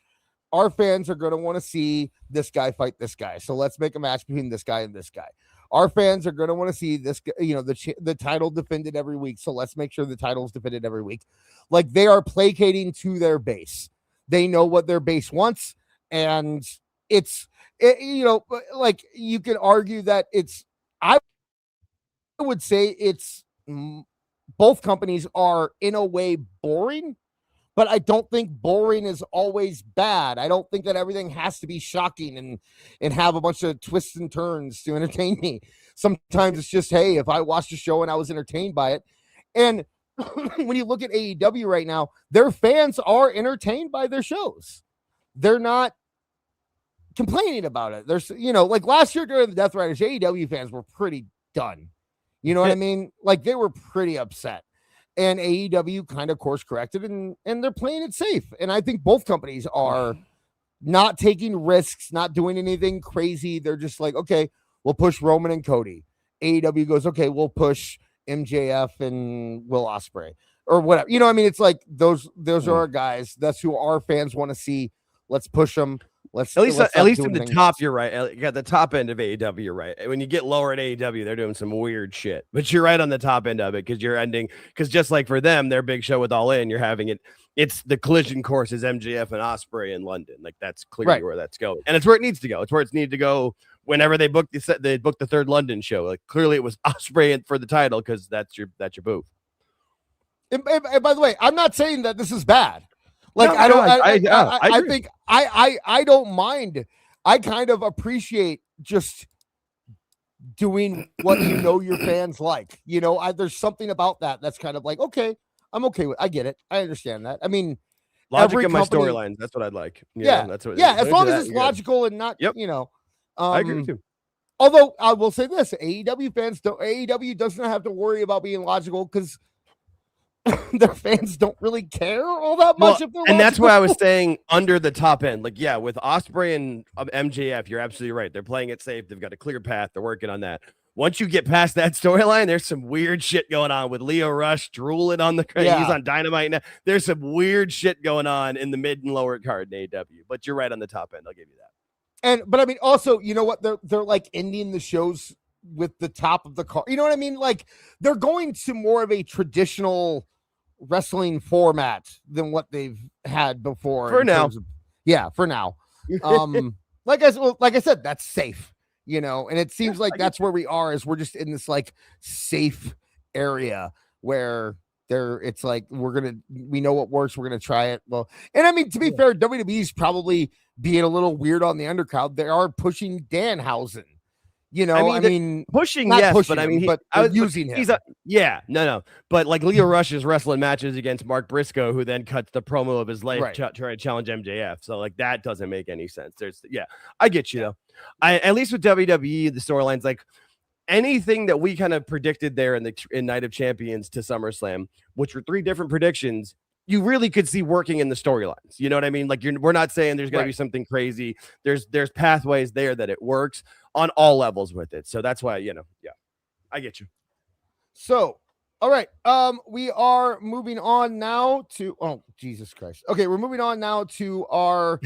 our fans are going to want to see this guy fight this guy. So let's make a match between this guy and this guy. Our fans are going to want to see this, the title defended every week. So let's make sure the title's defended every week. Like, they are placating to their base. They know what their base wants. And like you can argue that I would say both companies are in a way boring, but I don't think boring is always bad. I don't think that everything has to be shocking and have a bunch of twists and turns to entertain me. Sometimes it's just, hey, if I watched a show and I was entertained by it. And when you look at AEW right now, their fans are entertained by their shows. They're not complaining about it. There's, like last year during the Death Riders, AEW fans were pretty done. You know what I mean? Like, they were pretty upset, and AEW kind of course corrected, and they're playing it safe. And I think both companies are not taking risks, not doing anything crazy. They're just like, okay, we'll push Roman and Cody. AEW goes, okay, we'll push MJF and Will Ospreay or whatever. You know what I mean? It's like those are our guys. That's who our fans want to see. Let's push them. At least in the top, you're right. You got the top end of AEW, you're right. When you get lower at AEW, they're doing some weird shit. But you're right on the top end of it because just like for them, their big show with All In, you're having it's the collision course is MJF and Ospreay in London. Like, that's clearly where that's going, and it's where it needs to go. It's where it's needed to go. Whenever they booked the third London show, like clearly it was Ospreay for the title because that's your booth. And by the way, I'm not saying that this is bad. Like, I think I don't mind. I kind of appreciate just doing what your fans like. There's something about that's kind of like, okay, I'm okay with. I get it. I understand that. I mean, logic in my storylines. That's what I'd like. That's what. Yeah, as long as it's logical and not. Yep. I agree too. Although I will say this, AEW doesn't have to worry about being logical because their fans don't really care all that much. And that's why I was saying under the top end. Like, yeah, with Ospreay and MJF, you're absolutely right. They're playing it safe. They've got a clear path. They're working on that. Once you get past that storyline, there's some weird shit going on with Leo Rush drooling on he's on Dynamite now. There's some weird shit going on in the mid and lower card in AEW. But you're right on the top end. I'll give you that. But I mean, also, you know what? They're like ending the shows with the top of the card. You know what I mean? Like, they're going to more of a traditional wrestling format than what they've had before. For now. For now. Like I said, that's safe, and it seems like that's where we are, is we're just in this like safe area where it's like we know what works, we're gonna try it. Well, and I mean, to be fair, WWE's probably being a little weird on the undercard. They are pushing Danhausen. You know, I mean pushing, not yes, pushing but I him, mean, but I was using him. He's but like Leo Rush is wrestling matches against Mark Briscoe, who then cuts the promo of his life Right. trying to challenge MJF. So like that doesn't make any sense. I get you though. At least with WWE, the storylines, like anything that we kind of predicted there in Night of Champions to SummerSlam, which were 3 different predictions, you really could see working in the storylines. You know what I mean? Like we're not saying there's going to be something crazy. There's pathways there that it works on all levels with it. So that's why, I get you. So, all right. We are moving on now to, oh, Jesus Christ. Okay. We're moving on now to our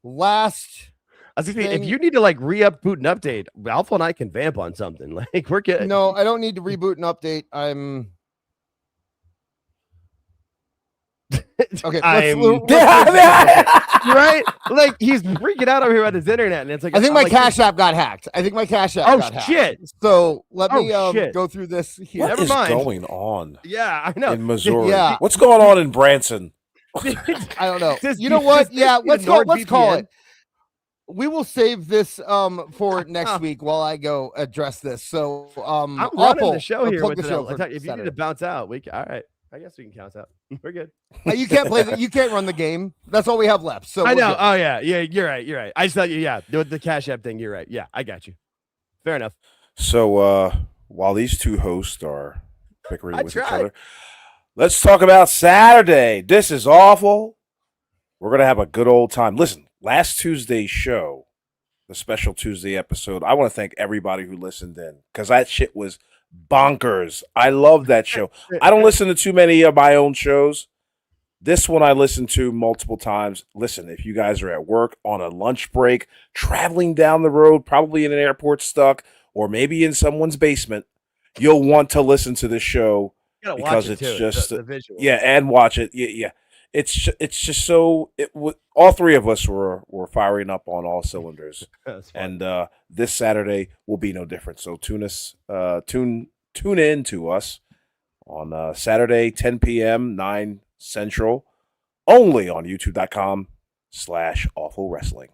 last. If you need to like reboot and update, Alpha and I can vamp on something. Like we're good. No, I don't need to reboot and update. I'm okay. Right? Like he's freaking out over here on his internet, and it's like I think my Cash App got hacked. Oh shit! So let me go through this here. What is going on? Yeah, I know. In Missouri. Yeah. What's going on in Branson? I don't know. You know what? Yeah, let's call it. We will save this for next week while I go address this. So I'm running the show here. Plug With the show if you need to bounce out, all right. I guess we can count out. We're good. You can't play you can't run the game. That's all we have left. So I know. good. Oh yeah. You're right. I just thought the Cash App thing. You're right. Yeah, I got you. Fair enough. So while these two hosts are bickering with each other, let's talk about Saturday. This is awful. We're gonna have a good old time. Listen, last Tuesday's show, the special Tuesday episode, I want to thank everybody who listened in because that shit was bonkers. I love that show. I don't listen to too many of my own shows. This one I listened to multiple times. Listen, if you guys are at work, on a lunch break, traveling down the road, probably in an airport stuck, or maybe in someone's basement, you'll want to listen to this show because it's just the visual. and watch it. Yeah. It's just so all 3 of us were firing up on all cylinders, and this Saturday will be no different. So tune in to us on Saturday 10 p.m. 9 Central, only on YouTube.com/Awful Wrestling.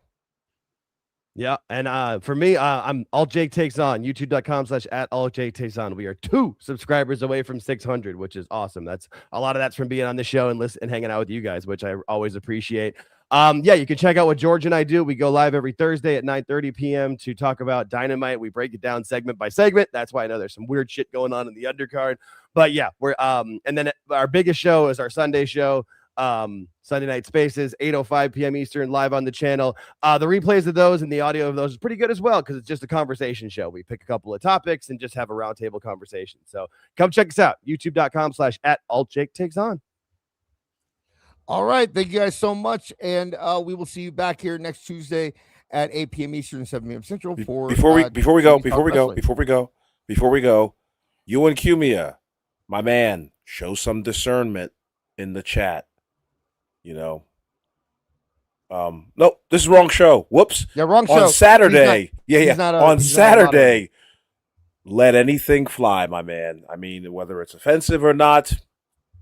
Yeah, and for me, I'm All Jake Takes On, YouTube.com/@AllJakeTakesOn. We are 2 subscribers away from 600, which is awesome. That's a lot of that's from being on the show and hanging out with you guys, which I always appreciate. You can check out what George and I do. We go live every Thursday at 9:30 p.m. to talk about Dynamite. We break it down segment by segment. That's why I know there's some weird shit going on in the undercard. But yeah, we're and then our biggest show is our Sunday show. Sunday Night Spaces, 8:05 p.m. Eastern, live on the channel. The replays of those and the audio of those is pretty good as well because it's just a conversation show. We pick a couple of topics and just have a roundtable conversation. So come check us out, youtube.com/@AllJakeTakesOn. All right, thank you guys so much, and we will see you back here next Tuesday at 8 p.m. Eastern, 7 p.m. Central. Before we go, you and Cumia, my man, show some discernment in the chat. No, this is wrong show. Whoops. Yeah, wrong show. On Saturday. On Saturday, let anything fly, my man. I mean, whether it's offensive or not,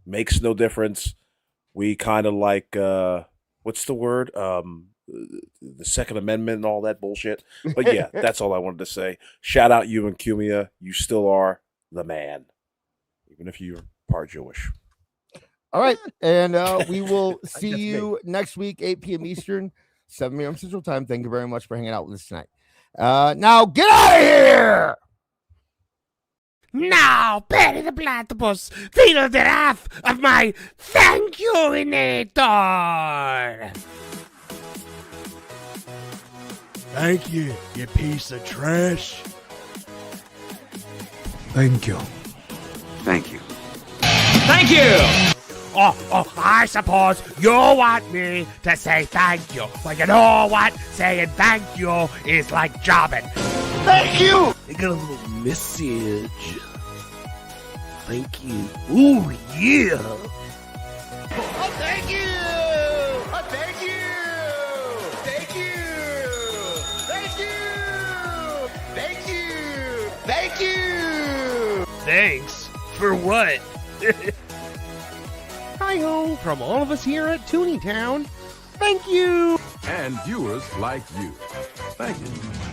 makes no difference. We kind of like, what's the word? The Second Amendment and all that bullshit. But yeah, that's all I wanted to say. Shout out you and Cumia. You still are the man, even if you're part Jewish. All right, and we will see you next week, 8 p.m. Eastern, 7 p.m. Central Time. Thank you very much for hanging out with us tonight. Now, get out of here! Now, Perry the Platypus, feel the wrath of my thank you-inator! Thank you, you piece of trash. Thank you. Thank you. Thank you! Oh, I suppose you want me to say thank you. Well, you know what? Saying thank you is like jobbing. Thank you! I got a little message. Thank you. Ooh, yeah. Oh, thank you! Oh, thank you! Thank you! Thank you! Thank you! Thank you! Thanks? For what? Hi-ho from all of us here at Tooney Town. Thank you. And viewers like you. Thank you.